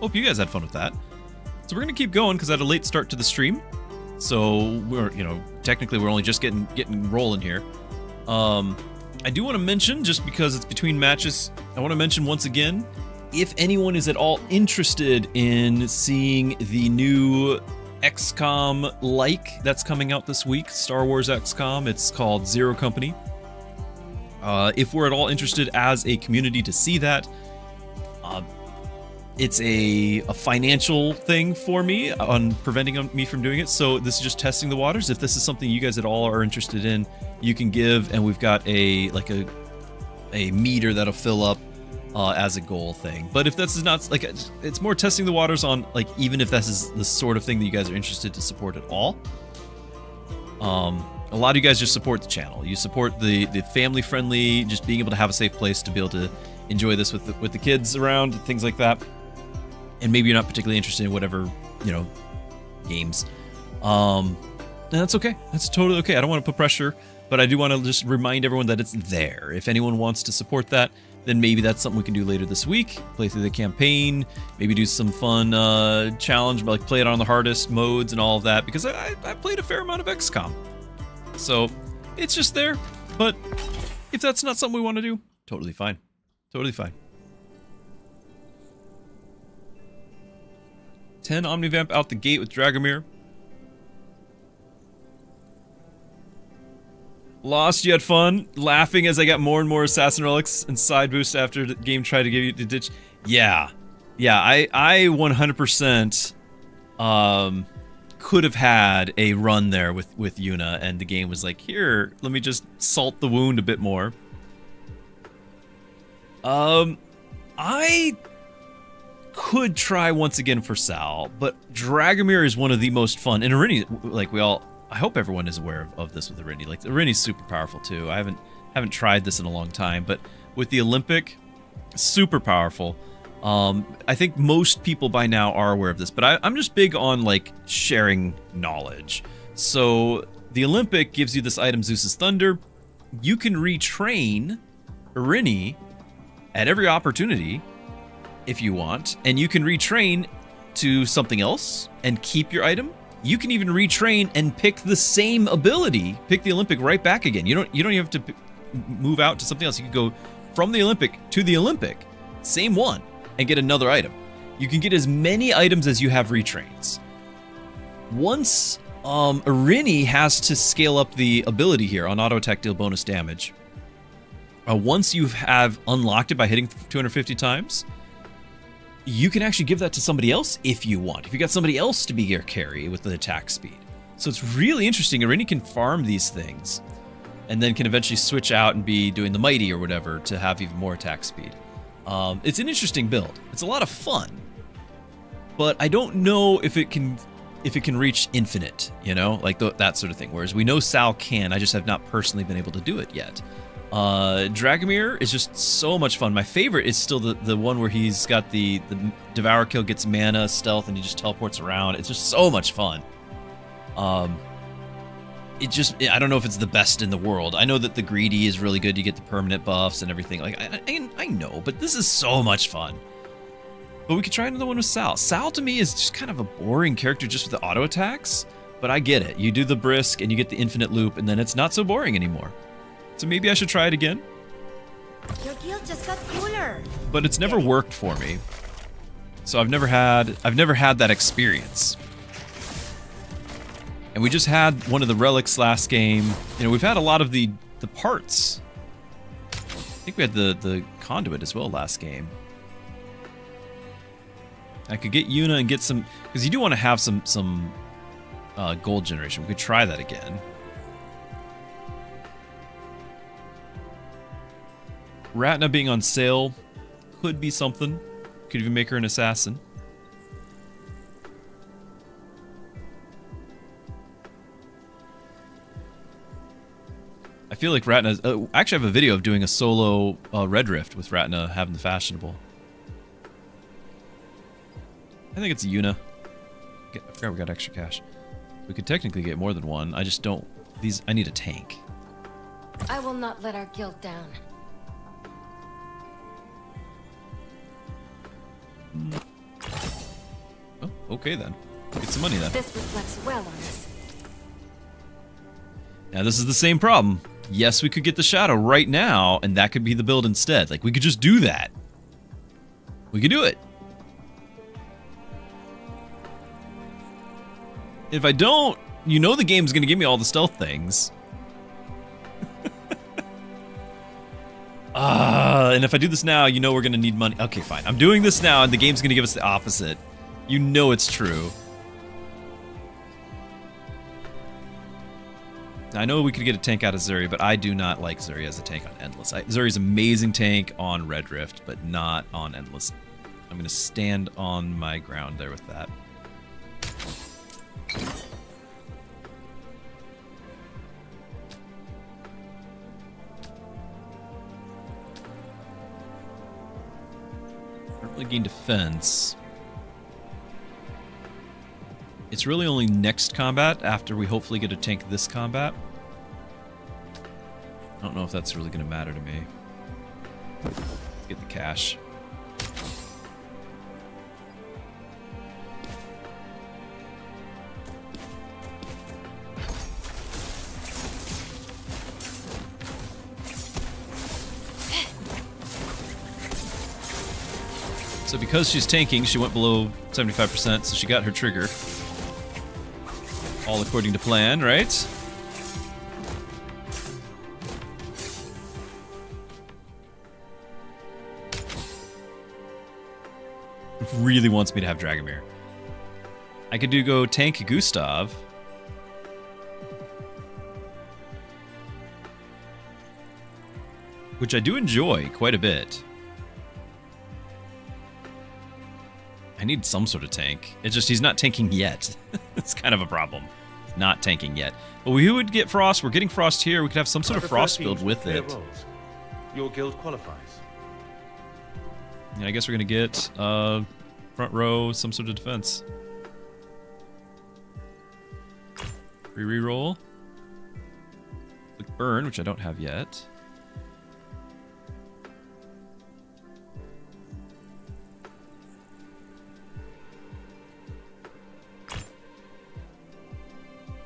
Hope you guys had fun with that. So we're going to keep going because I had a late start to the stream. So we're, you know, technically we're only just getting rolling here. I do want to mention, just because it's between matches, I want to mention once again, if anyone is at all interested in seeing the new XCOM-like that's coming out this week, Star Wars XCOM, it's called Zero Company. If we're at all interested as a community to see that, it's a financial thing for me on preventing me from doing it. So this is just testing the waters. If this is something you guys at all are interested in, you can give, and we've got a meter that'll fill up as a goal thing. But if this is not like, it's more testing the waters on like, even if this is the sort of thing that you guys are interested to support at all. A lot of you guys just support the channel. You support the family friendly, just being able to have a safe place to be able to enjoy this with the kids around, things like that. And maybe you're not particularly interested in whatever, you know, games. And that's okay. That's totally okay. I don't want to put pressure, but I do want to just remind everyone that it's there. If anyone wants to support that, then maybe that's something we can do later this week. Play through the campaign, maybe do some fun challenge, like play it on the hardest modes and all of that, because I played a fair amount of XCOM. So it's just there, but if that's not something we want to do, totally fine. Totally fine. 10 Omnivamp out the gate with Dragomir. Lost, you had fun, laughing as I got more and more assassin relics and side boost after the game tried to give you the ditch. Yeah, I 100% could have had a run there with Yuna, and the game was like, here, let me just salt the wound a bit more. I could try once again for Sal, but Dragomir is one of the most fun, and Irini, like I hope everyone is aware of this with Irini. Like, Irini's super powerful too. I haven't tried this in a long time, but with the Olympic, super powerful. I think most people by now are aware of this, but I'm just big on like sharing knowledge. So the Olympic gives you this item, Zeus's Thunder. You can retrain Irini at every opportunity if you want, and you can retrain to something else and keep your item. You can even retrain and pick the same ability, pick the Olympic right back again. You don't even have to move out to something else. You can go from the Olympic to the Olympic, same one, and get another item. You can get as many items as you have retrains. Once Irini has to scale up the ability here on auto attack, deal bonus damage. Once you have unlocked it by hitting 250 times, you can actually give that to somebody else if you want. If you got somebody else to be your carry with the attack speed. So it's really interesting. Irini can farm these things and then can eventually switch out and be doing the mighty or whatever to have even more attack speed. It's an interesting build. It's a lot of fun, but I don't know if it can reach infinite, you know, like that sort of thing. Whereas we know Sal can, I just have not personally been able to do it yet. Dragomir is just so much fun. My favorite is still the one where he's got the Devour Kill, gets mana, stealth, and he just teleports around. It's just so much fun. I don't know if it's the best in the world. I know that the Greedy is really good. You get the permanent buffs and everything. Like, I know, but this is so much fun. But we could try another one with Sal. Sal to me is just kind of a boring character just with the auto attacks, but I get it. You do the brisk and you get the infinite loop, and then it's not so boring anymore. So maybe I should try it again. Your guild just got cooler. But it's never worked for me. So I've never had that experience. And we just had one of the relics last game. You know, we've had a lot of the parts. I think we had the conduit as well last game. I could get Yuna and get some, because you do want to have some gold generation. We could try that again. Ratna being on sale could be something. Could even make her an assassin. I feel like Ratna's... I actually have a video of doing a solo Red Rift with Ratna having the fashionable. I think it's Yuna. I forgot we got extra cash. We could technically get more than one. I just don't... I need a tank. I will not let our guild down. Oh, okay then. Get some money then. This reflects well on us. Now this is the same problem. Yes, we could get the Shadow right now, and that could be the build instead. Like, we could just do that. We could do it. If I don't, you know the game's gonna give me all the stealth things. And if I do this now, you know we're gonna need money. Okay, fine. I'm doing this now, and the game's gonna give us the opposite. You know it's true. I know we could get a tank out of Zuri, but I do not like Zuri as a tank on Endless. Zuri's amazing tank on Red Rift, but not on Endless. I'm going to stand on my ground there with that. Don't really gain defense. It's really only next combat after we hopefully get a tank this combat. I don't know if that's really going to matter to me. Let's get the cash. So because she's tanking, she went below 75%, so she got her trigger. All according to plan, right? Really wants me to have Dragomir. I could go tank Gustav. Which I do enjoy quite a bit. I need some sort of tank. It's just he's not tanking yet. It's kind of a problem. Not tanking yet. But we would get Frost. We're getting Frost here. We could have some sort of Frost build with it. Your guild qualifies. Yeah, I guess we're going to get front row, some sort of defense. Reroll. Quick burn, which I don't have yet.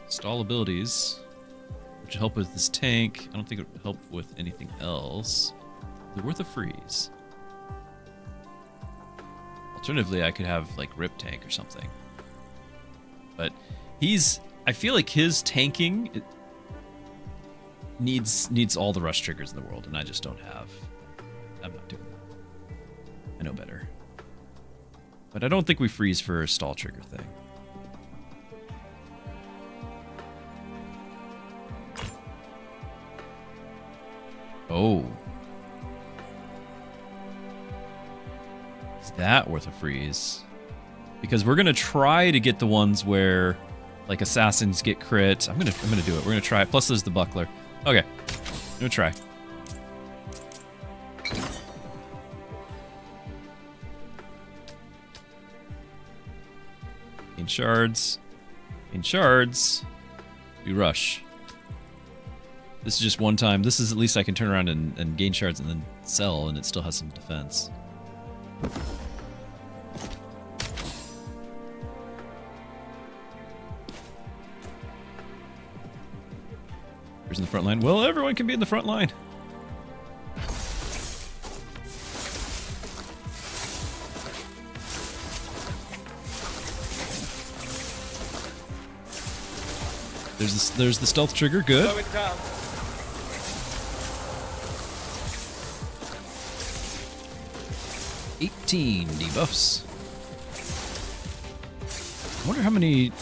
Stall abilities, which will help with this tank. I don't think it would help with anything else. Is it worth a freeze? Alternatively, I could have like Rip Tank or something. But I feel like his tanking needs all the rush triggers in the world, and I just don't have. I'm not doing that. I know better. But I don't think we freeze for a stall trigger thing. Oh. Is that worth a freeze? Because we're gonna try to get the ones where like assassins get crit. I'm gonna do it. We're gonna try it. Plus there's the buckler. Okay. I'm gonna try. In shards. In shards. We rush. This is just one time. This is at least I can turn around and gain shards and then sell, and it still has some defense. Who's in the front line? Well, everyone can be in the front line. There's the stealth trigger. Good. Slow it down. $18 debuffs. I wonder how many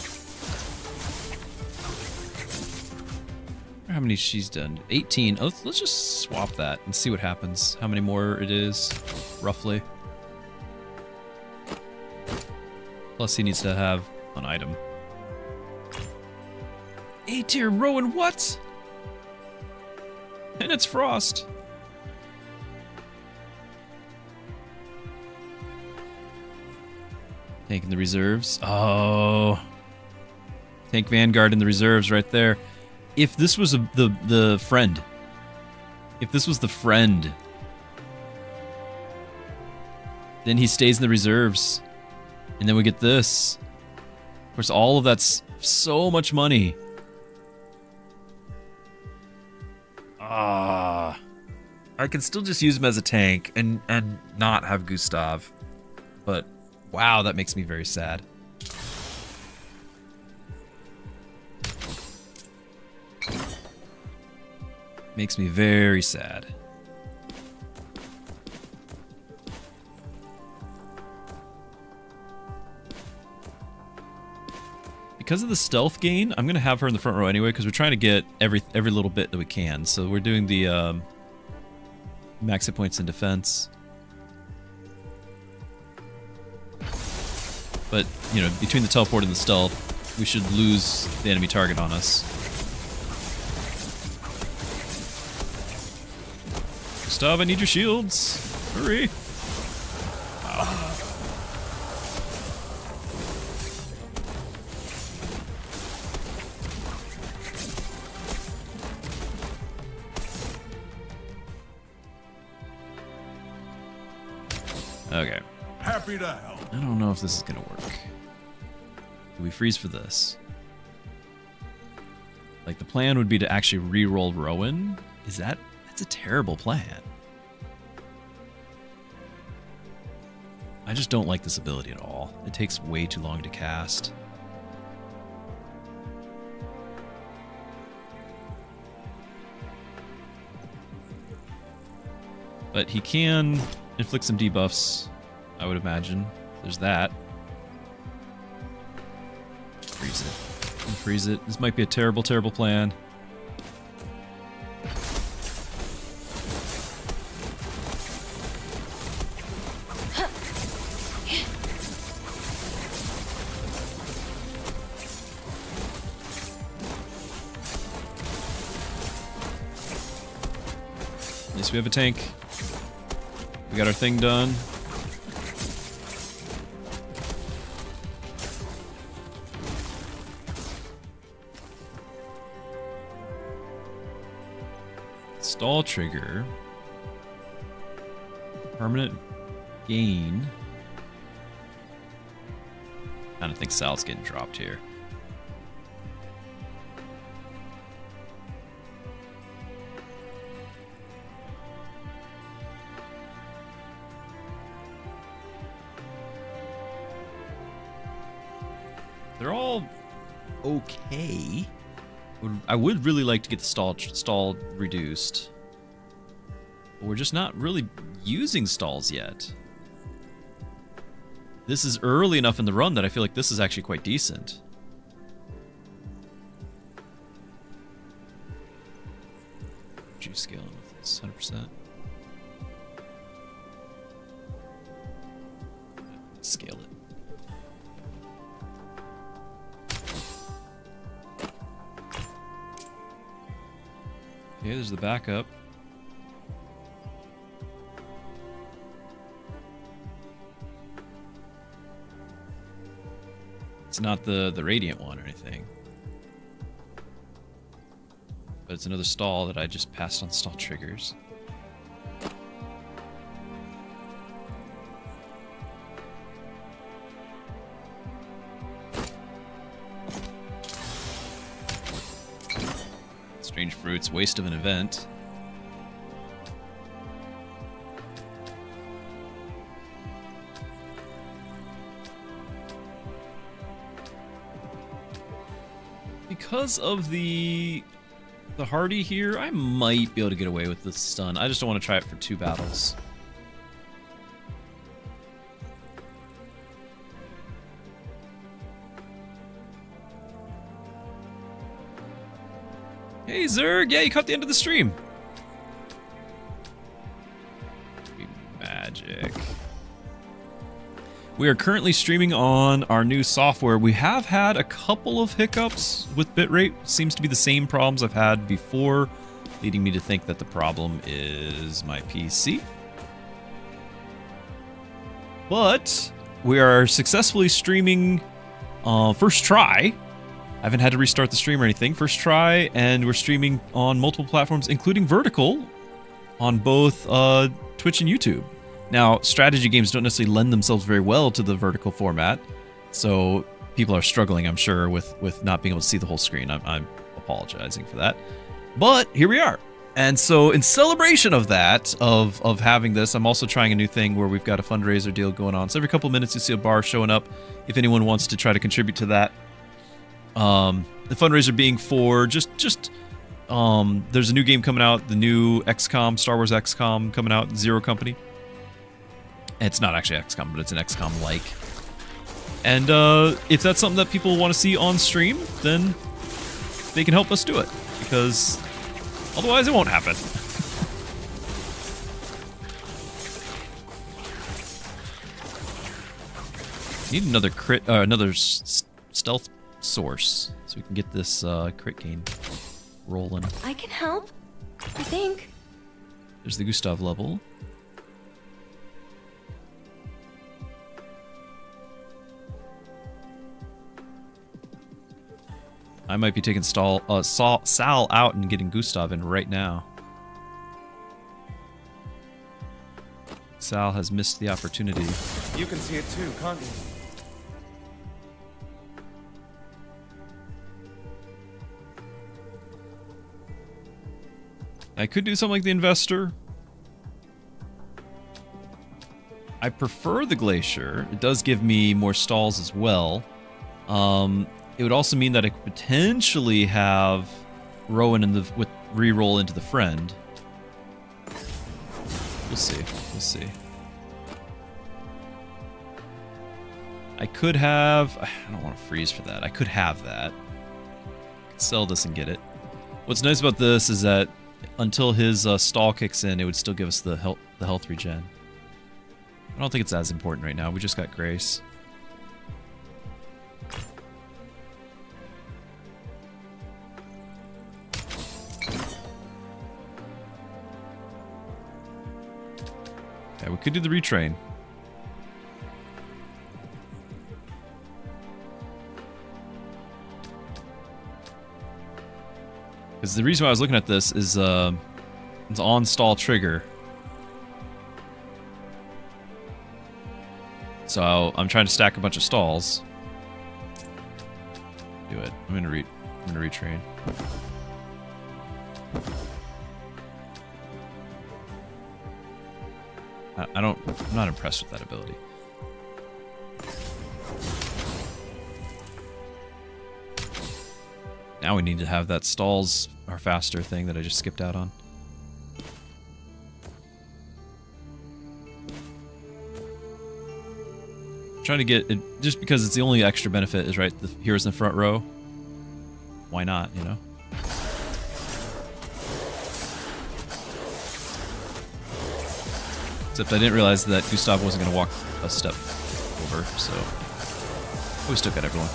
she's done. 18. Oh, let's just swap that and see what happens. How many more it is, roughly. Plus he needs to have an item. A-tier Rowan, what? And it's Frost. Tank in the reserves. Oh. Tank Vanguard in the reserves right there. If this was the friend. If this was the friend. Then he stays in the reserves. And then we get this. Of course, all of that's so much money. Ah. I can still just use him as a tank and not have Gustav. But wow, that makes me very sad. Makes me very sad. Because of the stealth gain, I'm gonna have her in the front row anyway, because we're trying to get every little bit that we can. So we're doing the max hit points in defense. But, you know, between the teleport and the stealth, we should lose the enemy target on us. Gustav, I need your shields. Hurry. Wow. Okay. Happy to help. I don't know if this is gonna work. Do we freeze for this? Like, the plan would be to actually re-roll Rowan. That's a terrible plan. I just don't like this ability at all. It takes way too long to cast. But he can inflict some debuffs, I would imagine. There's that. Freeze it. Freeze it. This might be a terrible, terrible plan. At least we have a tank. We got our thing done. Stall trigger. Permanent gain. I don't think Sal's getting dropped here. They're all okay. I would really like to get the stall reduced. But we're just not really using stalls yet. This is early enough in the run that I feel like this is actually quite decent. Juice scaling with this, 100%. Scale it. Okay, there's the backup. It's not the radiant one or anything. But it's another stall that I just passed on stall triggers. Strange fruits, waste of an event. Because of the hardy here, I might be able to get away with the stun. I just don't want to try it for 2 battles. Hey Zerg, yeah, you caught the end of the stream. Magic. We are currently streaming on our new software. We have had a couple of hiccups with bitrate. Seems to be the same problems I've had before, leading me to think that the problem is my PC. But we are successfully streaming first try. I haven't had to restart the stream or anything. First try, and we're streaming on multiple platforms, including vertical, on both Twitch and YouTube. Now, strategy games don't necessarily lend themselves very well to the vertical format, so people are struggling, I'm sure, with not being able to see the whole screen. I'm apologizing for that. But here we are. And so in celebration of that, of having this, I'm also trying a new thing where we've got a fundraiser deal going on. So every couple of minutes you see a bar showing up if anyone wants to try to contribute to that. The fundraiser being for just there's a new game coming out, the new XCOM, Star Wars XCOM coming out, Zero Company. It's not actually XCOM, but it's an XCOM-like. And if that's something that people want to see on stream, then they can help us do it, because otherwise it won't happen. Need another crit, another stealth source, so we can get this crit gain rolling. I can help, I think. There's the Gustav level. I might be taking Sal out and getting Gustav in right now. Sal has missed the opportunity. You can see it too, can't you? I could do something like the Investor. I prefer the Glacier. It does give me more stalls as well. It would also mean that I could potentially have Rowan with reroll into the Friend. We'll see. We'll see. I could have... I don't want to freeze for that. I could have that. I could sell this and get it. What's nice about this is that until his stall kicks in, it would still give us the health regen. I don't think it's as important right now. We just got Grace. Yeah, we could do the retrain. Because the reason why I was looking at this is it's on stall trigger. So I'm trying to stack a bunch of stalls. Do it. I'm gonna retrain. I'm not impressed with that ability. Now we need to have that stalls are faster thing that I just skipped out on. I'm trying to get it just because it's the only extra benefit is right. The heroes in the front row. Why not? You know. Except I didn't realize that Gustav wasn't going to walk a step over, so we still got everyone.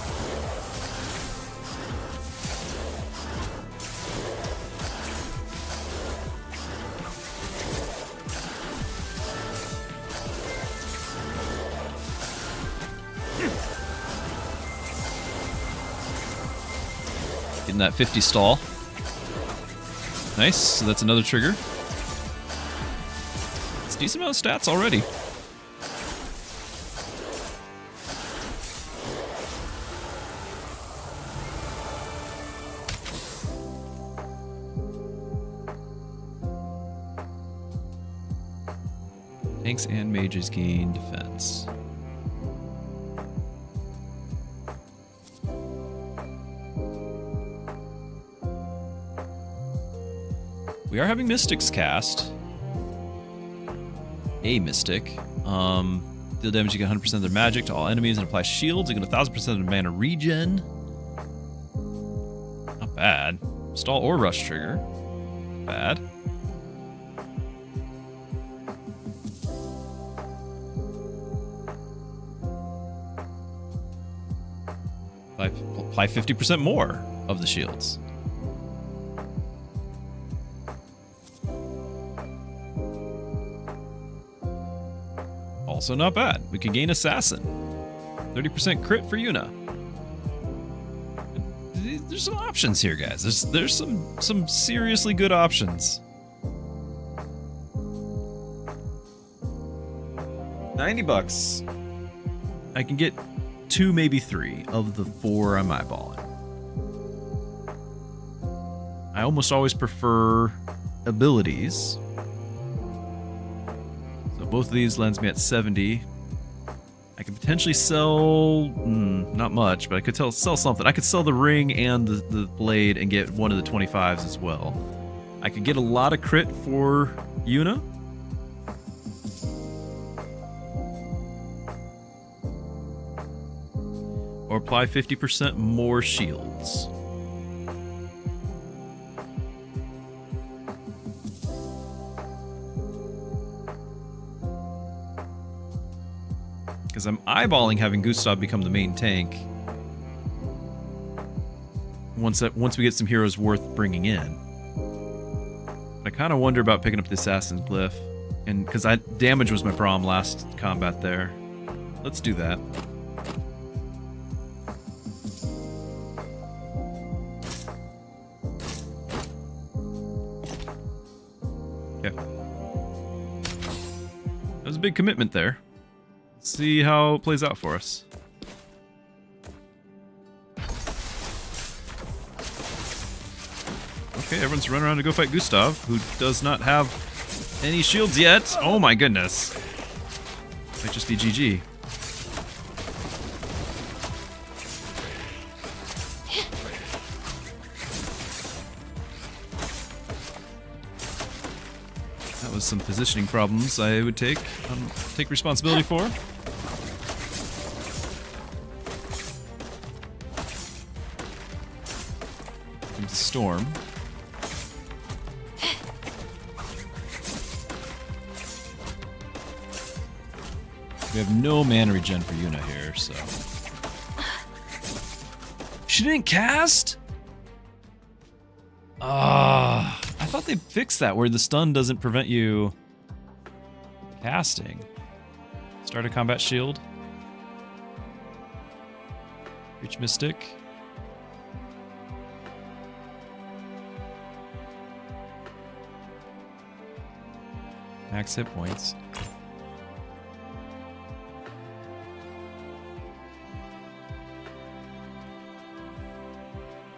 Getting that 50 stall. Nice, so that's another trigger. It's a decent amount of stats already. Tanks and mages gain defense. We are having Mystics cast. A Mystic. Deal damage, you get 100% of their magic to all enemies and apply shields. You get 1000% of their mana regen. Not bad. Stall or rush trigger. Not bad. Apply 50% more of the shields. Also not bad. We can gain Assassin. 30% crit for Yuna. There's some options here, guys. There's some seriously good options. 90 bucks. I can get 2, maybe 3 of the 4 I'm eyeballing. I almost always prefer abilities. Both of these lands me at 70. I could potentially sell... not much, but I could sell something. I could sell the ring and the blade and get one of the 25s as well. I could get a lot of crit for Yuna. or apply 50% more shields. Because I'm eyeballing having Gustav become the main tank. Once we get some heroes worth bringing in. I kind of wonder about picking up the Assassin's Glyph. And because damage was my problem last combat there. Let's do that. Okay. That was a big commitment there. Let's see how it plays out for us. Okay, everyone's running around to go fight Gustav, who does not have any shields yet. Oh my goodness. Might just be GG. That was some positioning problems I would take responsibility for. Comes the storm. We have no mana regen for Yuna here, so... She didn't cast? I thought they fixed that, where the stun doesn't prevent you casting. Start a combat shield. Reach Mystic. Max hit points.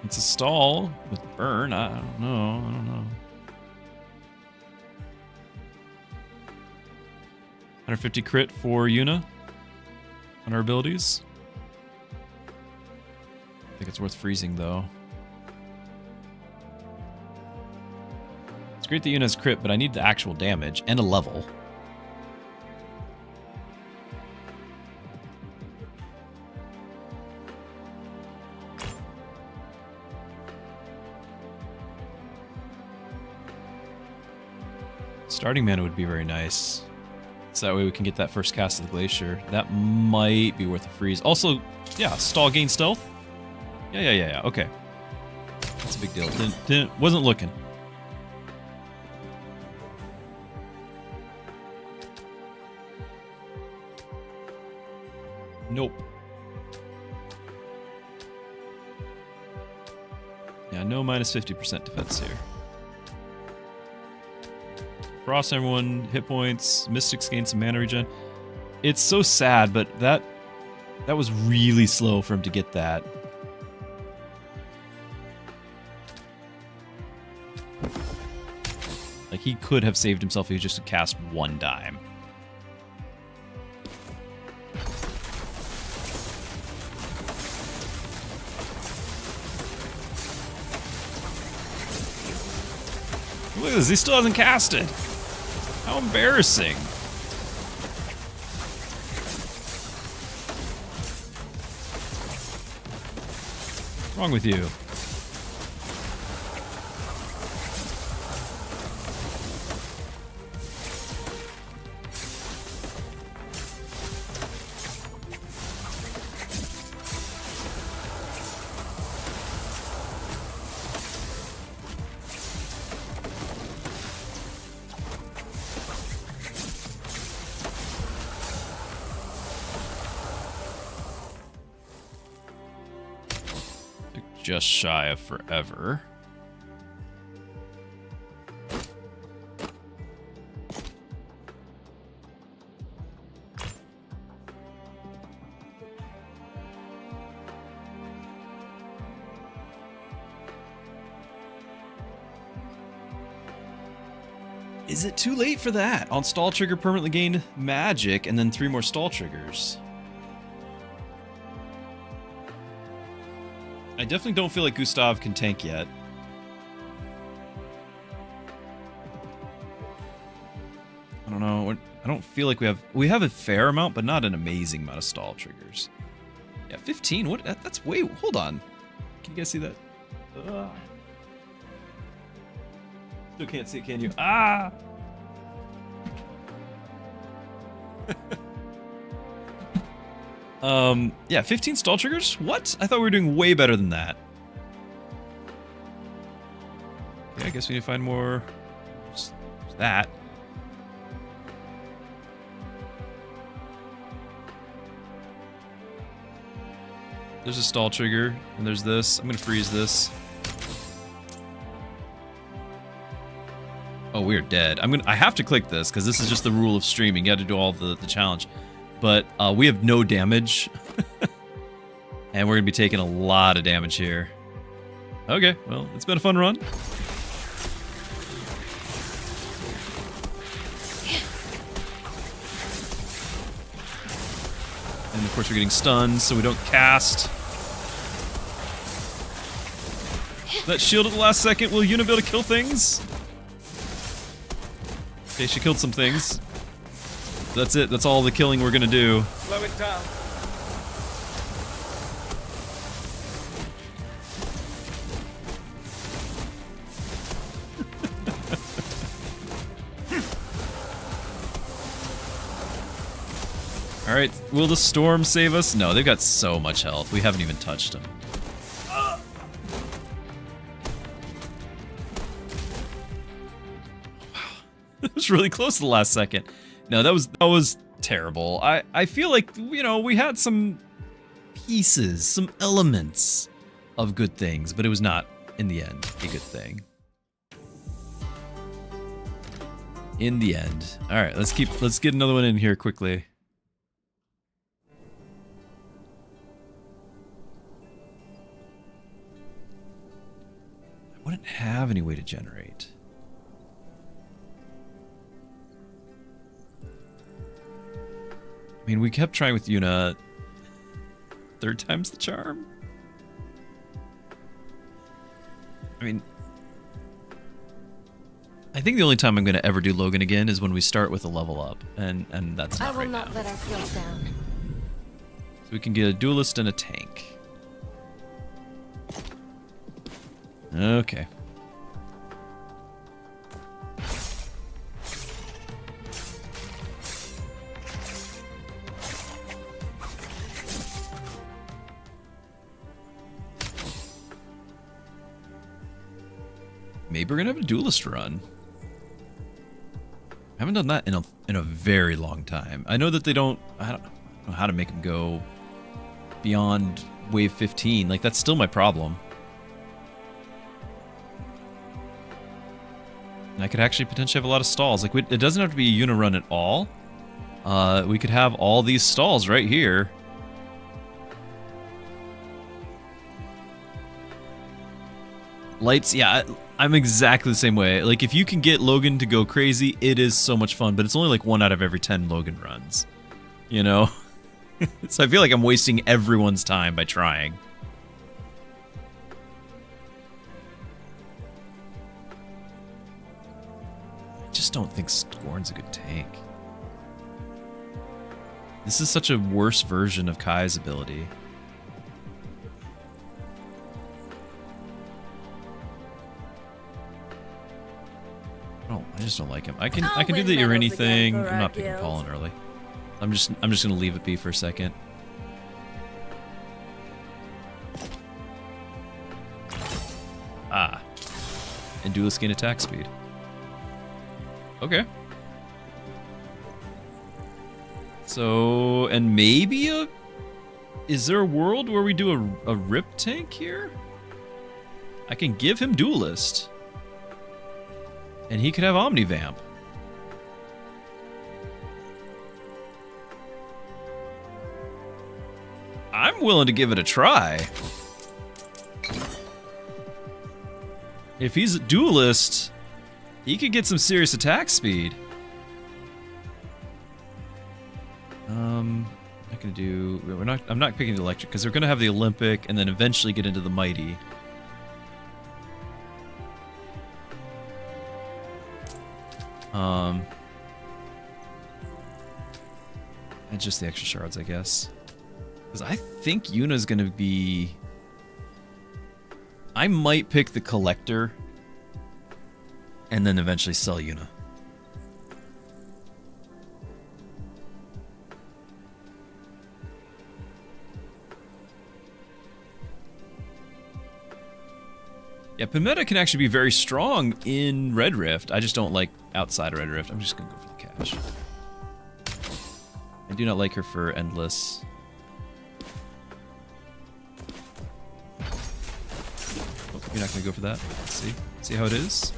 It's a stall with burn. I don't know. 150 crit for Yuna on our abilities. I think it's worth freezing though. It's great that Yuna's crit, but I need the actual damage and a level. Starting mana would be very nice. So that way we can get that first cast of the Glacier. That might be worth a freeze. Also, yeah, stall gain stealth. Yeah. Okay. That's a big deal. Wasn't looking. Nope. Yeah, no minus 50% defense here. Frost everyone, hit points, Mystics gain some mana regen. It's so sad, but that was really slow for him to get that. Like, he could have saved himself if he just cast one dime. Look at this, he still hasn't casted. How embarrassing. What's wrong with you? Just shy of forever. Is it too late for that? On stall trigger permanently gained magic and then 3 more stall triggers. I definitely don't feel like Gustav can tank yet. I don't know. I don't feel like we have a fair amount, but not an amazing amount of stall triggers. Yeah, 15. What? That's way. Hold on. Can you guys see that? Still can't see it, can you? Ah! Yeah, 15 stall triggers? What? I thought we were doing way better than that. Okay, I guess we need to find more. There's that. There's a stall trigger, and there's this. I'm gonna freeze this. Oh, we're dead. I have to click this because this is just the rule of streaming. You got to do all the challenge, but we have no damage, and we're gonna be taking a lot of damage here. Okay, well, it's been a fun run. And of course, we're getting stunned, so we don't cast. That shield at the last second. Will Yuna be able to kill things? Okay, she killed some things. That's it. That's all the killing we're gonna do. Slow it down. All right, will the storm save us? No, they've got so much health. We haven't even touched them. It was really close to the last second. No, that was terrible. I feel like, you know, we had some pieces, some elements of good things, but it was not, in the end, a good thing. In the end. All right, let's get another one in here quickly. I wouldn't have any way to generate. I mean, we kept trying with Yuna. Third time's the charm? I mean, I think the only time I'm going to ever do Logan again is when we start with a level up, and that's not right now. I will not let our field down. So we can get a duelist and a tank. Okay. Maybe we're gonna have a duelist run. I haven't done that in a very long time. I know that they don't. I don't know how to make them go beyond wave 15. Like, that's still my problem. And I could actually potentially have a lot of stalls. Like, it doesn't have to be a Yuna run at all. We could have all these stalls right here. Lights, yeah, I'm exactly the same way. Like, if you can get Logan to go crazy, it is so much fun, but it's only like 1 out of every 10 Logan runs. You know? So I feel like I'm wasting everyone's time by trying. I just don't think Scorn's a good tank. This is such a worse version of Kai's ability. I just don't like him. I can do the Irini thing. I'm not picking Pollen early. I'm just gonna leave it be for a second. Ah. And duelist gain attack speed. Okay. So, and maybe is there a world where we do a rip tank here? I can give him duelist. And he could have Omnivamp. I'm willing to give it a try. If he's a duelist, he could get some serious attack speed. I'm not gonna do. I'm not picking the electric because they're gonna have the Olympic and then eventually get into the mighty. And just the extra shards, I guess. Because I think Yuna's going to be... I might pick the Collector and then eventually sell Yuna. Yeah, Pimetta can actually be very strong in Red Rift. I just don't like outside of Red Rift. I'm just going to go for the cash. I do not like her for Endless. Oh, you're not going to go for that? Let's see. See how it is?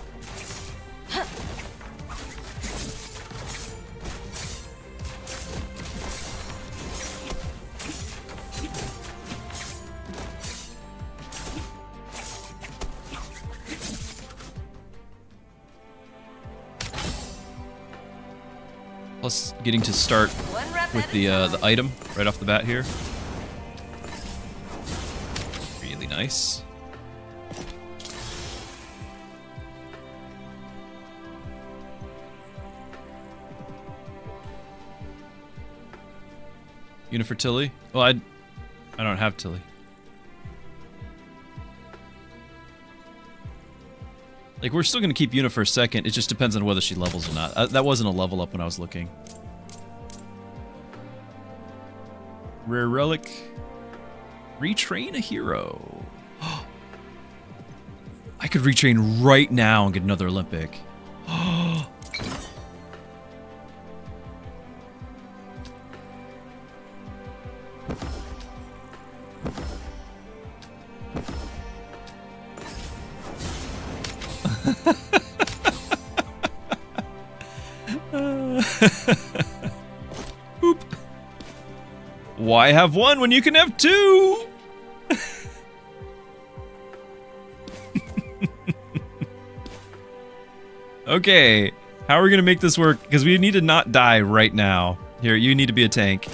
Plus, getting to start with the item right off the bat here. Really nice. Unit for Tilly? Well, I don't have Tilly. Like, we're still going to keep Una for a second. It just depends on whether she levels or not. That wasn't a level up when I was looking. Rare Relic. Retrain a hero. I could retrain right now and get another Olympic. Oop. Why have one when you can have two? Okay, how are we gonna make this work? Because we need to not die right now. Here, you need to be a tank.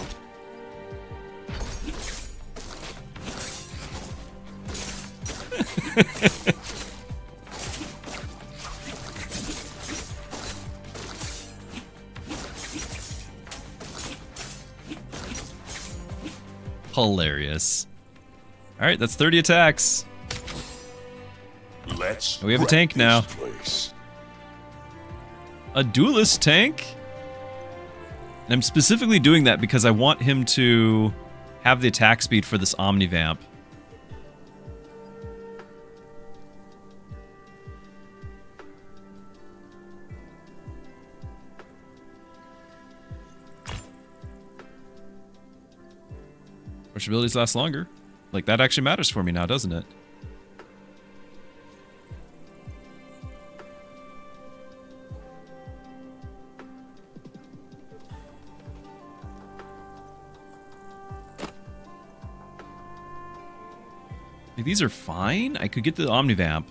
Hilarious. Alright, that's 30 attacks. We have a tank now. A duelist tank? And I'm specifically doing that because I want him to have the attack speed for this Omnivamp. Rush abilities last longer. Like, that actually matters for me now, doesn't it? Like, these are fine. I could get the Omnivamp.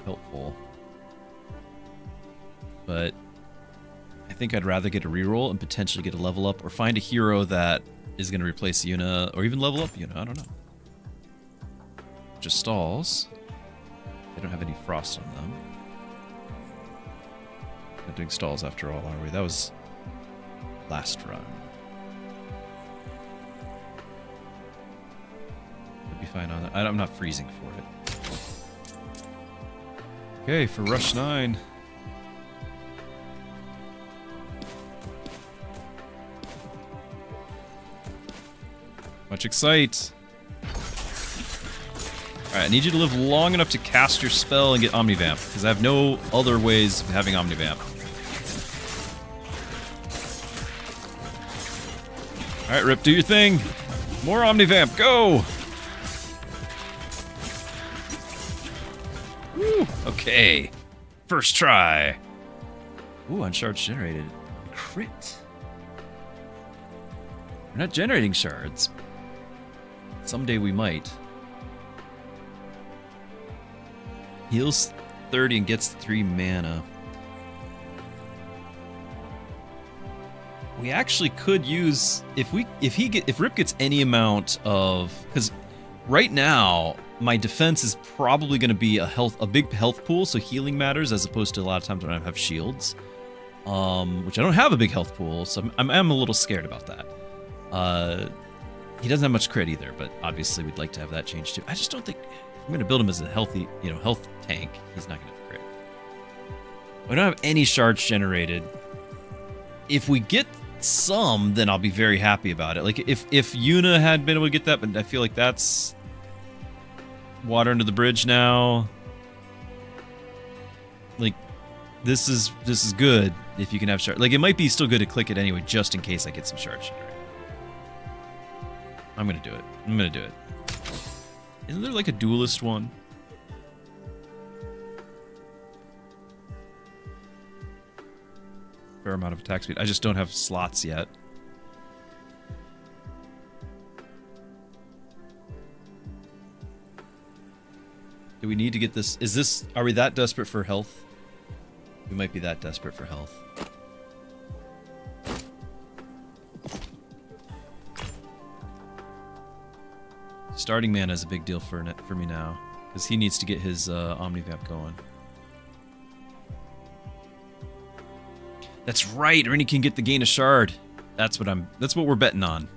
Helpful. But I think I'd rather get a reroll and potentially get a level up or find a hero that is going to replace Yuna, or even level up Yuna, I don't know. Just stalls. They don't have any frost on them. Not doing stalls after all, are we? That was last run. I'd be fine on that. I'm not freezing for it. Okay, for Rush 9. Much excite. Alright, I need you to live long enough to cast your spell and get Omnivamp, because I have no other ways of having Omnivamp. Alright, Rip, do your thing. More Omnivamp, go! Woo, okay. First try. Ooh, unshards generated. Crit. We're not generating shards. Someday we might. Heals 30 and gets 3 mana. We actually could use if Rip gets any amount of, because right now my defense is probably going to be a big health pool, so healing matters as opposed to a lot of times when I have shields, which I don't have a big health pool, so I'm a little scared about that. He doesn't have much crit either, but obviously we'd like to have that change too. I just don't think I'm going to build him as a healthy, health tank. He's not going to have crit. We don't have any shards generated. If we get some, then I'll be very happy about it. Like if Yuna had been able to get that, but I feel like that's water under the bridge now. Like this is good if you can have shards. Like it might be still good to click it anyway, just in case I get some shards generated. I'm gonna do it. I'm gonna do it. Isn't there like a duelist one? Fair amount of attack speed. I just don't have slots yet. Do we need to get this? Are we that desperate for health? We might be that desperate for health. Starting mana is a big deal for me now, because he needs to get his Omnivamp going. That's right, Ernie can get the gain a shard. That's what we're betting on.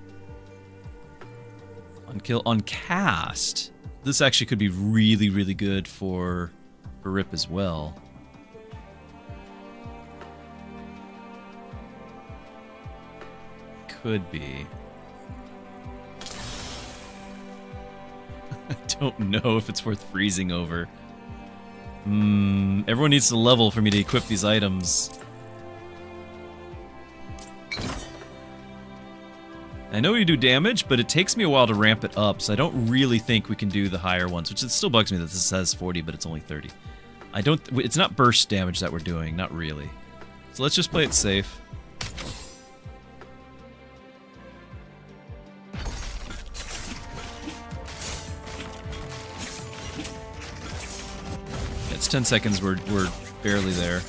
On cast. This actually could be really, really good for Rip as well. Could be. I don't know if it's worth freezing over. Everyone needs to level for me to equip these items. I know we do damage, but it takes me a while to ramp it up, so I don't really think we can do the higher ones, which it still bugs me that this says 40, but it's only 30. It's not burst damage that we're doing, not really. So let's just play it safe. It's 10 seconds, we're barely there.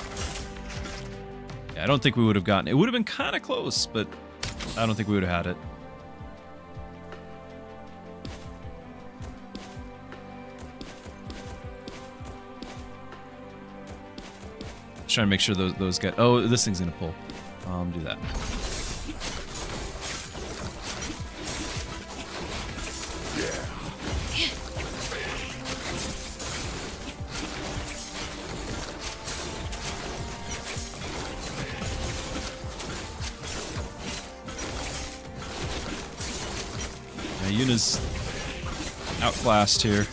Yeah, I don't think we would have gotten it. It would have been kind of close, but I don't think we would have had it. Just trying to make sure those get... Oh, this thing's gonna pull. Do that. Yuna's outclassed here.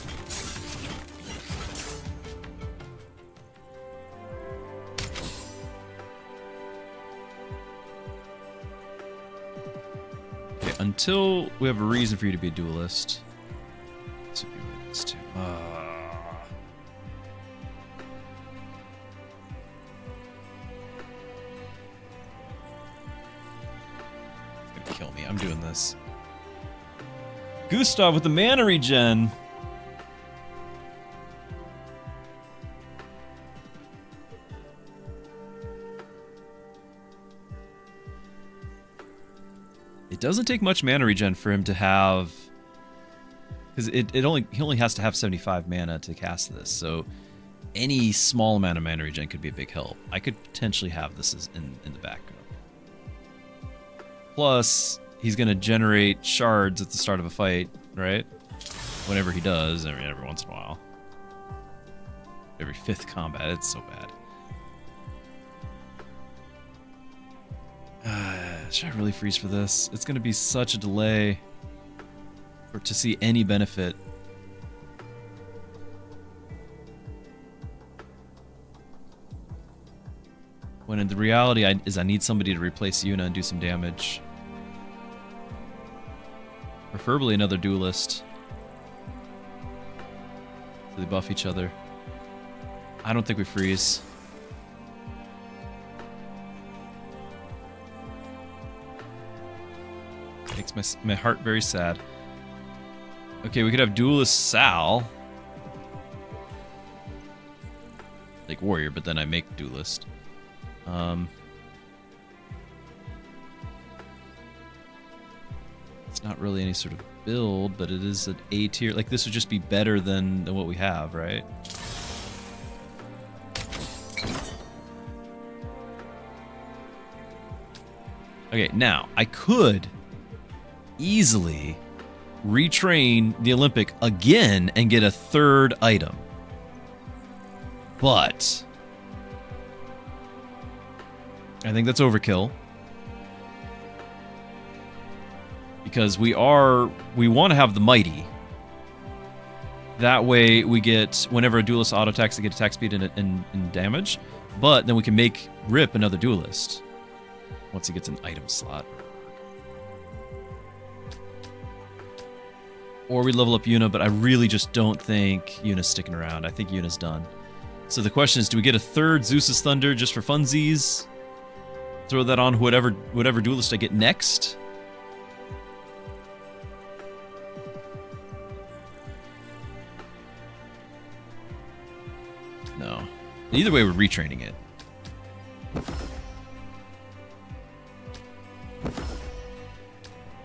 Okay, until we have a reason for you to be a duelist. Let's see what this too. It's gonna kill me. I'm doing this. Gustav with the mana regen. It doesn't take much mana regen for him to have, because he only has to have 75 mana to cast this. So any small amount of mana regen could be a big help. I could potentially have this in the background. Plus, he's going to generate shards at the start of a fight, right? Whenever he does, I mean, every once in a while. Every 5th combat, it's so bad. Should I really freeze for this? It's going to be such a delay to see any benefit. When in the reality is I need somebody to replace Yuna and do some damage. Preferably another duelist. So they buff each other. I don't think we freeze. Makes my heart very sad. Okay, we could have duelist Sal. Like warrior, but then I make duelist. It's not really any sort of build, but it is an A tier. Like this would just be better than what we have, right? Okay, now I could easily retrain the Olympic again and get a third item. But I think that's overkill. Because we want to have the mighty. That way we get, whenever a duelist auto attacks, they get attack speed and damage. But then we can make Rip another duelist once he gets an item slot. Or we level up Yuna, but I really just don't think Yuna's sticking around. I think Yuna's done. So the question is, do we get a third Zeus's Thunder just for funsies? Throw that on whatever duelist I get next? No. Either way, we're retraining it.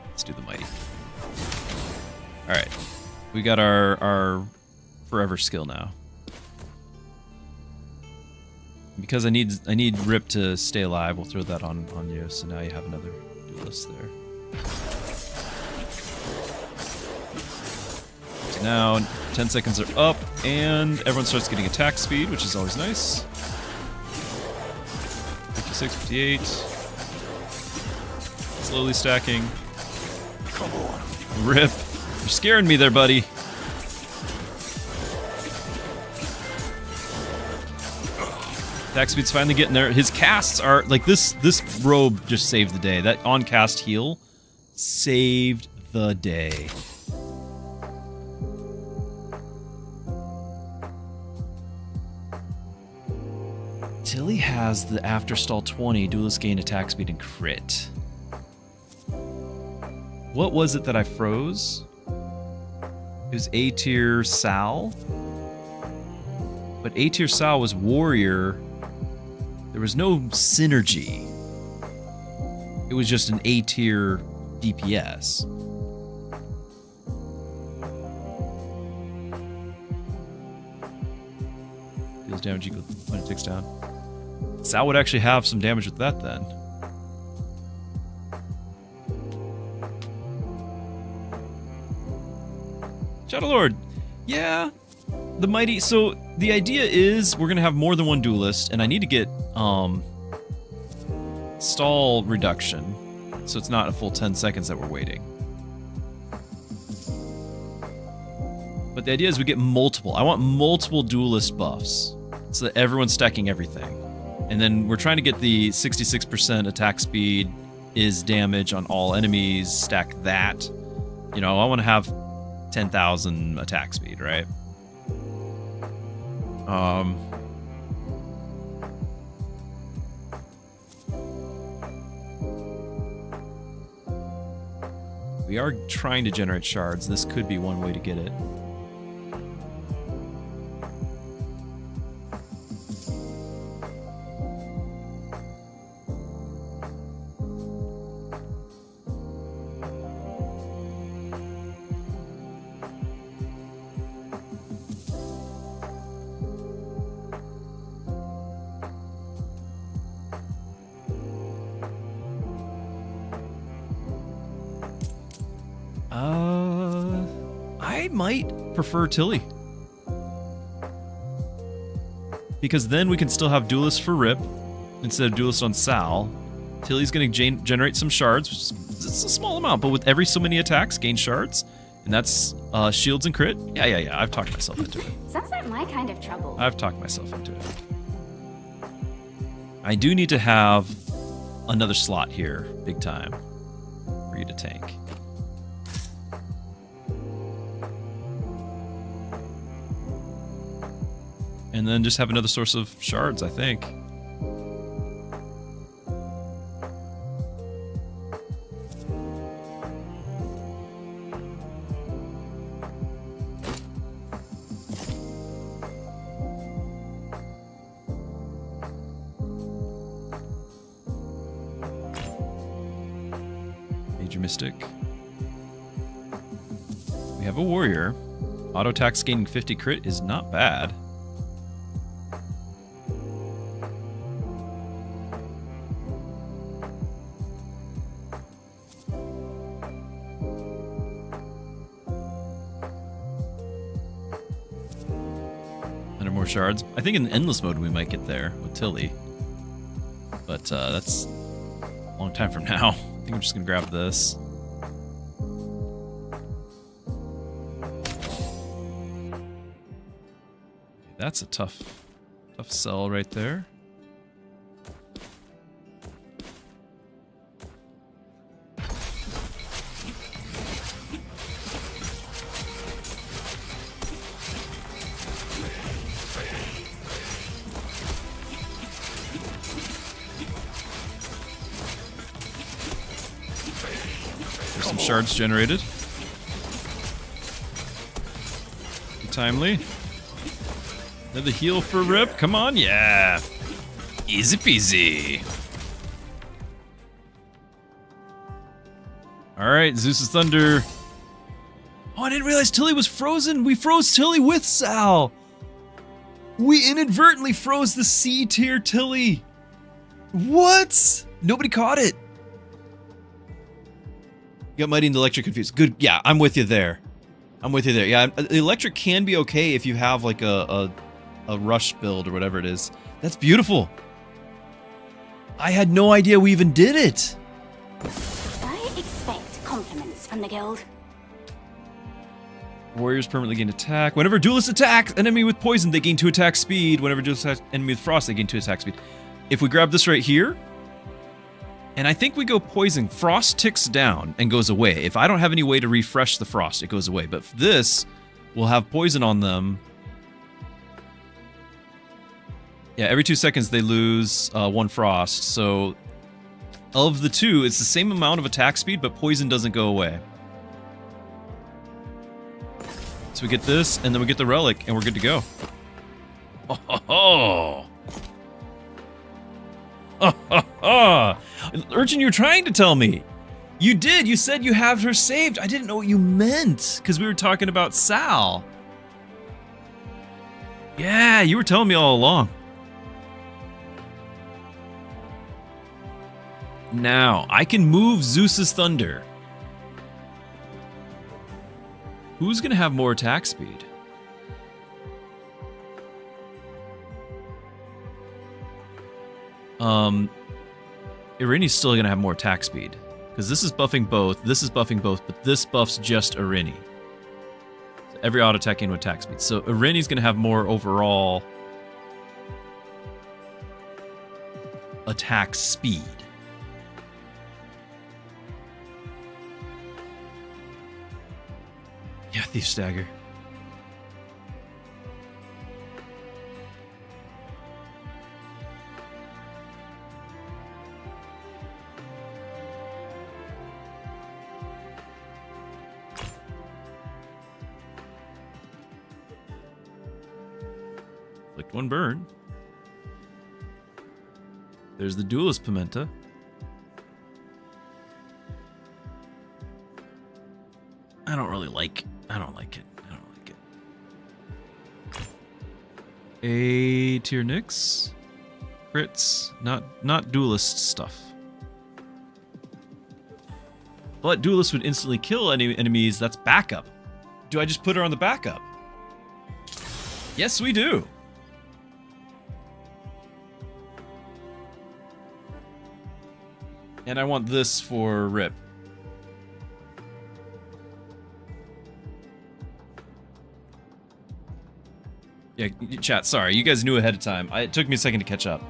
Let's do the mighty. Alright. We got our forever skill now. Because I need Rip to stay alive, we'll throw that on you, so now you have another duelist there. So now 10 seconds are up, and everyone starts getting attack speed, which is always nice. 56, 58. Slowly stacking. Come on. Rip. You're scaring me there, buddy. Attack speed's finally getting there. His casts are like this robe just saved the day. That on cast heal saved the day. Tilly has the after stall 20, duelist gain attack speed and crit. What was it that I froze? It was A tier Sal. But A tier Sal was warrior. There was no synergy. It was just an A tier DPS. Deals damage equal when it ticks down. Sal would actually have some damage with that then. Shadow Lord. Yeah. The mighty. So the idea is we're gonna have more than one duelist, and I need to get stall reduction, so it's not a full 10 seconds that we're waiting. But the idea is we get multiple. I want multiple duelist buffs, so that everyone's stacking everything. And then we're trying to get the 66% attack speed is damage on all enemies. Stack that. You know, I want to have 10,000 attack speed, right? We are trying to generate shards. This could be one way to get it. I might prefer Tilly. Because then we can still have duelists for Rip instead of duelists on Sal. Tilly's going to generate some shards, which is it's a small amount, but with every so many attacks, gain shards. And that's shields and crit. Yeah. I've talked myself into it. Sounds like my kind of trouble. I've talked myself into it. I do need to have another slot here, big time, for you to tank. And then just have another source of shards, I think. Major Mystic. We have a warrior. Auto attacks gaining 50 crit is not bad. more shards. I think in endless mode we might get there with Tilly. But that's a long time from now. I think I'm just gonna grab this. That's a tough sell right there. There's some shards generated. Timely. Another heal for Rip. Come on, yeah. Easy peasy. Alright, Zeus's Thunder. Oh, I didn't realize Tilly was frozen. We froze Tilly with Sal. We inadvertently froze the C tier Tilly. What? Nobody caught it. You got Mighty and Electric confused. Good, yeah, I'm with you there. I'm with you there. Yeah, the Electric can be okay if you have like a rush build or whatever it is. That's beautiful. I had no idea we even did it. I expect compliments from the guild. Warriors permanently gain attack. Whenever duelist attacks an enemy with poison, they gain 2 attack speed. Whenever duelist attacks enemy with frost, they gain 2 attack speed. If we grab this right here, and I think we go poison, frost ticks down and goes away. If I don't have any way to refresh the frost, it goes away. But this will have poison on them. Yeah, every 2 seconds they lose 1 frost. So of the 2, it's the same amount of attack speed, but poison doesn't go away. So we get this, and then we get the relic, and we're good to go. Oh, ho, ho. Oh, ho, ho. Urchin, you're trying to tell me. You did. You said you have her saved. I didn't know what you meant, because we were talking about Sal. Yeah, you were telling me all along. Now, I can move Zeus's Thunder. Who's going to have more attack speed? Irini's still going to have more attack speed. Because this is buffing both, but this buffs just Irini. So every auto attack into attack speed. So Irini's going to have more overall attack speed. Yeah, Thief Stagger. Inflict 1 burn. There's the Duelist Pimenta. I don't like it. I don't like it. A tier Nyx. Crits. Not duelist stuff. But duelist would instantly kill any enemies. That's backup. Do I just put her on the backup? Yes, we do. And I want this for Rip. Yeah, chat, sorry. You guys knew ahead of time. It took me a second to catch up.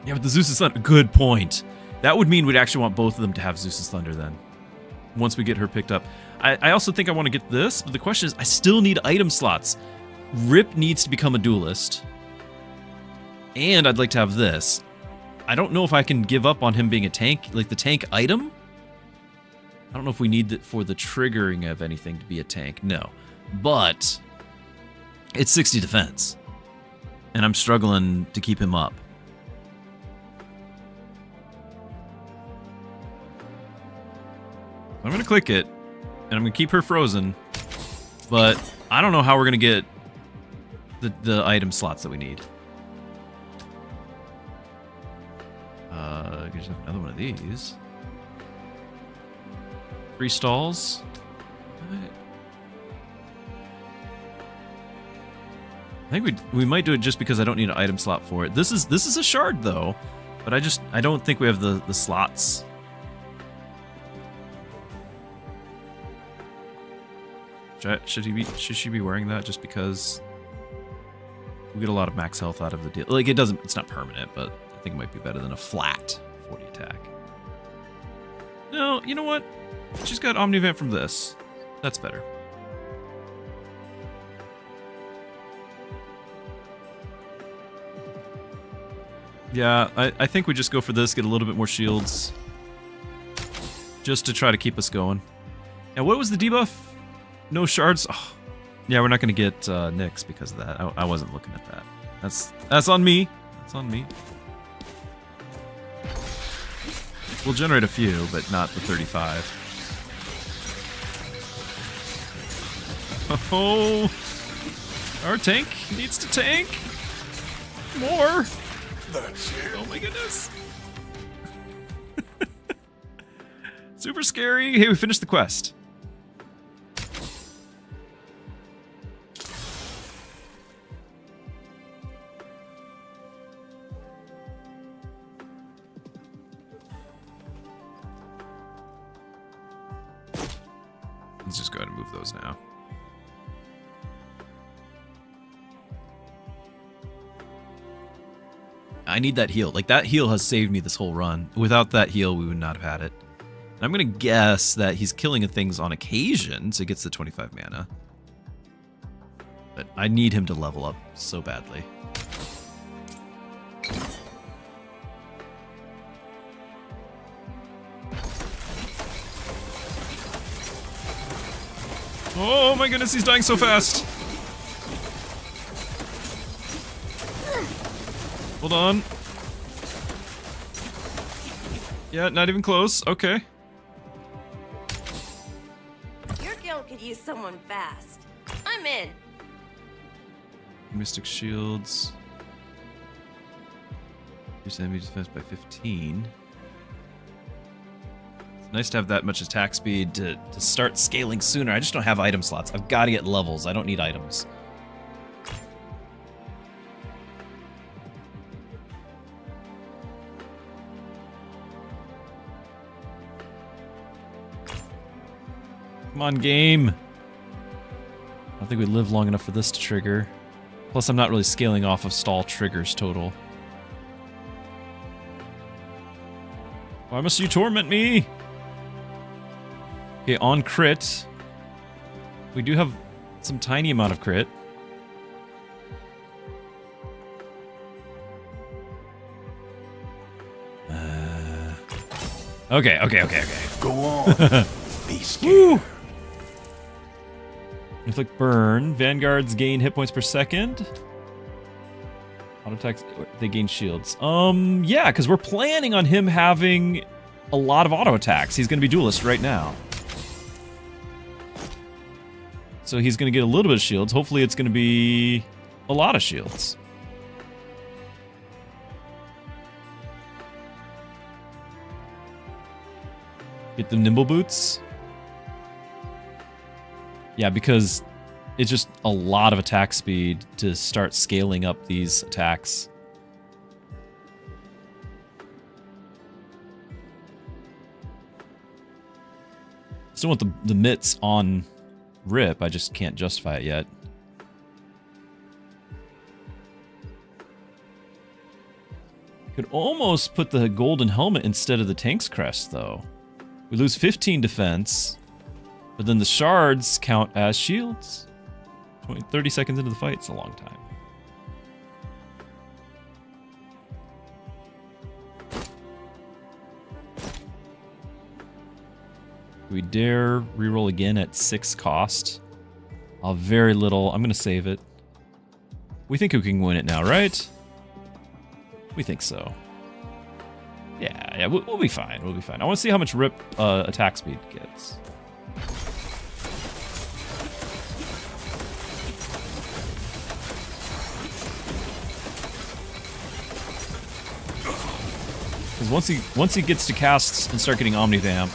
Yeah, but the Zeus's Thunder... Good point. That would mean we'd actually want both of them to have Zeus's Thunder then. Once we get her picked up. I also think I want to get this, but the question is, I still need item slots. Rip needs to become a duelist. And I'd like to have this. I don't know if I can give up on him being a tank, like the tank item. I don't know if we need it for the triggering of anything to be a tank. No. But it's 60 defense. And I'm struggling to keep him up. I'm going to click it, and I'm going to keep her frozen. But I don't know how we're going to get the item slots that we need. I just have another one of these. 3 stalls. I think we might do it just because I don't need an item slot for it. This is a shard though, but I don't think we have the slots. Should she be wearing that just because we get a lot of max health out of the deal? Like it's not permanent, but I think it might be better than a flat 40 attack. No, you know what? She's got Omnivamp from this. That's better. Yeah, I think we just go for this, get a little bit more shields. Just to try to keep us going. And what was the debuff? No shards? Oh, yeah, we're not going to get Nyx because of that. I wasn't looking at that. That's on me. That's on me. We'll generate a few, but not the 35. Oh, our tank needs to tank more. That's it. Oh my goodness. Super scary. Hey, we finished the quest. Let's just go ahead and move those now. I need that heal. Like, that heal has saved me this whole run. Without that heal, we would not have had it. And I'm going to guess that he's killing things on occasion, so he gets the 25 mana. But I need him to level up so badly. Oh my goodness, he's dying so fast! Hold on. Yeah, not even close. Okay. Your guild could use someone fast. I'm in. Mystic shields. Reduce enemy defense by 15. It's nice to have that much attack speed to start scaling sooner. I just don't have item slots. I've got to get levels. I don't need items. Come on, game. I don't think we live long enough for this to trigger. Plus, I'm not really scaling off of stall triggers total. Why must you torment me? Okay, on crit. We do have some tiny amount of crit. Okay. Go on. Be scared. Woo! Inflict burn. Vanguards gain hit points per second. Auto attacks, they gain shields. Yeah, because we're planning on him having a lot of auto attacks. He's going to be duelist right now. So he's going to get a little bit of shields. Hopefully it's going to be a lot of shields. Get the nimble boots. Yeah, because it's just a lot of attack speed to start scaling up these attacks. Still want the mitts on Rip, I just can't justify it yet. Could almost put the golden helmet instead of the tank's crest, though. We lose 15 defense, but then the shards count as shields. 30 seconds into the fight, it's a long time. Do we dare reroll again at 6 cost? Very little. I'm going to save it. We think we can win it now, right? We think so. Yeah, we'll be fine. We'll be fine. I want to see how much Rip attack speed gets. Because once he gets to cast and start getting Omnivamp,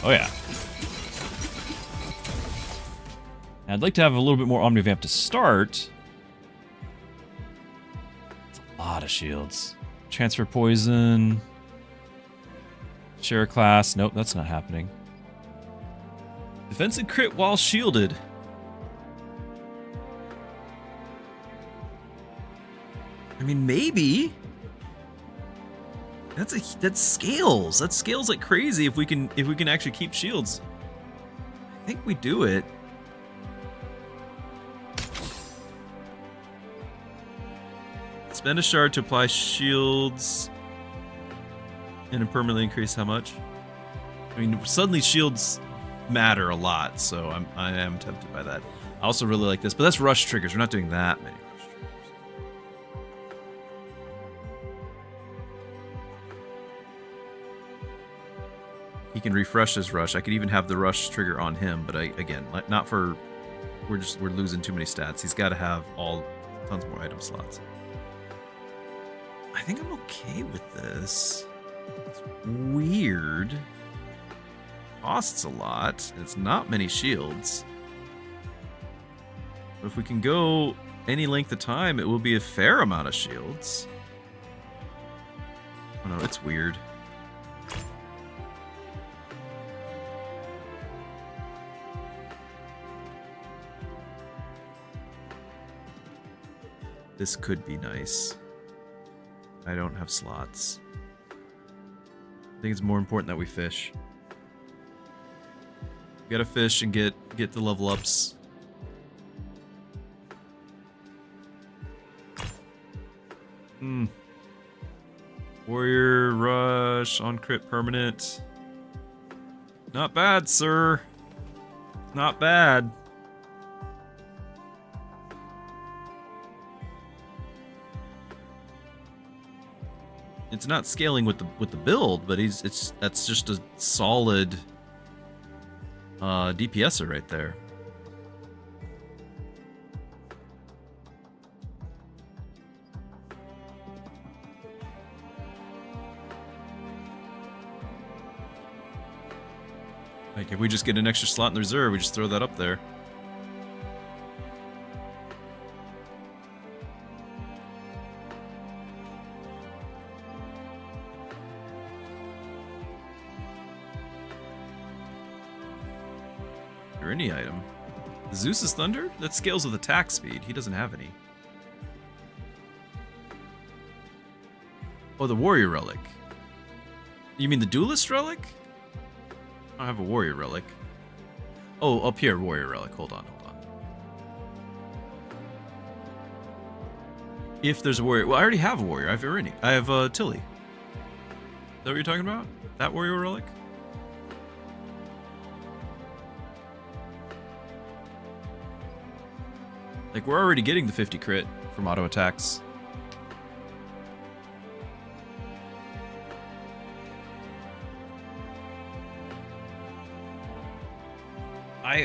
Oh yeah. I'd like to have a little bit more Omnivamp to start. It's a lot of shields. Transfer poison. Share class. Nope, that's not happening. Defensive crit while shielded. I mean, maybe. That's scales. That scales like crazy if we can actually keep shields. I think we do it. Spend a shard to apply shields and permanently increase how much? I mean, suddenly shields matter a lot, so I am tempted by that. I also really like this, but that's rush triggers. We're not doing that many rush triggers. He can refresh his rush. I could even have the rush trigger on him, but again, not for. We're losing too many stats. He's got to have tons more item slots. I think I'm okay with this. It's weird. Costs a lot. It's not many shields. But if we can go any length of time, it will be a fair amount of shields. Oh no, it's weird. This could be nice. I don't have slots. I think it's more important that we fish. We gotta fish and get the level ups. Warrior rush on crit permanent. Not bad, sir. Not bad. It's not scaling with the build, but that's just a solid DPSer right there. Like if we just get an extra slot in the reserve, we just throw that up there. Any item. Zeus's Thunder? That scales with attack speed. He doesn't have any. Oh, the Warrior Relic. You mean the Duelist Relic? I don't have a Warrior Relic. Oh, up here, Warrior Relic. Hold on. If there's a Warrior... Well, I already have a Warrior. I have Tilly. Is that what you're talking about? That Warrior Relic? Like, we're already getting the 50 crit from auto attacks.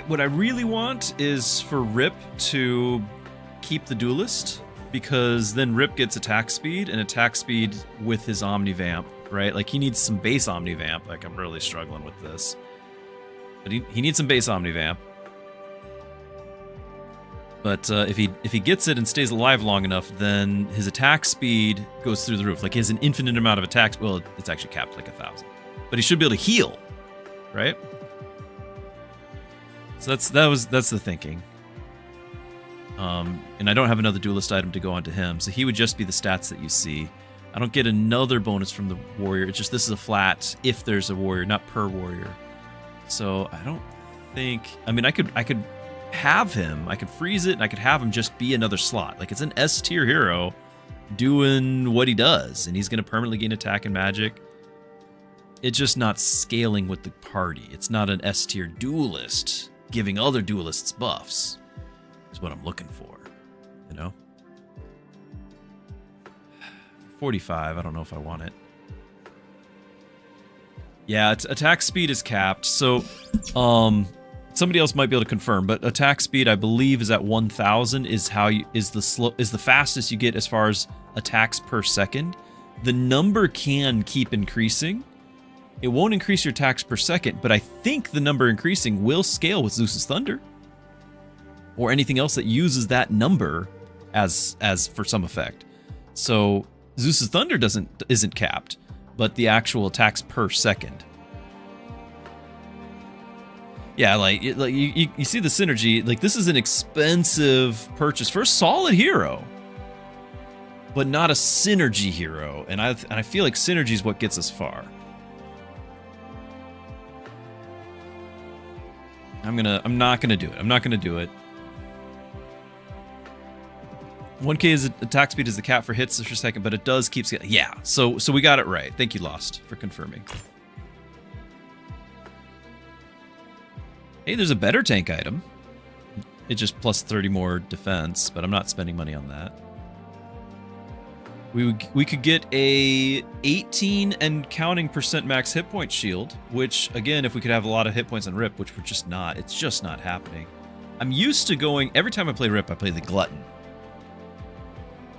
What I really want is for Rip to keep the Duelist, because then Rip gets attack speed, and attack speed with his Omnivamp, right? Like, he needs some base Omnivamp. Like, I'm really struggling with this. But he needs some base Omnivamp. But if he gets it and stays alive long enough, then his attack speed goes through the roof. Like, he has an infinite amount of attacks. Well, it's actually capped like 1,000. But he should be able to heal, right? So that's the thinking. And I don't have another duelist item to go onto him, so he would just be the stats that you see. I don't get another bonus from the warrior. It's just this is a flat if there's a warrior, not per warrior. So I don't think. I mean, I could have him. I could freeze it, and I could have him just be another slot. Like, it's an S tier hero doing what he does, and he's going to permanently gain attack and magic. It's just not scaling with the party. It's not an S tier duelist giving other duelists buffs. Is what I'm looking for, you know? 45, I don't know if I want it. Yeah, attack speed is capped, so somebody else might be able to confirm, but attack speed I believe is at 1,000 is the fastest you get as far as attacks per second. The number can keep increasing, It won't increase your attacks per second, but I think the number increasing will scale with Zeus's Thunder. Or anything else that uses that number as for some effect. So Zeus's Thunder isn't capped, but the actual attacks per second. Yeah, like you see the synergy. Like, this is an expensive purchase for a solid hero, but not a synergy hero. And I feel like synergy is what gets us far. I'm not gonna do it. I'm not gonna do it. 1k is attack speed is the cap for hits per second, but it does keep... Yeah, so we got it right. Thank you, Lost, for confirming. Hey, there's a better tank item. It just plus 30 more defense, but I'm not spending money on that. We could get a 18 and counting % max hit point shield, which, again, if we could have a lot of hit points on Rip, which we're just not, it's just not happening. I'm used to going... Every time I play Rip, I play the Glutton.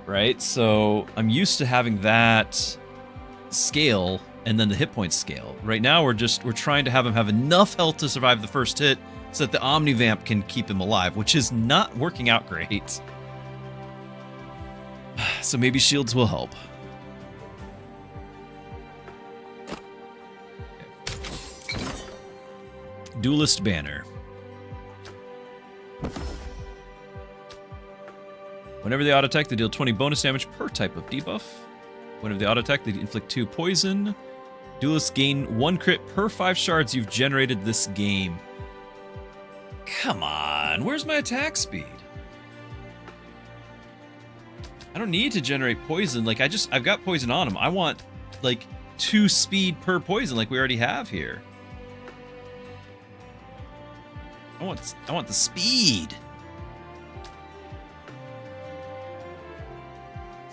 Right? So I'm used to having that scale and then the hit points scale. Right now we're trying to have him have enough health to survive the first hit so that the Omnivamp can keep him alive, which is not working out great. So maybe shields will help. Okay. Duelist Banner. Whenever they auto-attack, they deal 20 bonus damage per type of debuff. Whenever they auto-attack, they inflict 2 poison. Duelists gain 1 crit per 5 shards you've generated this game. Come on, where's my attack speed? I don't need to generate poison. Like, I've got poison on him. I want, like, 2 speed per poison like we already have here. I want the speed.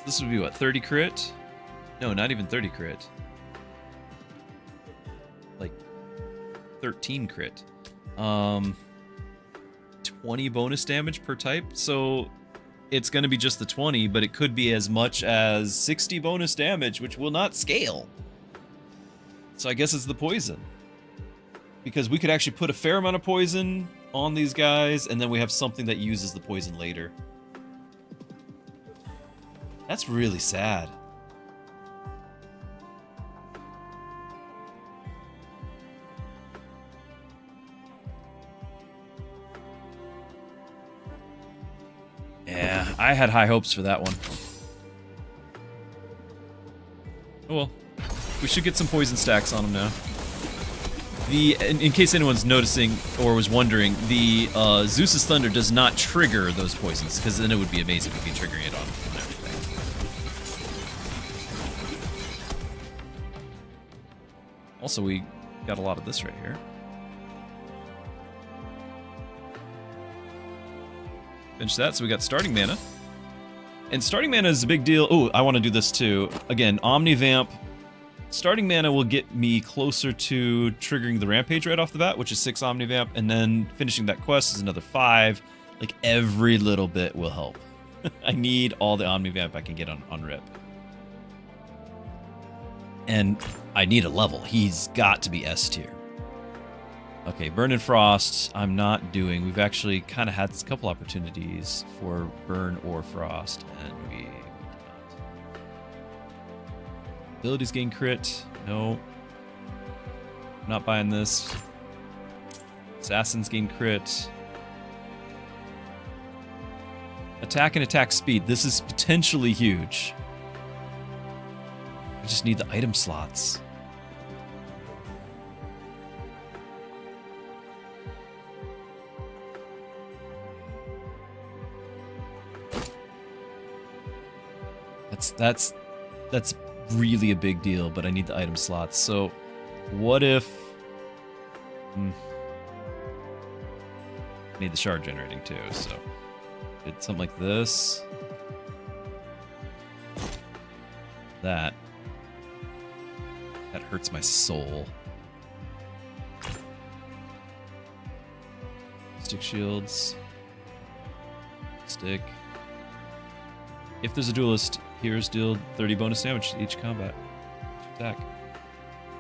This would be what, 30 crit? No, not even 30 crit. Like 13 crit. 20 bonus damage per type. So it's going to be just the 20, but it could be as much as 60 bonus damage, which will not scale. So I guess it's the poison. Because we could actually put a fair amount of poison on these guys, and then we have something that uses the poison later. That's really sad. Yeah, I had high hopes for that one. Oh well. We should get some poison stacks on him now. In case anyone's noticing or was wondering, the Zeus's Thunder does not trigger those poisons, because then it would be amazing if we could triggering it on everything. Also, we got a lot of this right here. Finish that, so we got starting mana. And starting mana is a big deal. Oh, I want to do this too. Again, Omnivamp. Starting mana will get me closer to triggering the Rampage right off the bat, which is 6 Omnivamp, and then finishing that quest is another 5. Like, every little bit will help. I need all the Omnivamp I can get on Rip. And I need a level. He's got to be S tier. Okay, Burn and Frost, I'm not doing. We've actually kind of had a couple opportunities for Burn or Frost, and we did not. Abilities gain crit. No. Not buying this. Assassins gain crit. Attack and attack speed. This is potentially huge. I just need the item slots. That's really a big deal, but I need the item slots. So what if I need the shard generating too, so did something like this. That hurts my soul. Stick shields. Stick. If there's a duelist, heroes deal 30 bonus damage to each combat attack.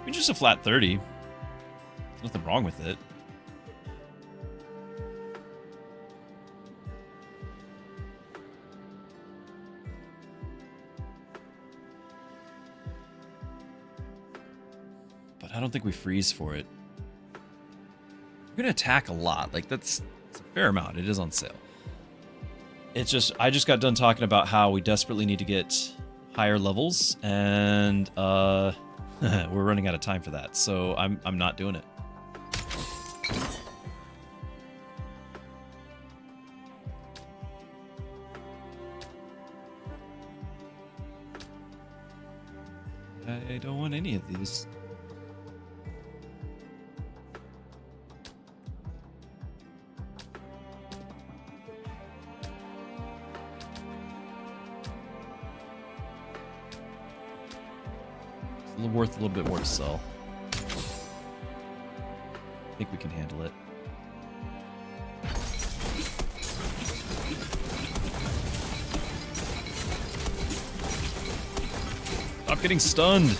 It's just a flat 30. There's nothing wrong with it. But I don't think we freeze for it. We're gonna attack a lot. Like that's a fair amount. It is on sale. It's just I just got done talking about how we desperately need to get higher levels, and we're running out of time for that. So I'm not doing it. I don't want any of these. Worth a little bit more to sell. I think we can handle it. Stop getting stunned.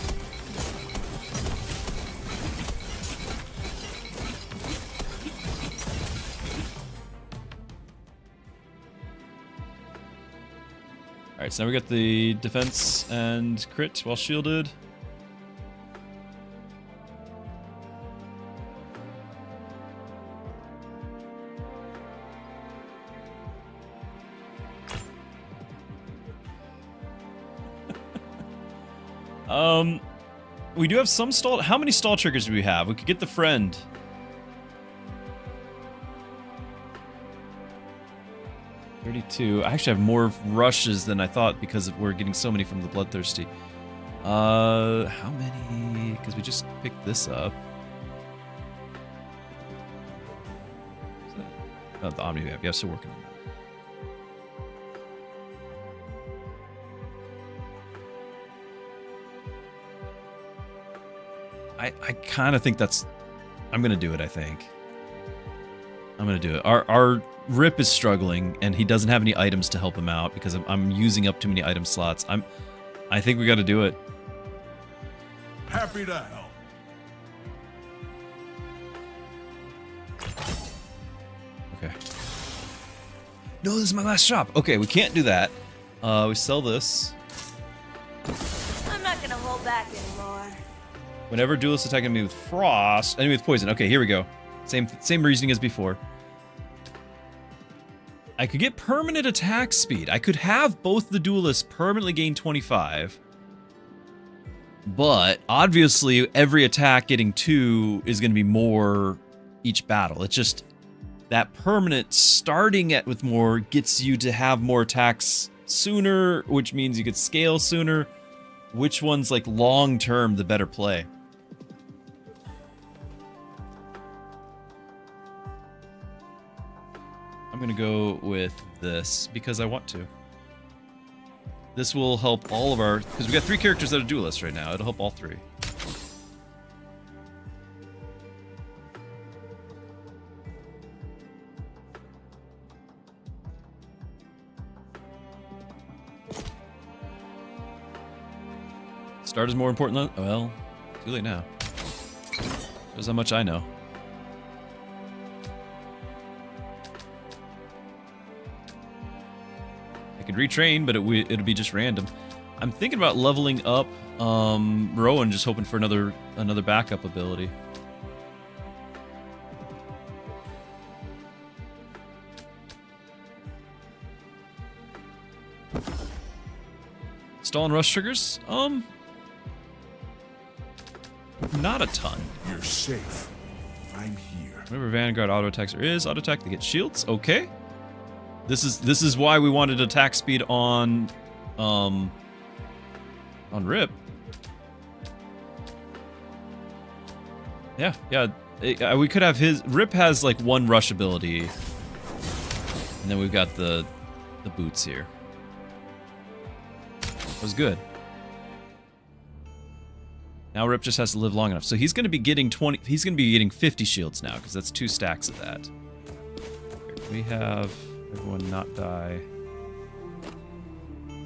Alright, so now we got the defense and crit while shielded. We do have some stall. How many stall triggers do we have? We could get the friend. $32. I actually have more rushes than I thought because we're getting so many from the Bloodthirsty. How many? Because we just picked this up. Oh, the Omni map. Yeah, still working on that. I kind of think that's... I'm going to do it, I think. I'm going to do it. Our Rip is struggling, and he doesn't have any items to help him out because I'm using up too many item slots. I think we got to do it. Happy to help. Okay. No, this is my last shop. Okay, we can't do that. We sell this. I'm not gonna hold back anymore. Whenever duelists attack enemy with frost, enemy with poison. Okay, here we go. Same reasoning as before. I could get permanent attack speed. I could have both the duelists permanently gain 25. But obviously every attack getting 2 is going to be more each battle. It's just that permanent starting at with more gets you to have more attacks sooner, which means you could scale sooner. Which one's like long term the better play? I'm gonna go with this because I want to. This will help all of our... Because we got 3 characters that are duelists right now. It'll help all 3. Start is more important than... Well, too late now. Shows how much I know. I could retrain, but it'll be just random. I'm thinking about leveling up Rowan, just hoping for another backup ability. Stall and rush triggers? Not a ton. You're safe. I'm here. Whenever Vanguard auto attacks there is, auto attack, they get shields. Okay. This is why we wanted attack speed on Rip. Yeah. We could have his... Rip has like 1 rush ability. And then we've got the boots here. That was good. Now Rip just has to live long enough. So he's going to be getting 20... He's going to be getting 50 shields now, because that's 2 stacks of that. We have... Everyone not die.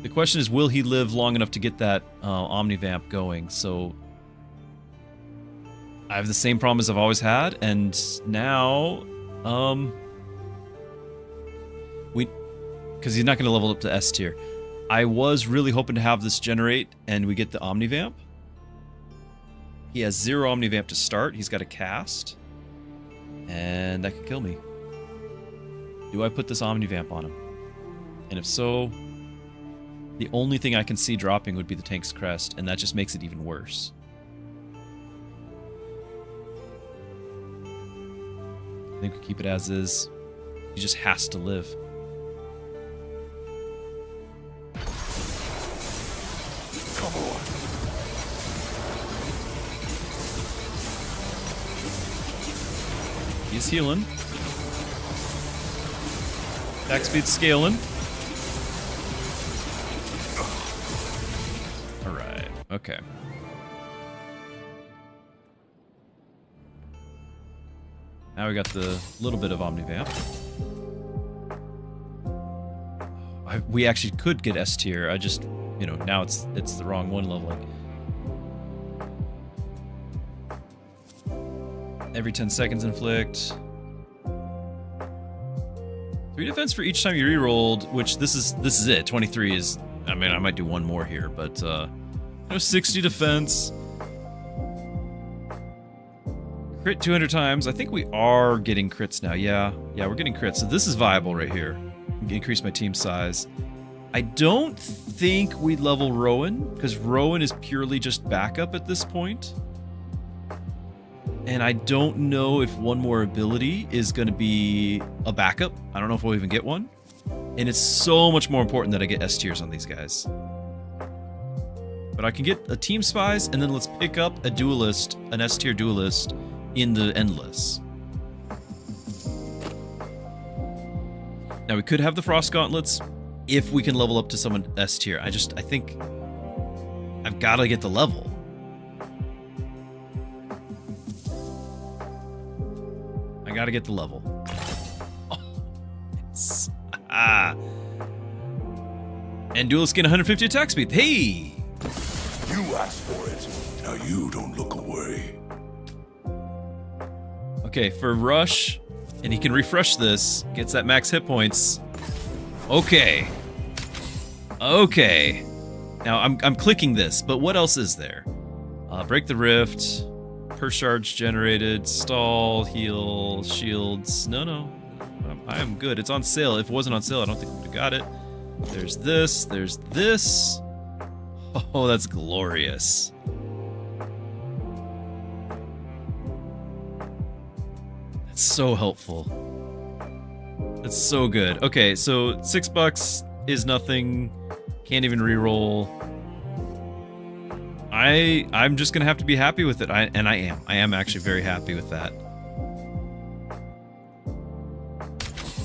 The question is, will he live long enough to get that Omnivamp going? So I have the same problem as I've always had, and now, because he's not going to level up to S tier. I was really hoping to have this generate, and we get the Omnivamp. He has 0 Omnivamp to start. He's got a cast, and that could kill me. Do I put this Omnivamp on him? And if so, the only thing I can see dropping would be the Tank's Crest, and that just makes it even worse. I think we keep it as is. He just has to live. Come on. He's healing. Attack speed's scaling. Alright, okay. Now we got the little bit of Omnivamp. We actually could get S tier. I just, you know, now it's the wrong one leveling. Every 10 seconds inflict. 3 defense for each time you rerolled, which this is it. 23 is, I mean, I might do one more here, but 60 defense. Crit 200 times. I think we are getting crits now. Yeah, we're getting crits. So this is viable right here. Increase my team size. I don't think we level Rowan, because Rowan is purely just backup at this point. And I don't know if one more ability is going to be a backup. I don't know if we'll even get one. And it's so much more important that I get S tiers on these guys. But I can get a team spies, and then let's pick up a duelist, an S tier duelist, in the Endless. Now we could have the Frost Gauntlets if we can level up to someone S tier. I think I've got to get the level. I got to get the level. Oh, yes. And duelist gain 150 attack speed. Hey! You asked for it. Now you don't look away. Okay, for Rush, and he can refresh this, gets that max hit points. Okay. Okay. Now, I'm clicking this, but what else is there? Break the Rift, per charge generated, stall, heal, shields. No. I am good. It's on sale. If it wasn't on sale, I don't think we would have got it. There's this. There's this. Oh, that's glorious. So helpful. It's so good. Okay, so $6 is nothing. Can't even reroll. I'm just gonna have to be happy with it. I am actually very happy with that.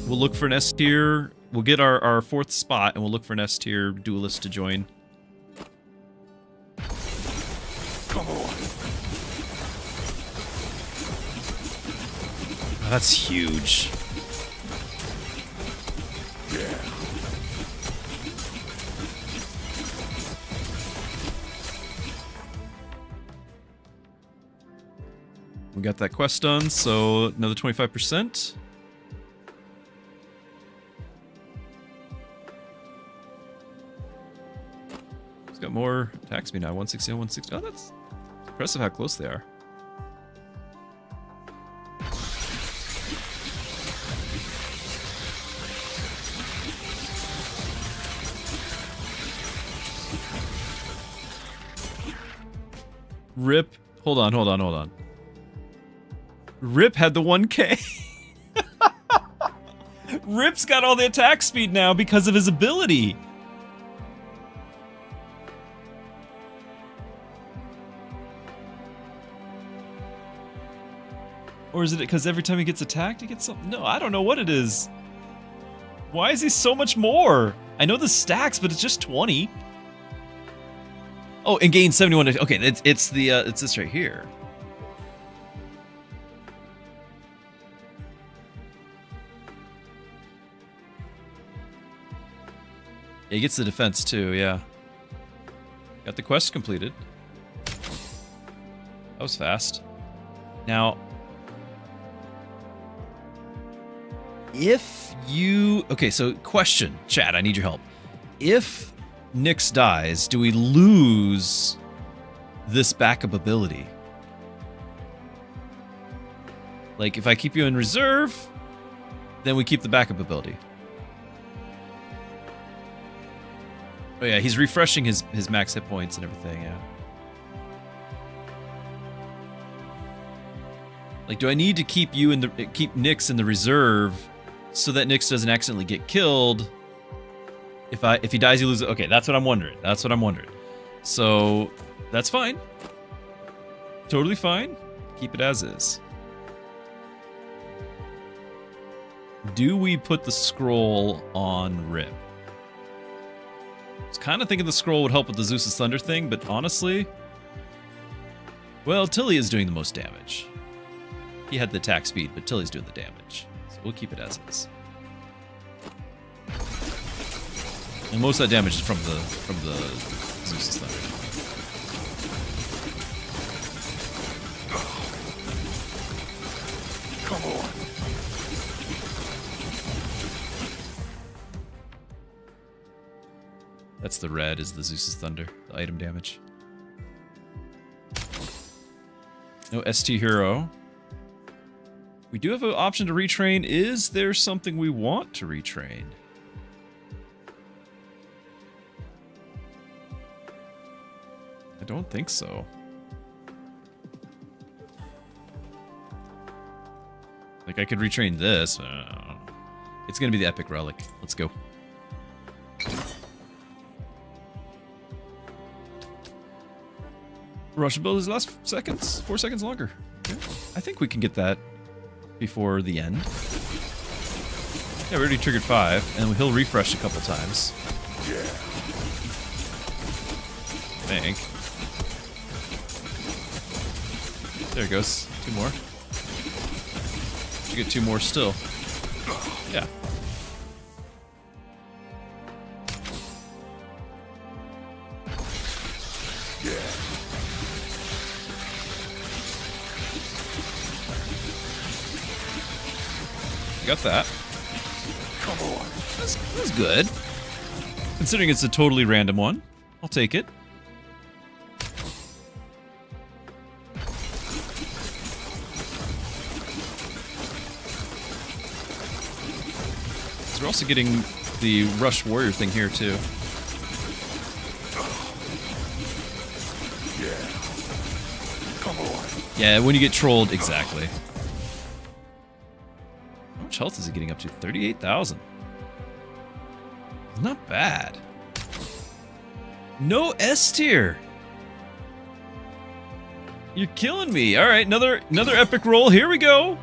We'll look for an S tier. We'll get our 4th spot, and we'll look for an S tier duelist to join. Come on. Oh, that's huge. Yeah. We got that quest done, so another 25%. He's got more attack speed now, 160 on 160. Oh, that's impressive how close they are. Rip. Hold on. Rip had the 1K. Rip's got all the attack speed now because of his ability. Or is it because every time he gets attacked, he gets something? No, I don't know what it is. Why is he so much more? I know the stacks, but it's just 20. Oh, and gain 71. Okay, it's this right here. He gets the defense too, yeah. Got the quest completed. That was fast. Now, if you... Okay, so question. Chat, I need your help. If Nyx dies, do we lose this backup ability? Like, if I keep you in reserve, then we keep the backup ability. Oh yeah, he's refreshing his max hit points and everything, yeah. Like, do I need to keep Nyx in the reserve so that Nyx doesn't accidentally get killed? If he dies, he loses. Okay, that's what I'm wondering. That's what I'm wondering. So that's fine. Totally fine. Keep it as is. Do we put the scroll on Rip? I was kind of thinking the scroll would help with the Zeus's Thunder thing, but honestly, well, Tilly is doing the most damage. He had the attack speed, but Tilly's doing the damage. So we'll keep it as is. And most of that damage is from the Zeus's Thunder. Come on. That's the red, is the Zeus's Thunder, the item damage. No ST hero. We do have an option to retrain. Is there something we want to retrain? I don't think so. Like, I could retrain this. It's gonna be the Epic Relic. Let's go. Rush abilities last seconds, 4 seconds longer. Okay. I think we can get that before the end. Yeah, we already triggered 5, and he'll refresh a couple times. Yeah. I think. There it goes. 2 more. You get 2 more still. Yeah. Got that. Come on. That's good. Considering it's a totally random one, I'll take it. So we're also getting the Rush Warrior thing here too. Yeah. Come on. Yeah, when you get trolled, exactly. How much health is he getting up to? 38,000. Not bad. No S tier. You're killing me. All right, another epic roll. Here we go.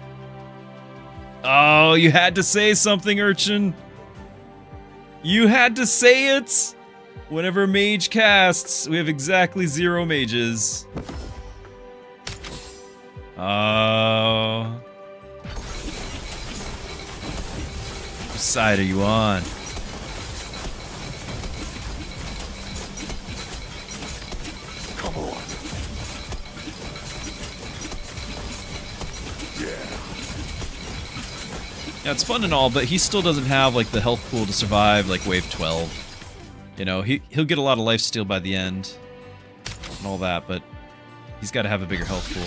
Oh, you had to say something, Urchin. You had to say it. Whenever mage casts, we have exactly 0 mages. Oh. Which side are you on? Come on. Yeah, it's fun and all, but he still doesn't have like the health pool to survive like wave 12. You know, he'll get a lot of lifesteal by the end and all that, but he's got to have a bigger health pool.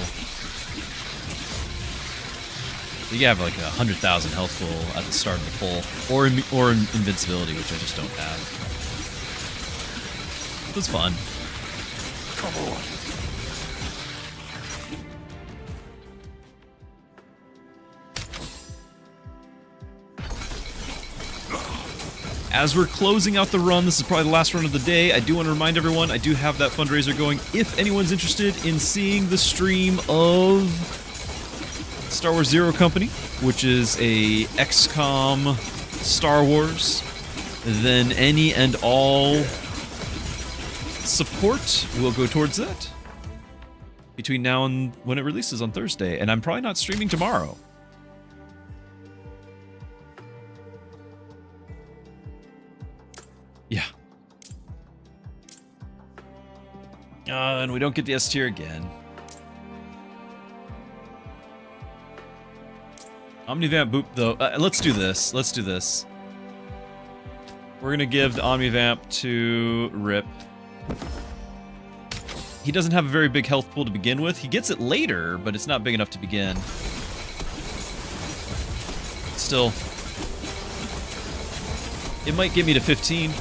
You have like 100,000 health pool at the start of the pull, or invincibility, which I just don't have. It was fun. Come on. As we're closing out the run, this is probably the last run of the day, I do want to remind everyone, I do have that fundraiser going. If anyone's interested in seeing the stream of Star Wars Zero Company, which is a XCOM Star Wars, then any and all support will go towards that between now and when it releases on Thursday. And I'm probably not streaming tomorrow. Yeah. And we don't get the S tier again. Omnivamp boop though. Let's do this. Let's do this. We're gonna give the Omnivamp to Rip. He doesn't have a very big health pool to begin with. He gets it later, but it's not big enough to begin. Still, it might get me to 15.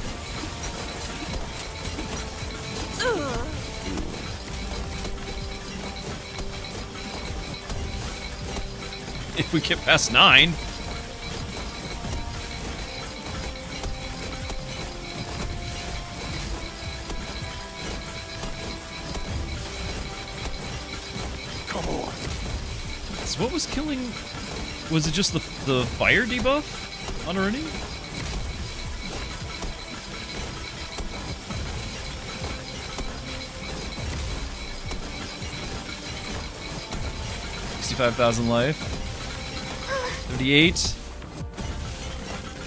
If we get past 9. Come on. So what was killing? Was it just the fire debuff on Arini? $65,000 life. 38.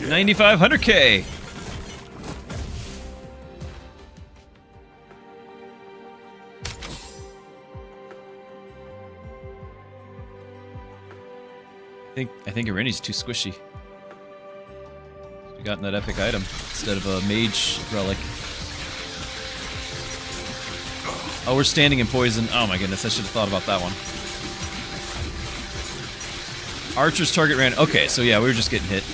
9,500K. I think Ireni's too squishy. We gotten that epic item instead of a mage relic. Oh, we're standing in poison. Oh my goodness, I should have thought about that one. Archer's target ran. Okay, so yeah, we were just getting hit.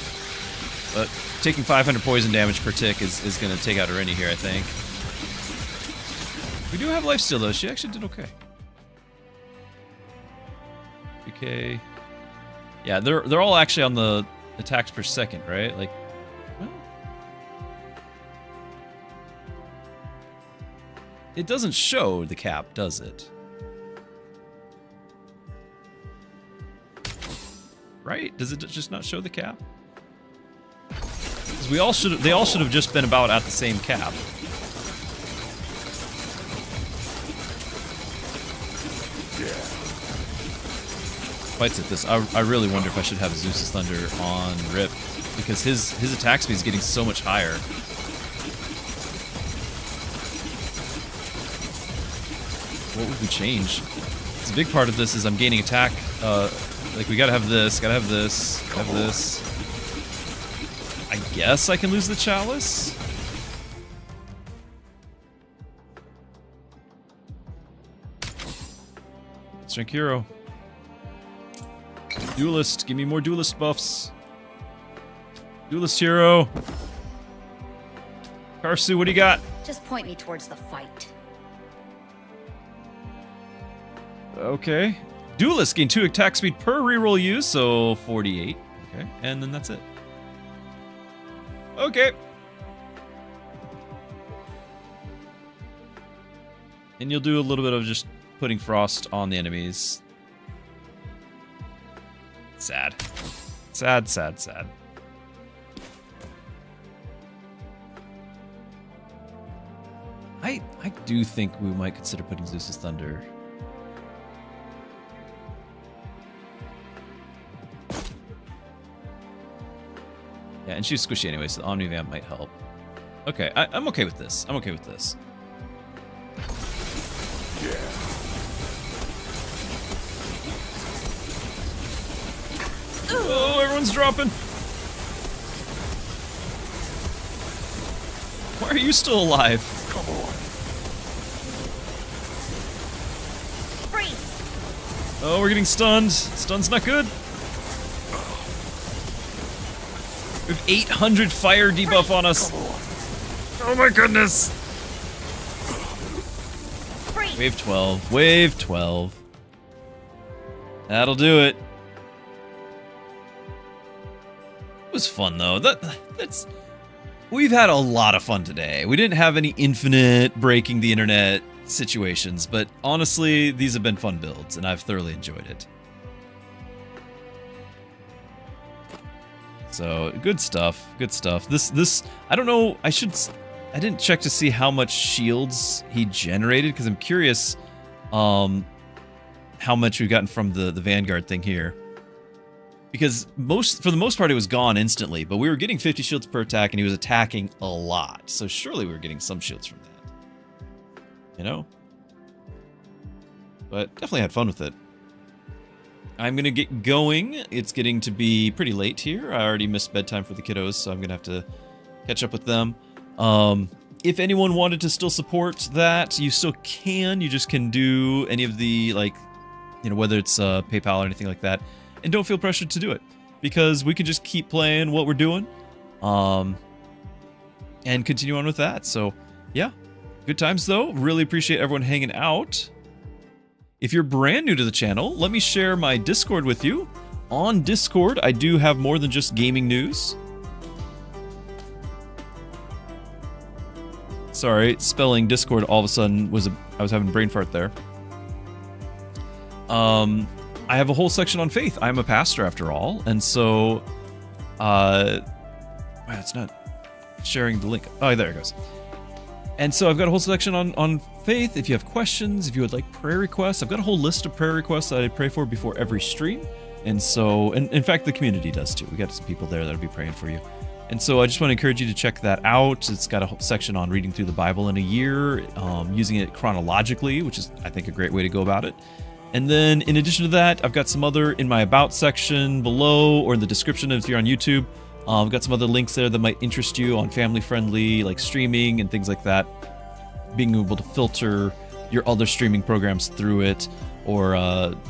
But taking 500 poison damage per tick is going to take out Ireni here, I think. We do have life steal though. She actually did okay. Okay. Yeah, they're all actually on the attacks per second, right? Like, well, it doesn't show the cap, does it? Right? Does it just not show the cap? Because they all should have just been about at the same cap. Fights at this. I really wonder if I should have Zeus's Thunder on Rip, because his attack speed is getting so much higher. What would we change? It's a big part of this is I'm gaining attack. Like we gotta have this, gotta have this, gotta have this. I guess I can lose the Chalice. Strength Hero. Duelist, give me more duelist buffs. Duelist hero. Karsu, what do you got? Just point me towards the fight. Okay. Duelist gain 2 attack speed per reroll used, so 48. Okay, and then that's it. Okay. And you'll do a little bit of just putting frost on the enemies. Sad. Sad, sad, sad. I do think we might consider putting Zeus's Thunder. Yeah, and she's squishy anyway, so the Omnivamp might help. Okay, I'm okay with this. I'm okay with this. Yeah. Oh, everyone's dropping. Why are you still alive? Come on. Freeze! Oh, we're getting stunned. Stun's not good. We have 800 fire debuff on us. Oh my goodness. Freeze! Wave 12. Wave 12. That'll do it. It was fun though. That's we've had a lot of fun today. We didn't have any infinite breaking the internet situations, but honestly, these have been fun builds and I've thoroughly enjoyed it. So, good stuff. Good stuff. This I don't know, I didn't check to see how much shields he generated because I'm curious how much we've gotten from the Vanguard thing here. Because for the most part, it was gone instantly, but we were getting 50 shields per attack, and he was attacking a lot. So surely we were getting some shields from that. You know? But definitely had fun with it. I'm gonna get going. It's getting to be pretty late here. I already missed bedtime for the kiddos, so I'm gonna have to catch up with them. If anyone wanted to still support that, you still can. You just can do any of the, like, you know, whether it's PayPal or anything like that. And don't feel pressured to do it, because we can just keep playing what we're doing and continue on with that. So, yeah, good times, though. Really appreciate everyone hanging out. If you're brand new to the channel, let me share my Discord with you. On Discord, I do have more than just gaming news. Sorry, spelling Discord all of a sudden I was having a brain fart there. I have a whole section on faith. I'm a pastor after all, and so it's not sharing the link. Oh, there it goes. And so I've got a whole section on faith. If you have questions, if you would like prayer requests, I've got a whole list of prayer requests that I pray for before every stream. And so, and in fact, the community does too. We got some people there that'll be praying for you. And so I just want to encourage you to check that out. It's got a whole section on reading through the Bible in a year, using it chronologically, which is, I think, a great way to go about it. And then in addition to that, I've got some other in my About section below, or in the description if you're on YouTube. I've got some other links there that might interest you on family-friendly, like streaming and things like that. Being able to filter your other streaming programs through it, or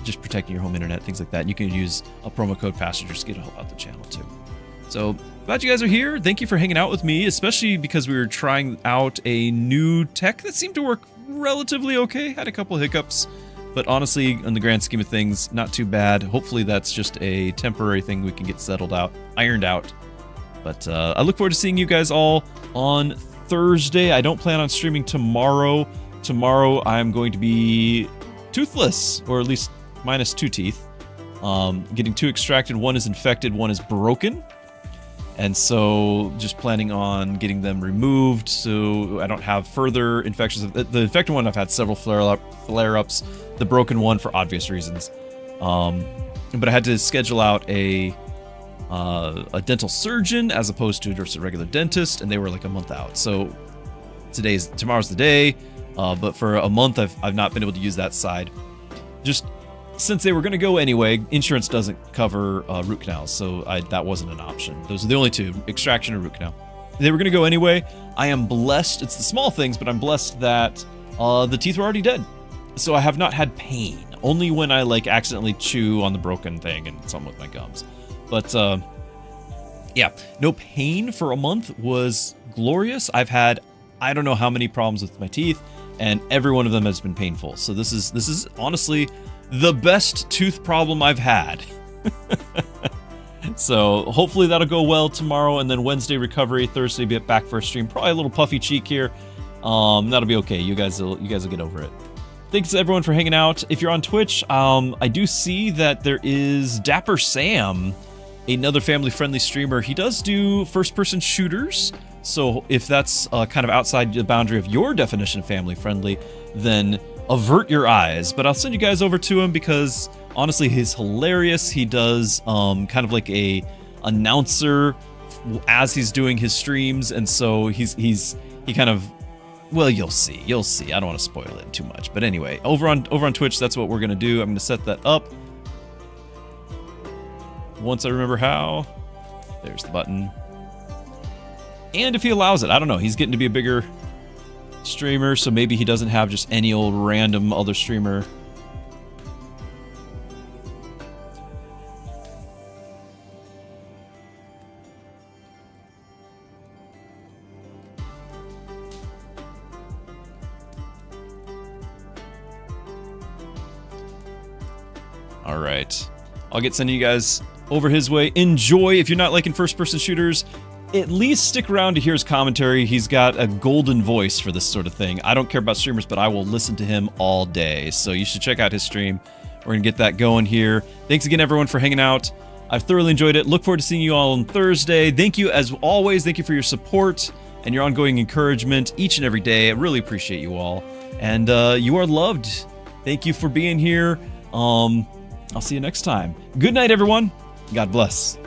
just protecting your home internet, things like that. And you can use a promo code Druski to help out the channel too. So glad you guys are here. Thank you for hanging out with me, especially because we were trying out a new tech that seemed to work relatively okay. Had a couple hiccups, but honestly, in the grand scheme of things, not too bad. Hopefully that's just a temporary thing we can get settled out, ironed out. But I look forward to seeing you guys all on Thursday. I don't plan on streaming tomorrow. Tomorrow I'm going to be toothless, or at least minus 2 teeth. Getting 2 extracted. One is infected, one is broken. And so just planning on getting them removed so I don't have further infections. The infected one, I've had several flare-ups. The broken one, for obvious reasons. But I had to schedule out a dental surgeon as opposed to just a regular dentist, and they were like a month out. So tomorrow's the day, but for a month I've not been able to use that side. Just since they were going to go anyway, insurance doesn't cover root canals, so that wasn't an option. Those are the only two, extraction or root canal. They were going to go anyway. I am blessed. It's the small things, but I'm blessed that the teeth were already dead. So I have not had pain. Only when I like accidentally chew on the broken thing and some with my gums. But yeah, no pain for a month was glorious. I've had I don't know how many problems with my teeth, and every one of them has been painful. So this is honestly the best tooth problem I've had. So hopefully that'll go well tomorrow, and then Wednesday recovery, Thursday be back for a stream. Probably a little puffy cheek here. That'll be okay. You guys will get over it. Thanks everyone for hanging out. If you're on Twitch, I do see that there is Dapper Sam, another family-friendly streamer. He does do first-person shooters. So if that's kind of outside the boundary of your definition of family-friendly, then avert your eyes. But I'll send you guys over to him because honestly, he's hilarious. He does kind of like a announcer as he's doing his streams, and so he kind of, well, you'll see. I don't want to spoil it too much, but anyway, over on Twitch, that's what we're gonna do. I'm gonna set that up once I remember how. There's the button. And if he allows it, I don't know. He's getting to be a bigger streamer, so maybe he doesn't have just any old random other streamer. All right. I'll get sending you guys over his way. Enjoy. If you're not liking first-person shooters, at least stick around to hear his commentary. He's got a golden voice for this sort of thing. I don't care about streamers, but I will listen to him all day. So you should check out his stream. We're going to get that going here. Thanks again, everyone, for hanging out. I've thoroughly enjoyed it. Look forward to seeing you all on Thursday. Thank you, as always. Thank you for your support and your ongoing encouragement each and every day. I really appreciate you all. And you are loved. Thank you for being here. I'll see you next time. Good night, everyone. God bless.